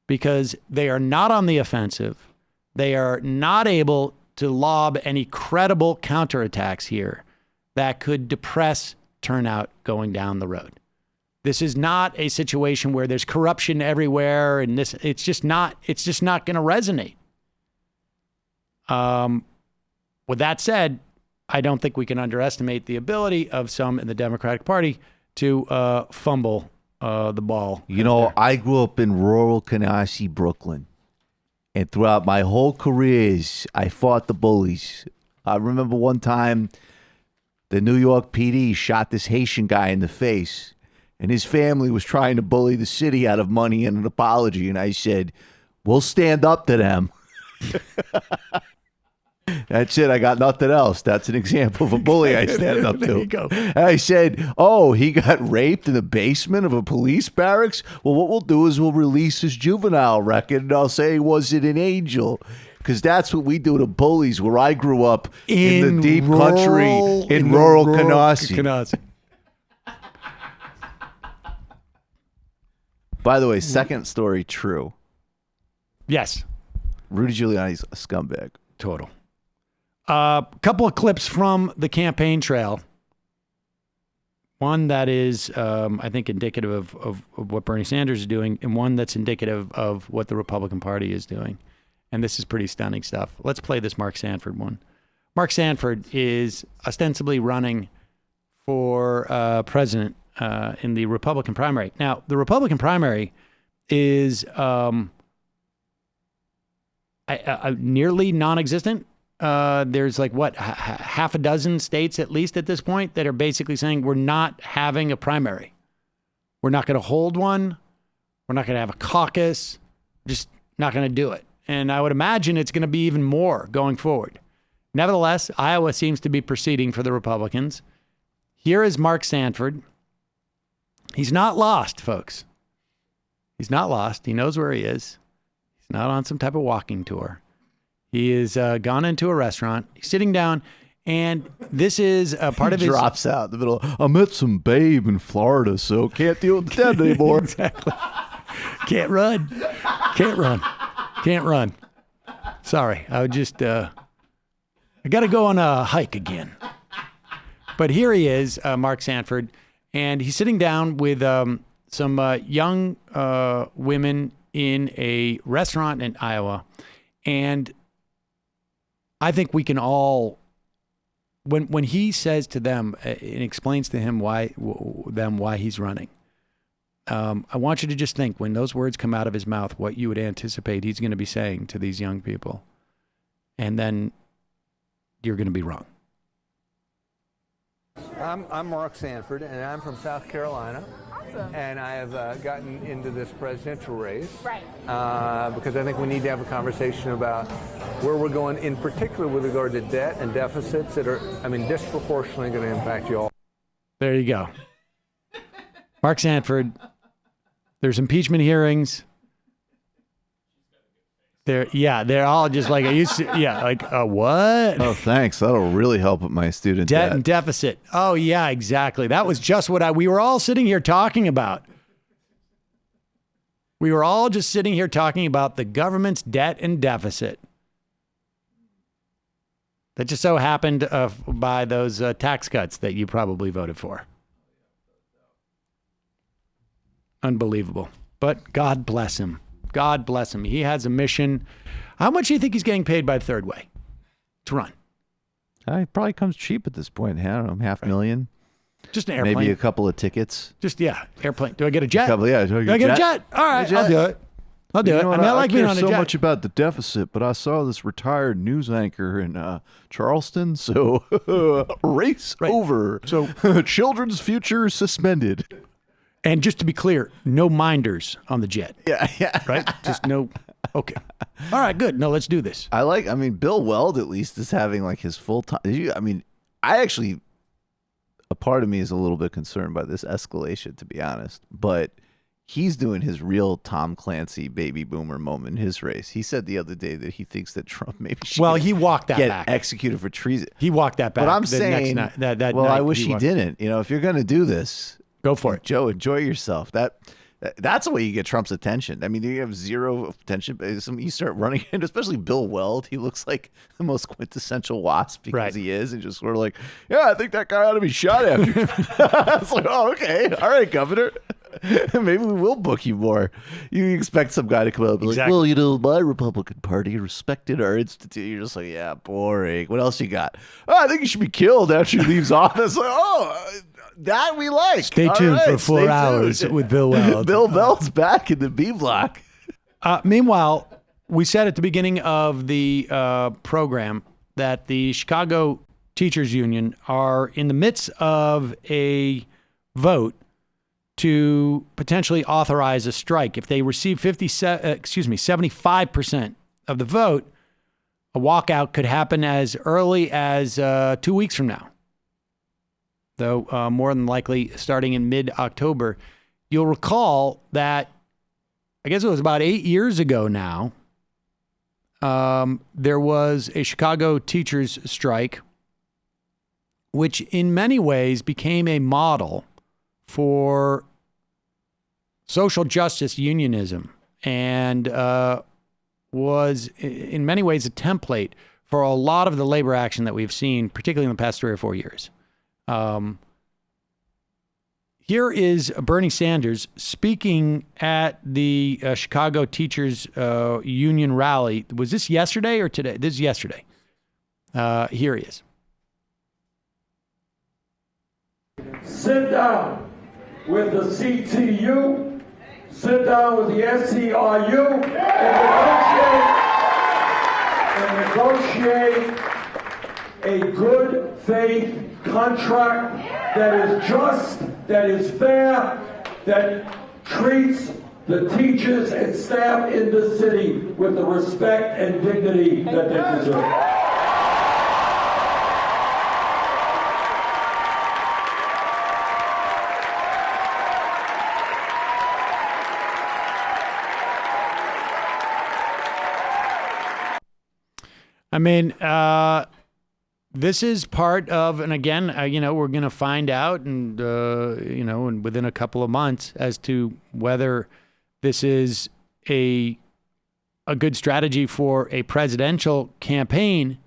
Because they are not on the offensive. They are not able to lob any credible counterattacks here that could depress turnout going down the road. This is not a situation where there's corruption everywhere, and it's just not going to resonate. With that said, I don't think we can underestimate the ability of some in the Democratic Party to fumble the ball. You know, I grew up in rural Canarsie, Brooklyn. And throughout my whole careers, I fought the bullies. I remember one time the New York PD shot this Haitian guy in the face. And his family was trying to bully the city out of money and an apology. And I said, We'll stand up to them. That's it. I got nothing else. That's an example of a bully I stand up to. There you go. I said, oh, he got raped in the basement of a police barracks? Well, what we'll do is we'll release his juvenile record, and I'll say, was it an angel? Because that's what we do to bullies where I grew up in the deep country in rural Canarsie. By the way, second story true. Yes. Rudy Giuliani's a scumbag. Total. Couple of clips from the campaign trail. One that is, I think, indicative of what Bernie Sanders is doing, and one that's indicative of what the Republican Party is doing. And this is pretty stunning stuff. Let's play this Mark Sanford one. Mark Sanford is ostensibly running for president in the Republican primary. Now, the Republican primary is nearly non-existent. There's like, what, half a dozen states at least at this point that are basically saying we're not having a primary. We're not going to hold one. We're not going to have a caucus. Just not going to do it. And I would imagine it's going to be even more going forward. Nevertheless, Iowa seems to be proceeding for the Republicans. Here is Mark Sanford. He's not lost, folks. He's not lost. He knows where he is. He's not on some type of walking tour. He has gone into a restaurant. He's sitting down, and this is a part of his... drops out in the middle. I met some babe in Florida, so can't deal with that anymore. Exactly. Can't run. Can't run. Can't run. Sorry. I would just... I got to go on a hike again. But here he is, Mark Sanford, and he's sitting down with some young women in a restaurant in Iowa, and I think we can all, when he says to them and explains to him why he's running, I want you to just think when those words come out of his mouth, what you would anticipate he's going to be saying to these young people, and then you're going to be wrong. I'm Mark Sanford, and I'm from South Carolina. Awesome. And I have gotten into this presidential race because I think we need to have a conversation about where we're going, in particular with regard to debt and deficits that are, disproportionately going to impact you all. There you go. Mark Sanford. There's impeachment hearings. They're all just like, what? Oh, thanks. That'll really help with my student debt and deficit. Oh, yeah, exactly. That was just what we were all sitting here talking about. We were all just sitting here talking about the government's debt and deficit. That just so happened by those tax cuts that you probably voted for. Unbelievable. But God bless him. God bless him. He has a mission. How much do you think he's getting paid by Third Way to run? It probably comes cheap at this point. I don't know, $500,000. Just an airplane. Maybe a couple of tickets. Just, airplane. Do I get a jet? Do I get a jet? All right, I'll do it. I'll do it. I like being on a jet. I care so much about the deficit, but I saw this retired news anchor in Charleston, so race over. So children's future suspended. And just to be clear, no minders on the jet. Yeah. Right? Just no. Okay. All right, good. No, let's do this. Bill Weld at least is having like his full time. A part of me is a little bit concerned by this escalation, to be honest, but he's doing his real Tom Clancy baby boomer moment in his race. He said the other day that he thinks that Trump maybe should he walked that get back. Executed for treason. He walked that back. But I'm saying, I wish he didn't. If you're going to do this, go for it. Joe, enjoy yourself. That's the way you get Trump's attention. You have zero attention. You start running, and especially Bill Weld, he looks like the most quintessential WASP because he is, and just sort of like, I think that guy ought to be shot after. It's like, oh, okay. All right, Governor. Maybe we will book you more. You expect some guy to come up and be like, well, my Republican Party respected our institute. You're just like, yeah, boring. What else you got? Oh, I think he should be killed after he leaves office. Like, that we like. Stay tuned for 4 hours with Bill Weld. Bill Weld's back in the B block. Meanwhile, we said at the beginning of the program that the Chicago Teachers Union are in the midst of a vote to potentially authorize a strike. If they receive 75% of the vote, a walkout could happen as early as 2 weeks from now, though more than likely starting in mid-October. You'll recall that, I guess it was about 8 years ago now, there was a Chicago teachers strike, which in many ways became a model for social justice unionism and was in many ways a template for a lot of the labor action that we've seen, particularly in the past 3 or 4 years. Here is Bernie Sanders speaking at the Chicago Teachers Union rally. Was this yesterday or today? This is yesterday. Here he is. Sit down with the CTU, sit down with the SCRU, and negotiate a good faith contract that is just, that is fair, that treats the teachers and staff in the city with the respect and dignity that they deserve. I mean, this is part of, and again, we're going to find out, and and within a couple of months, as to whether this is a good strategy for a presidential campaign.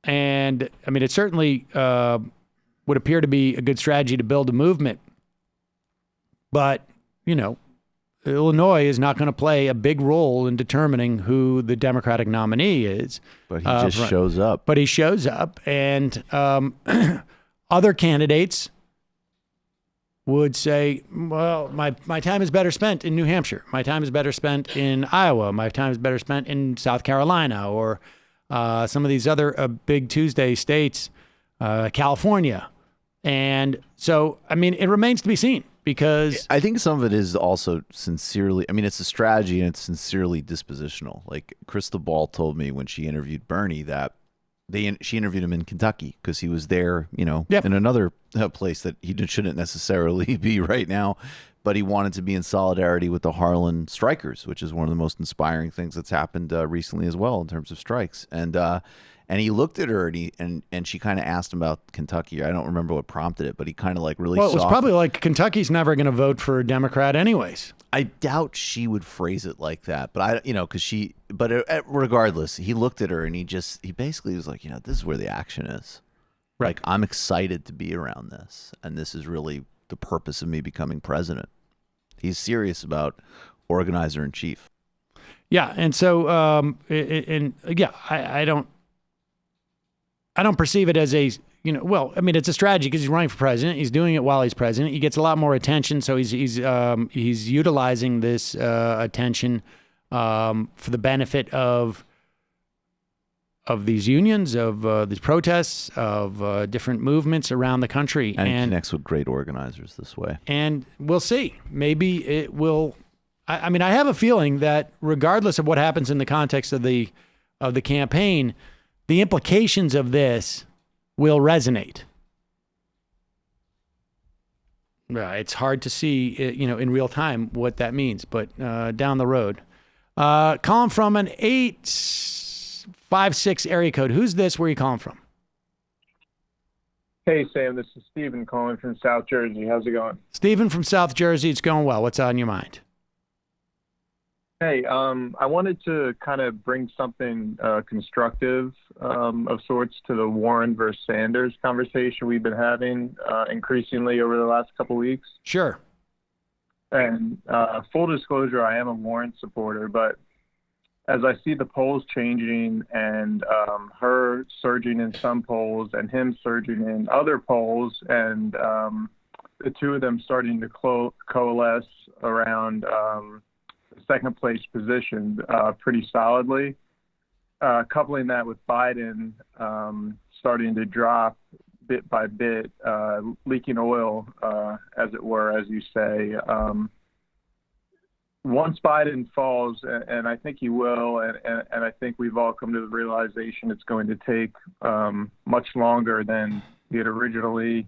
And I mean, it certainly would appear to be a good strategy to build a movement, but Illinois is not going to play a big role in determining who the Democratic nominee is. But he just shows up. But he shows up, and other candidates would say, well, my time is better spent in New Hampshire. My time is better spent in Iowa. My time is better spent in South Carolina, or some of these other big Tuesday states, California. And so, I mean, it remains to be seen. Because I think some of it is also sincerely, I mean, it's a strategy and it's sincerely dispositional. Like Crystal Ball told me when she interviewed Bernie that she interviewed him in Kentucky because he was there, in another place that he shouldn't necessarily be right now, but he wanted to be in solidarity with the Harlan strikers, which is one of the most inspiring things that's happened recently as well in terms of strikes. And he looked at her and she kind of asked him about Kentucky. I don't remember what prompted it, but he kind of like really. Well, it was probably like Kentucky's never going to vote for a Democrat anyways. I doubt she would phrase it like that, but regardless, he looked at her and he basically was like, this is where the action is. Right. Like, I'm excited to be around this, and this is really the purpose of me becoming president. He's serious about organizer in chief. Yeah, and so I don't perceive it as it's a strategy because he's running for president. He's doing it while he's president. He gets a lot more attention, so he's utilizing this attention for the benefit of these unions, of these protests, of different movements around the country, and connects with great organizers this way. And we'll see. Maybe it will. I mean, I have a feeling that regardless of what happens in the context of the campaign, the implications of this will resonate. It's hard to see, in real time what that means, but down the road. Calling from an 856 area code. Who's this? Where are you calling from? Hey, Sam. This is Steven calling from South Jersey. How's it going? Steven from South Jersey. It's going well. What's on your mind? Hey, I wanted to kind of bring something constructive of sorts to the Warren versus Sanders conversation we've been having increasingly over the last couple of weeks. Sure. And full disclosure, I am a Warren supporter, but as I see the polls changing and her surging in some polls and him surging in other polls, and the two of them starting to coalesce around second place position pretty solidly. Coupling that with Biden starting to drop bit by bit, leaking oil, as it were, as you say. Once Biden falls, and I think he will, and I think we've all come to the realization it's going to take much longer than we had originally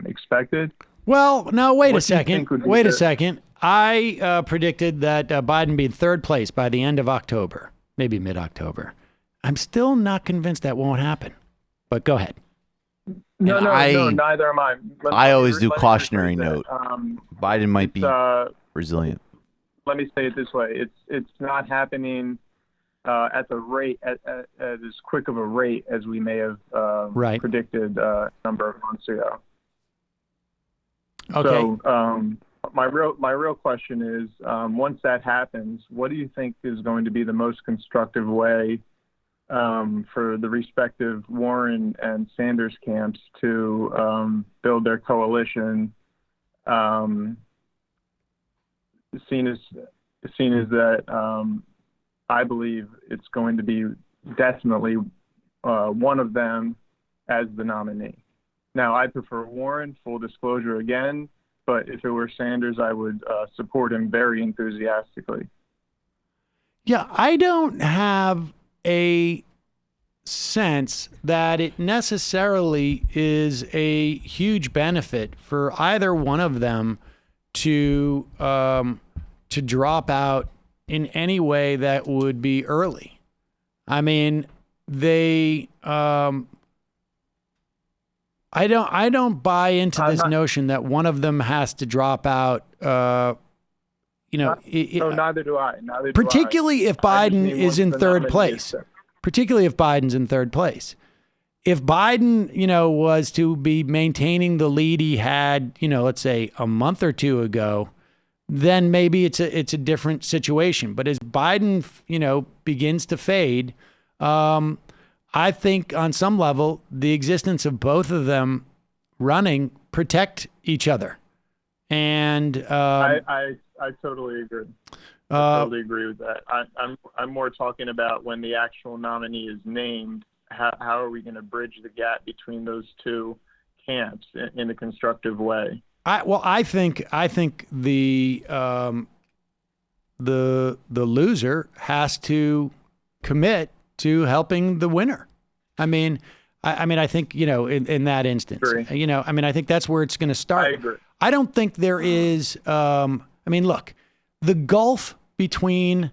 expected. Well, no, wait What a do you second. think would be Wait a the- second. I predicted that Biden be in third place by the end of October, maybe mid-October. I'm still not convinced that won't happen. But go ahead. No, And neither am I. I always do let me cautionary rephrase note. that. Biden might be it's, resilient. Let me say it this way: it's not happening at the rate at as quick of a rate as we may have predicted a number of months ago. Okay. So my real question is, once that happens, what do you think is going to be the most constructive way for the respective Warren and Sanders camps to build their coalition? Seen as that, I believe it's going to be definitely one of them as the nominee. Now, I prefer Warren, full disclosure again, but if it were Sanders, I would support him very enthusiastically. Yeah, I don't have a sense that it necessarily is a huge benefit for either one of them to drop out in any way that would be early. I mean, they I don't buy into this notion that one of them has to drop out. No, neither do I. Particularly if Biden is in third place. Particularly if Biden's in third place. If Biden, was to be maintaining the lead he had, let's say a month or two ago, then maybe it's a different situation. But as Biden, begins to fade, I think on some level the existence of both of them running protect each other. And I totally agree. I totally agree with that. I'm more talking about when the actual nominee is named. How are we going to bridge the gap between those two camps in a constructive way? I think the loser has to commit to helping the winner. I mean, I think, in that instance, I think that's where it's going to start. I agree. I don't think there is, look, the gulf between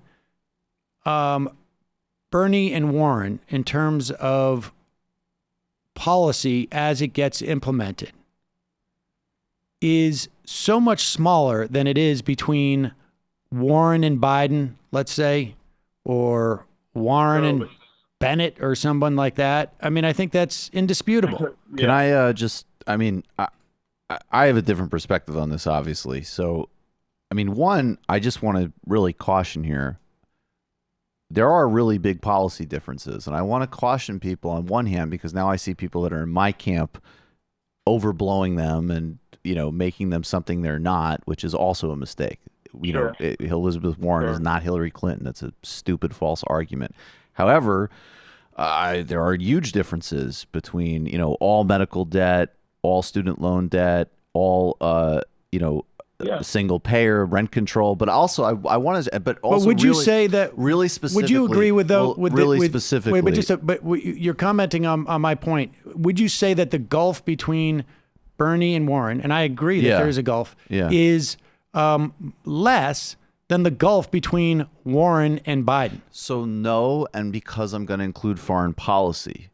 Bernie and Warren in terms of policy as it gets implemented is so much smaller than it is between Warren and Biden, let's say, or Warren and Bennett or someone like that. I mean, I think that's indisputable. Can I I have a different perspective on this, obviously. So, one, I just want to really caution here. There are really big policy differences, and I want to caution people on one hand because now I see people that are in my camp overblowing them and making them something they're not, which is also a mistake. Elizabeth Warren is not Hillary Clinton. That's a stupid, false argument. However, there are huge differences between all medical debt, all student loan debt, all single payer rent control, but also I want to. But also, would you say that really specifically? Would you agree with those? Specifically, you're commenting on my point. Would you say that the gulf between Bernie and Warren, and I agree that there is a gulf, is less than the gulf between Warren and Biden? So no, and because I'm going to include foreign policy,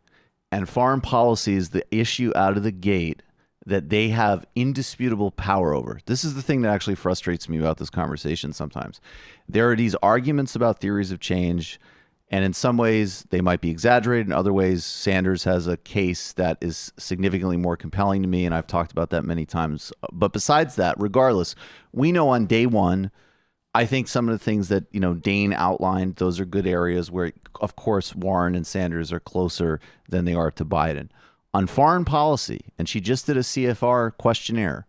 and foreign policy is the issue out of the gate that they have indisputable power over. This is the thing that actually frustrates me about this conversation sometimes. There are these arguments about theories of change, and in some ways they might be exaggerated. In other ways, Sanders has a case that is significantly more compelling to me, and I've talked about that many times. But besides that, regardless, we know on day one, I think some of the things that Dayen outlined, those are good areas where, of course, Warren and Sanders are closer than they are to Biden. On foreign policy, and she just did a CFR questionnaire,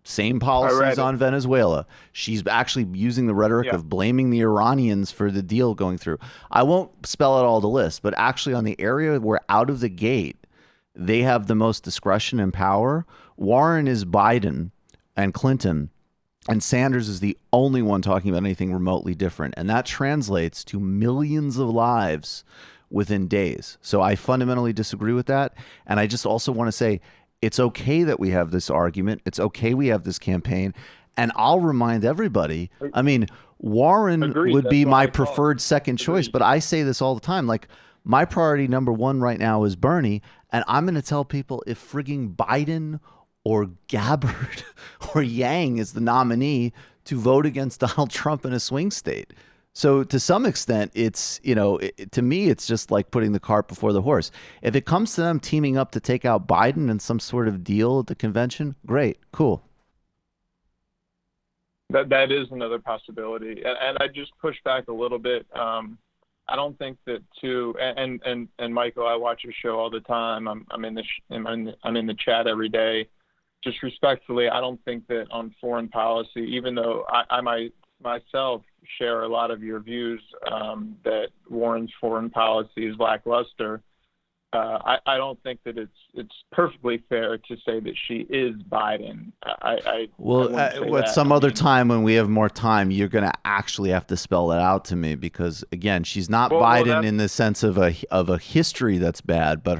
same policies on Venezuela. She's actually using the rhetoric of blaming the Iranians for the deal going through. I won't spell out all the list, but actually on the area where out of the gate, they have the most discretion and power. Warren is Biden and Clinton, and Sanders is the only one talking about anything remotely different. And that translates to millions of lives within days. So I fundamentally disagree with that. And I just also want to say it's okay that we have this argument. It's okay we have this campaign. And I'll remind everybody, I mean, Warren would be my preferred second choice, but I say this all the time. Like, my priority number one right now is Bernie, and I'm going to tell people if frigging Biden or Gabbard or Yang is the nominee to vote against Donald Trump in a swing state. So to some extent, it's, to me, it's just like putting the cart before the horse. If it comes to them teaming up to take out Biden in some sort of deal at the convention, great, cool. That is another possibility, and I just push back a little bit. I don't think that and Michael, I watch your show all the time. I'm in the chat every day. Just respectfully, I don't think that on foreign policy, even though I myself share a lot of your views that Warren's foreign policy is lackluster. I don't think that it's perfectly fair to say that she is Biden. At some other time when we have more time, you're going to actually have to spell that out to me, because again, she's not Biden in the sense of a history that's bad, but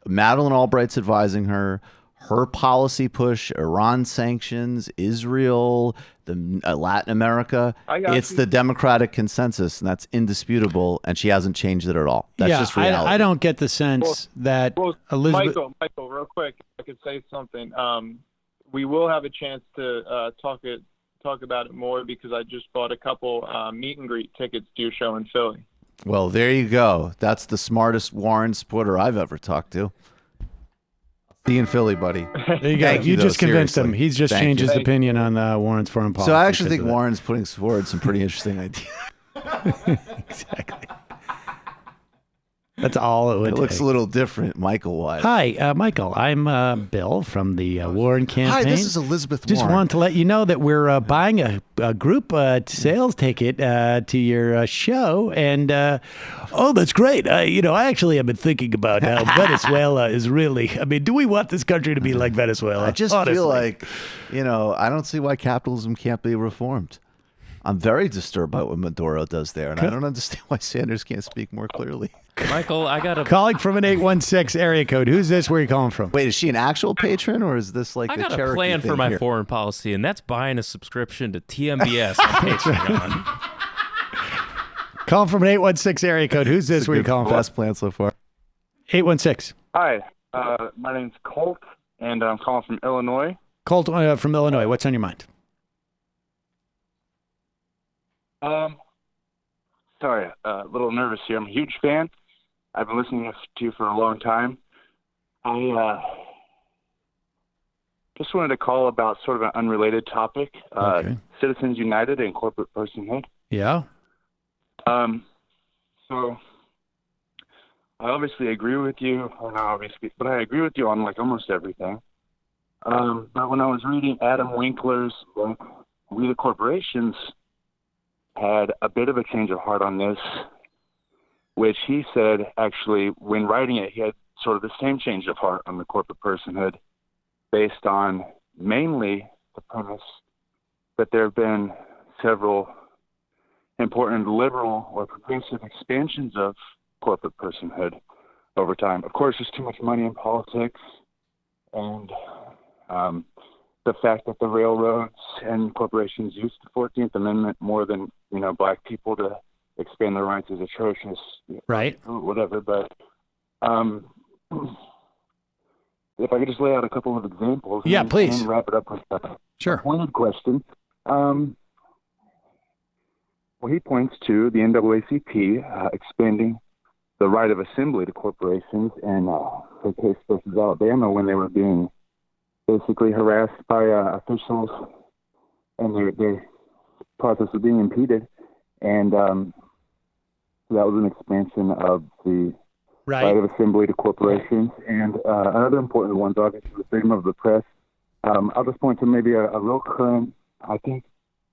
Madeleine Albright's advising her. Her policy push, Iran sanctions, Israel, Latin America, it's the Democratic consensus, and that's indisputable, and she hasn't changed it at all. That's just reality. I don't get the sense that Elizabeth... Michael, real quick, if I could say something. We will have a chance to talk about it more, because I just bought a couple meet and greet tickets to your show in Philly. Well, there you go. That's the smartest Warren supporter I've ever talked to. See you in Philly, buddy. There you go. You just convinced him. He's just changed his opinion on Warren's foreign policy. So I actually think Warren's putting forward some pretty interesting ideas. Exactly. That's all it would take. It looks a little different, Michael-wise. Hi, Michael. I'm Bill from the Warren campaign. Hi, this is Elizabeth Just Warren. wanted to let you know that we're buying a group sales ticket to your show. And, that's great. I actually have been thinking about how Venezuela is really, do we want this country to be like Venezuela? I just feel like, I don't see why capitalism can't be reformed. I'm very disturbed by what Maduro does there, and I don't understand why Sanders can't speak more clearly. Michael, I got a... Calling from an 816 area code. Who's this? Where are you calling from? Wait, is she an actual patron, or is this like I the got Cherokee a plan thing for my here? foreign policy, and that's buying a subscription to TMBS on Patreon. Calling from an 816 area code. Who's this? Where are you calling from? Best plan so far. 816. Hi, my name's Colt, and I'm calling from Illinois. Colt from Illinois. What's on your mind? Sorry, a little nervous here. I'm a huge fan. I've been listening to you for a long time. I just wanted to call about sort of an unrelated topic. Citizens United and corporate personhood. Yeah. So I obviously agree with you, but I agree with you on like almost everything. But when I was reading Adam Winkler's book, We the Corporations, had a bit of a change of heart on this, which he said actually when writing it, he had sort of the same change of heart on the corporate personhood based on mainly the premise that there have been several important liberal or progressive expansions of corporate personhood over time. Of course, there's too much money in politics, and the fact that the railroads and corporations used the 14th Amendment more than, black people to expand their rights is atrocious. Right. Whatever. But if I could just lay out a couple of examples. Yeah, please. And wrap it up with a pointed question. Well, he points to the NAACP expanding the right of assembly to corporations, and for case versus Alabama, when they were being basically harassed by officials, and their process was being impeded, and that was an expansion of the right of assembly to corporations. And another important one is obviously the freedom of the press. I'll just point to maybe a real current, I think,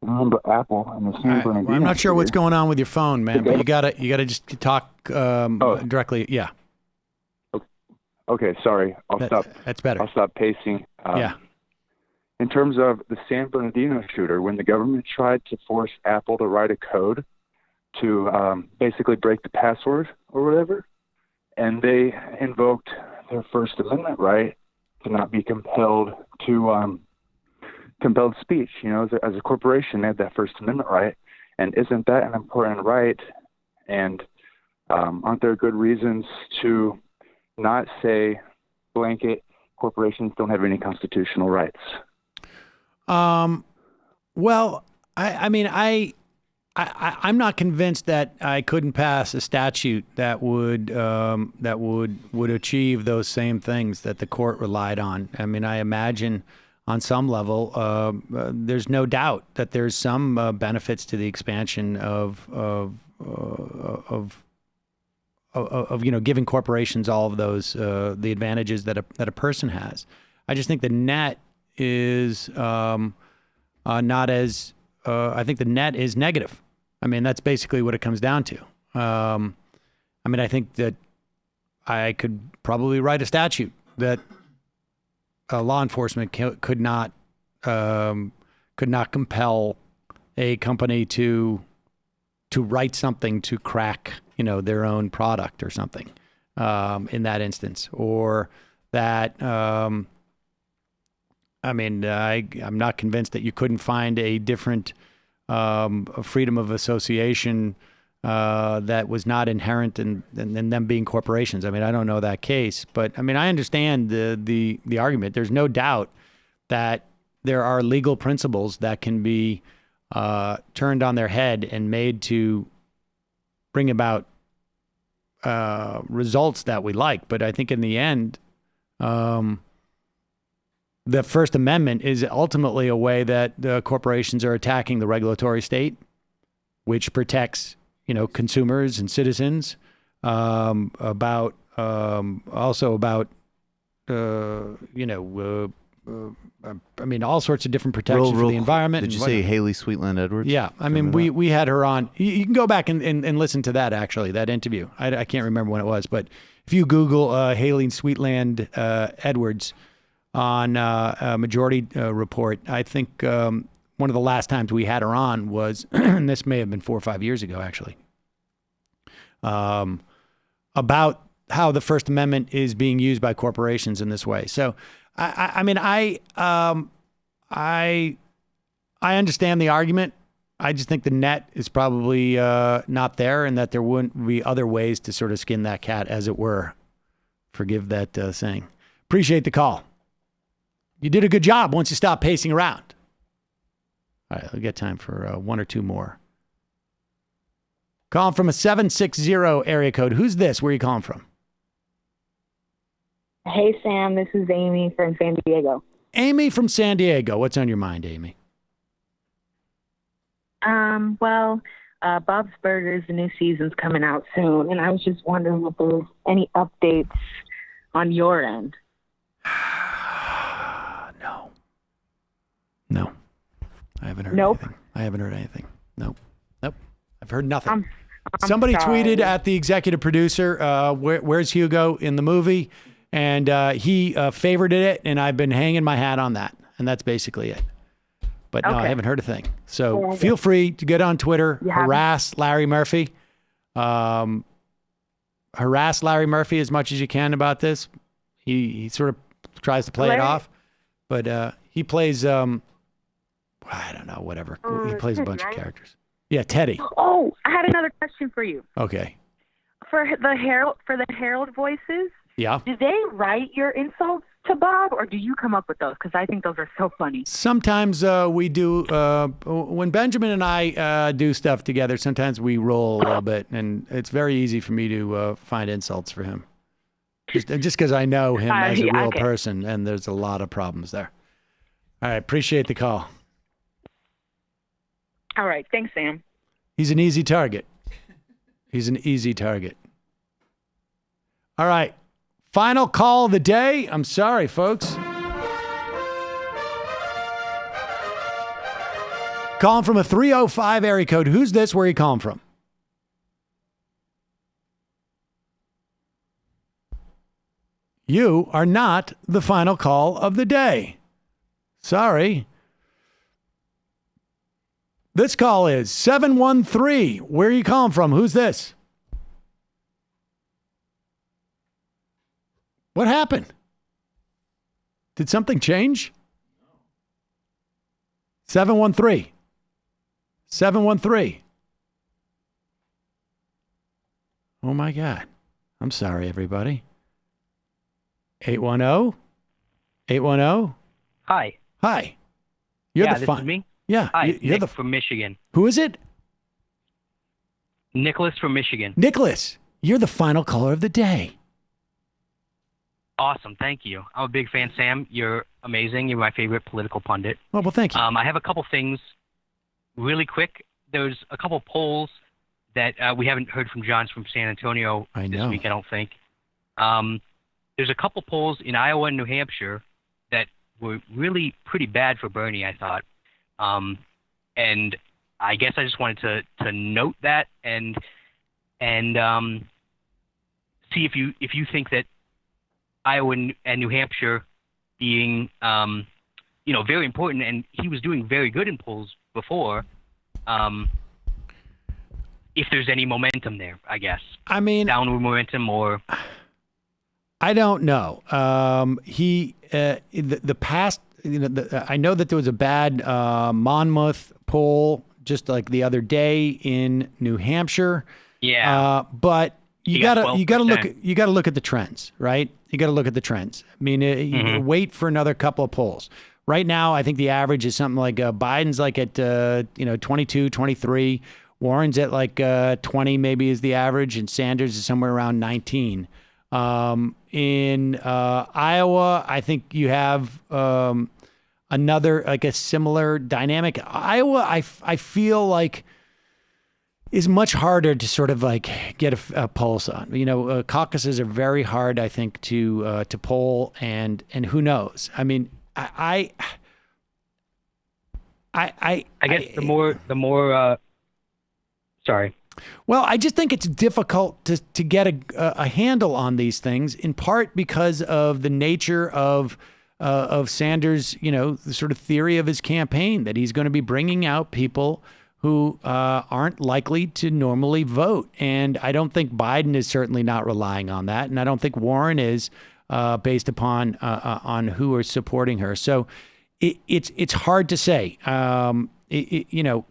remember Apple and the San Bernardino. I'm not sure what's going on with your phone, man, but you gotta just talk directly. Yeah. Okay, sorry. That's better. I'll stop pacing. Yeah. In terms of the San Bernardino shooter, when the government tried to force Apple to write a code to basically break the password or whatever, and they invoked their First Amendment right to not be compelled to compelled speech. You know, as a corporation, they have that First Amendment right, and isn't that an important right? And aren't there good reasons to not say blanket corporations don't have any constitutional rights? Well, I'm not convinced that I couldn't pass a statute that would achieve those same things that the court relied on. I mean, I imagine on some level, there's no doubt that there's some benefits to the expansion of giving corporations all of those the advantages that a person has. I just think the net is not as. I think the net is negative. I mean, that's basically what it comes down to. I mean, I think that I could probably write a statute that law enforcement could not compel a company to write something to crack, their own product or something in that instance, or that. I'm not convinced that you couldn't find a different freedom of association that was not inherent in them being corporations. I mean, I don't know that case, but I mean, I understand the argument. There's no doubt that there are legal principles that can be turned on their head and made to bring about results that we like. But I think in the end, the First Amendment is ultimately a way that corporations are attacking the regulatory state, which protects, consumers and citizens, also about, all sorts of different protections for the environment. Did you say Haley Sweetland Edwards? Yeah. I mean, we had her on. You can go back and listen to that, actually, that interview. I can't remember when it was, but if you Google Haley Sweetland Edwards, on a Majority Report, I think one of the last times we had her on was, and this may have been 4 or 5 years ago, actually, about how the First Amendment is being used by corporations in this way. So, I understand the argument. I just think the net is probably not there, and that there wouldn't be other ways to sort of skin that cat, as it were. Forgive that saying. Appreciate the call. You did a good job once you stopped pacing around. All right, we'll get time for one or two more. Calling from a 760 area code. Who's this? Where are you calling from? Hey, Sam. This is Amy from San Diego. Amy from San Diego. What's on your mind, Amy? Bob's Burgers, the new season's coming out soon, and I was just wondering if there's any updates on your end. No. I haven't heard anything. I haven't heard anything. Nope. I've heard nothing. I'm Somebody sorry. tweeted at the executive producer, where's Hugo in the movie? And he favorited it, and I've been hanging my hat on that. And that's basically it. But no, I haven't heard a thing. So feel free to get on Twitter, harass Larry Murphy. Harass Larry Murphy as much as you can about this. He sort of tries to play it off. But he plays... I don't know, whatever. He plays a bunch of characters. Yeah, Teddy. Oh, I had another question for you. Okay. For the Herald voices, yeah. Do they write your insults to Bob, or do you come up with those? Because I think those are so funny. Sometimes we do. When Benjamin and I do stuff together, sometimes we roll a little bit, and it's very easy for me to find insults for him. Just because I know him as a real person, and there's a lot of problems there. All right, appreciate the call. All right. Thanks, Sam. He's an easy target. All right. Final call of the day. I'm sorry, folks. Calling from a 305 area code. Who's this? Where are you calling from? You are not the final call of the day. Sorry. This call is 713. Where are you calling from? Who's this? What happened? Did something change? 713. 713. Oh my God. I'm sorry, everybody. 810? 810? Hi. Hi. You're This is me. Yeah. Hi, You're Nick from Michigan. Who is it? Nicholas from Michigan. Nicholas. You're the final caller of the day. Awesome. Thank you. I'm a big fan, Sam. You're amazing. You're my favorite political pundit. Oh, well, thank you. I have a couple things really quick. There's a couple polls that we haven't heard from John's from San Antonio this week, I don't think. There's a couple polls in Iowa and New Hampshire that were really pretty bad for Bernie, I thought. And I guess I just wanted to note that and see if you think that Iowa and New Hampshire being very important, and he was doing very good in polls before. If there's any momentum there, I guess. I mean, downward momentum or. I don't know. The past, I know that there was a bad Monmouth poll just like the other day in New Hampshire. Yeah. But you gotta look at the trends, right? You gotta look at the trends. I mean, you wait for another couple of polls. Right now, I think the average is something like Biden's like at 22, 23. Warren's at like 20 maybe is the average, and Sanders is somewhere around 19. In Iowa, I think you have another, like a similar dynamic. Iowa, I feel like is much harder to sort of like get a pulse on. Caucuses are very hard, I think, to poll, and who knows? I mean, I guess the more. Sorry. Well, I just think it's difficult to get a handle on these things, in part because of the nature of Sanders, the sort of theory of his campaign, that he's going to be bringing out people who aren't likely to normally vote. And I don't think Biden is certainly not relying on that. And I don't think Warren is, based upon on who are supporting her. So it's hard to say.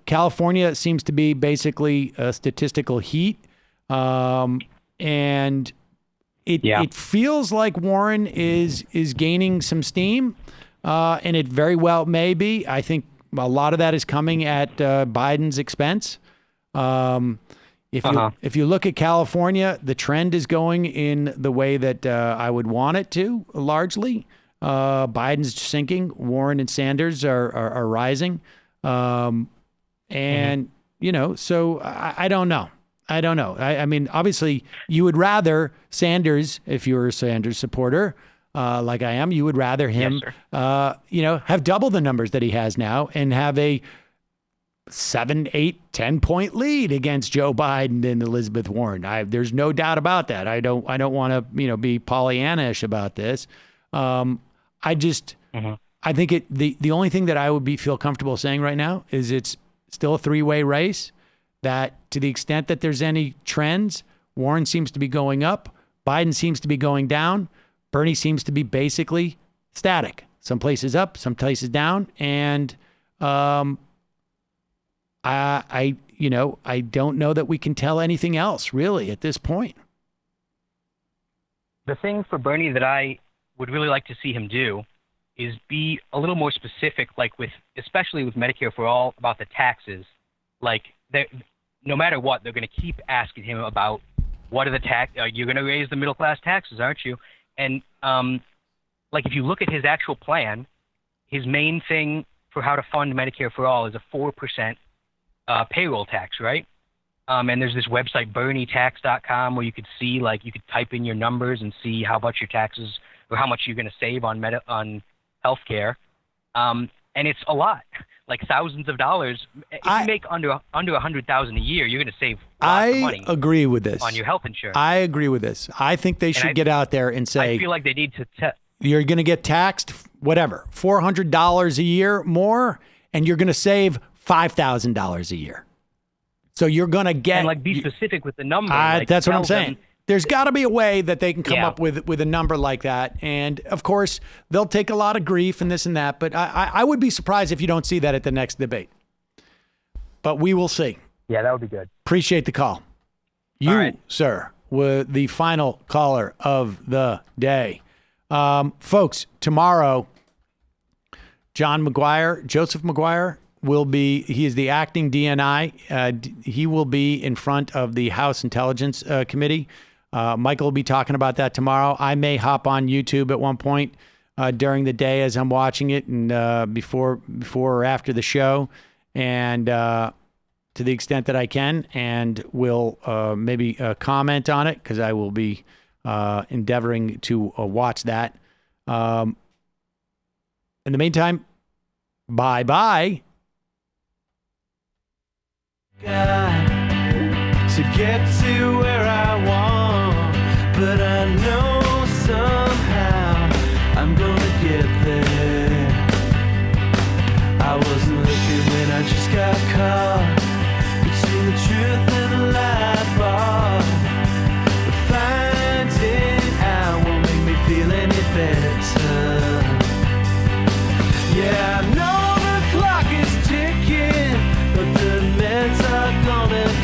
California seems to be basically a statistical heat. And it feels like Warren is gaining some steam, and it very well may be. I think a lot of that is coming at Biden's expense. If you look at California, the trend is going in the way that I would want it to, largely. Biden's sinking. Warren and Sanders are rising. So I don't know. I mean, obviously, you would rather Sanders, if you're a Sanders supporter, like I am, you would rather him, have double the numbers that he has now and have a 7, 8, 10-point lead against Joe Biden and Elizabeth Warren. There's no doubt about that. I don't want to, be Pollyanna-ish about this. I think the only thing that I would feel comfortable saying right now is it's still a three-way race, that to the extent that there's any trends, Warren seems to be going up, Biden seems to be going down, Bernie seems to be basically static. Some places up, some places down. And I don't know that we can tell anything else really at this point. The thing for Bernie that I would really like to see him do is be a little more specific, especially with Medicare for All, about the taxes. No matter what, they're going to keep asking him about what are the you're going to raise the middle class taxes, aren't you? And if you look at his actual plan, his main thing for how to fund Medicare for All is a 4% payroll tax, right? And there's this website, BernieTax.com, where you could see, you could type in your numbers and see how much your taxes or how much you're going to save on healthcare. And it's a lot. like thousands of dollars. If you make under $100,000 a year, you're going to save lots of money. I agree with this. On your health insurance. I agree with this. I think they should get out there and say, I feel like they need to. You're going to get taxed, whatever, $400 a year more, and you're going to save $5,000 a year. So you're going to get. And like be specific with the number. That's what I'm saying. There's got to be a way that they can come up with a number like that. And of course, they'll take a lot of grief and this and that. But I would be surprised if you don't see that at the next debate. But we will see. Yeah, that would be good. Appreciate the call. You, sir, were the final caller of the day. Folks, tomorrow, Joseph McGuire, he is the acting DNI. He will be in front of the House Intelligence Committee. Michael will be talking about that tomorrow. I may hop on YouTube at one point during the day as I'm watching it and before or after the show, and to the extent that I can, and will maybe comment on it because I will be endeavoring to watch that. In the meantime, bye-bye. To get to where I want, but I know somehow I'm gonna get there. I wasn't looking when I just got caught between the truth and the lie bar. But finding out won't make me feel any better.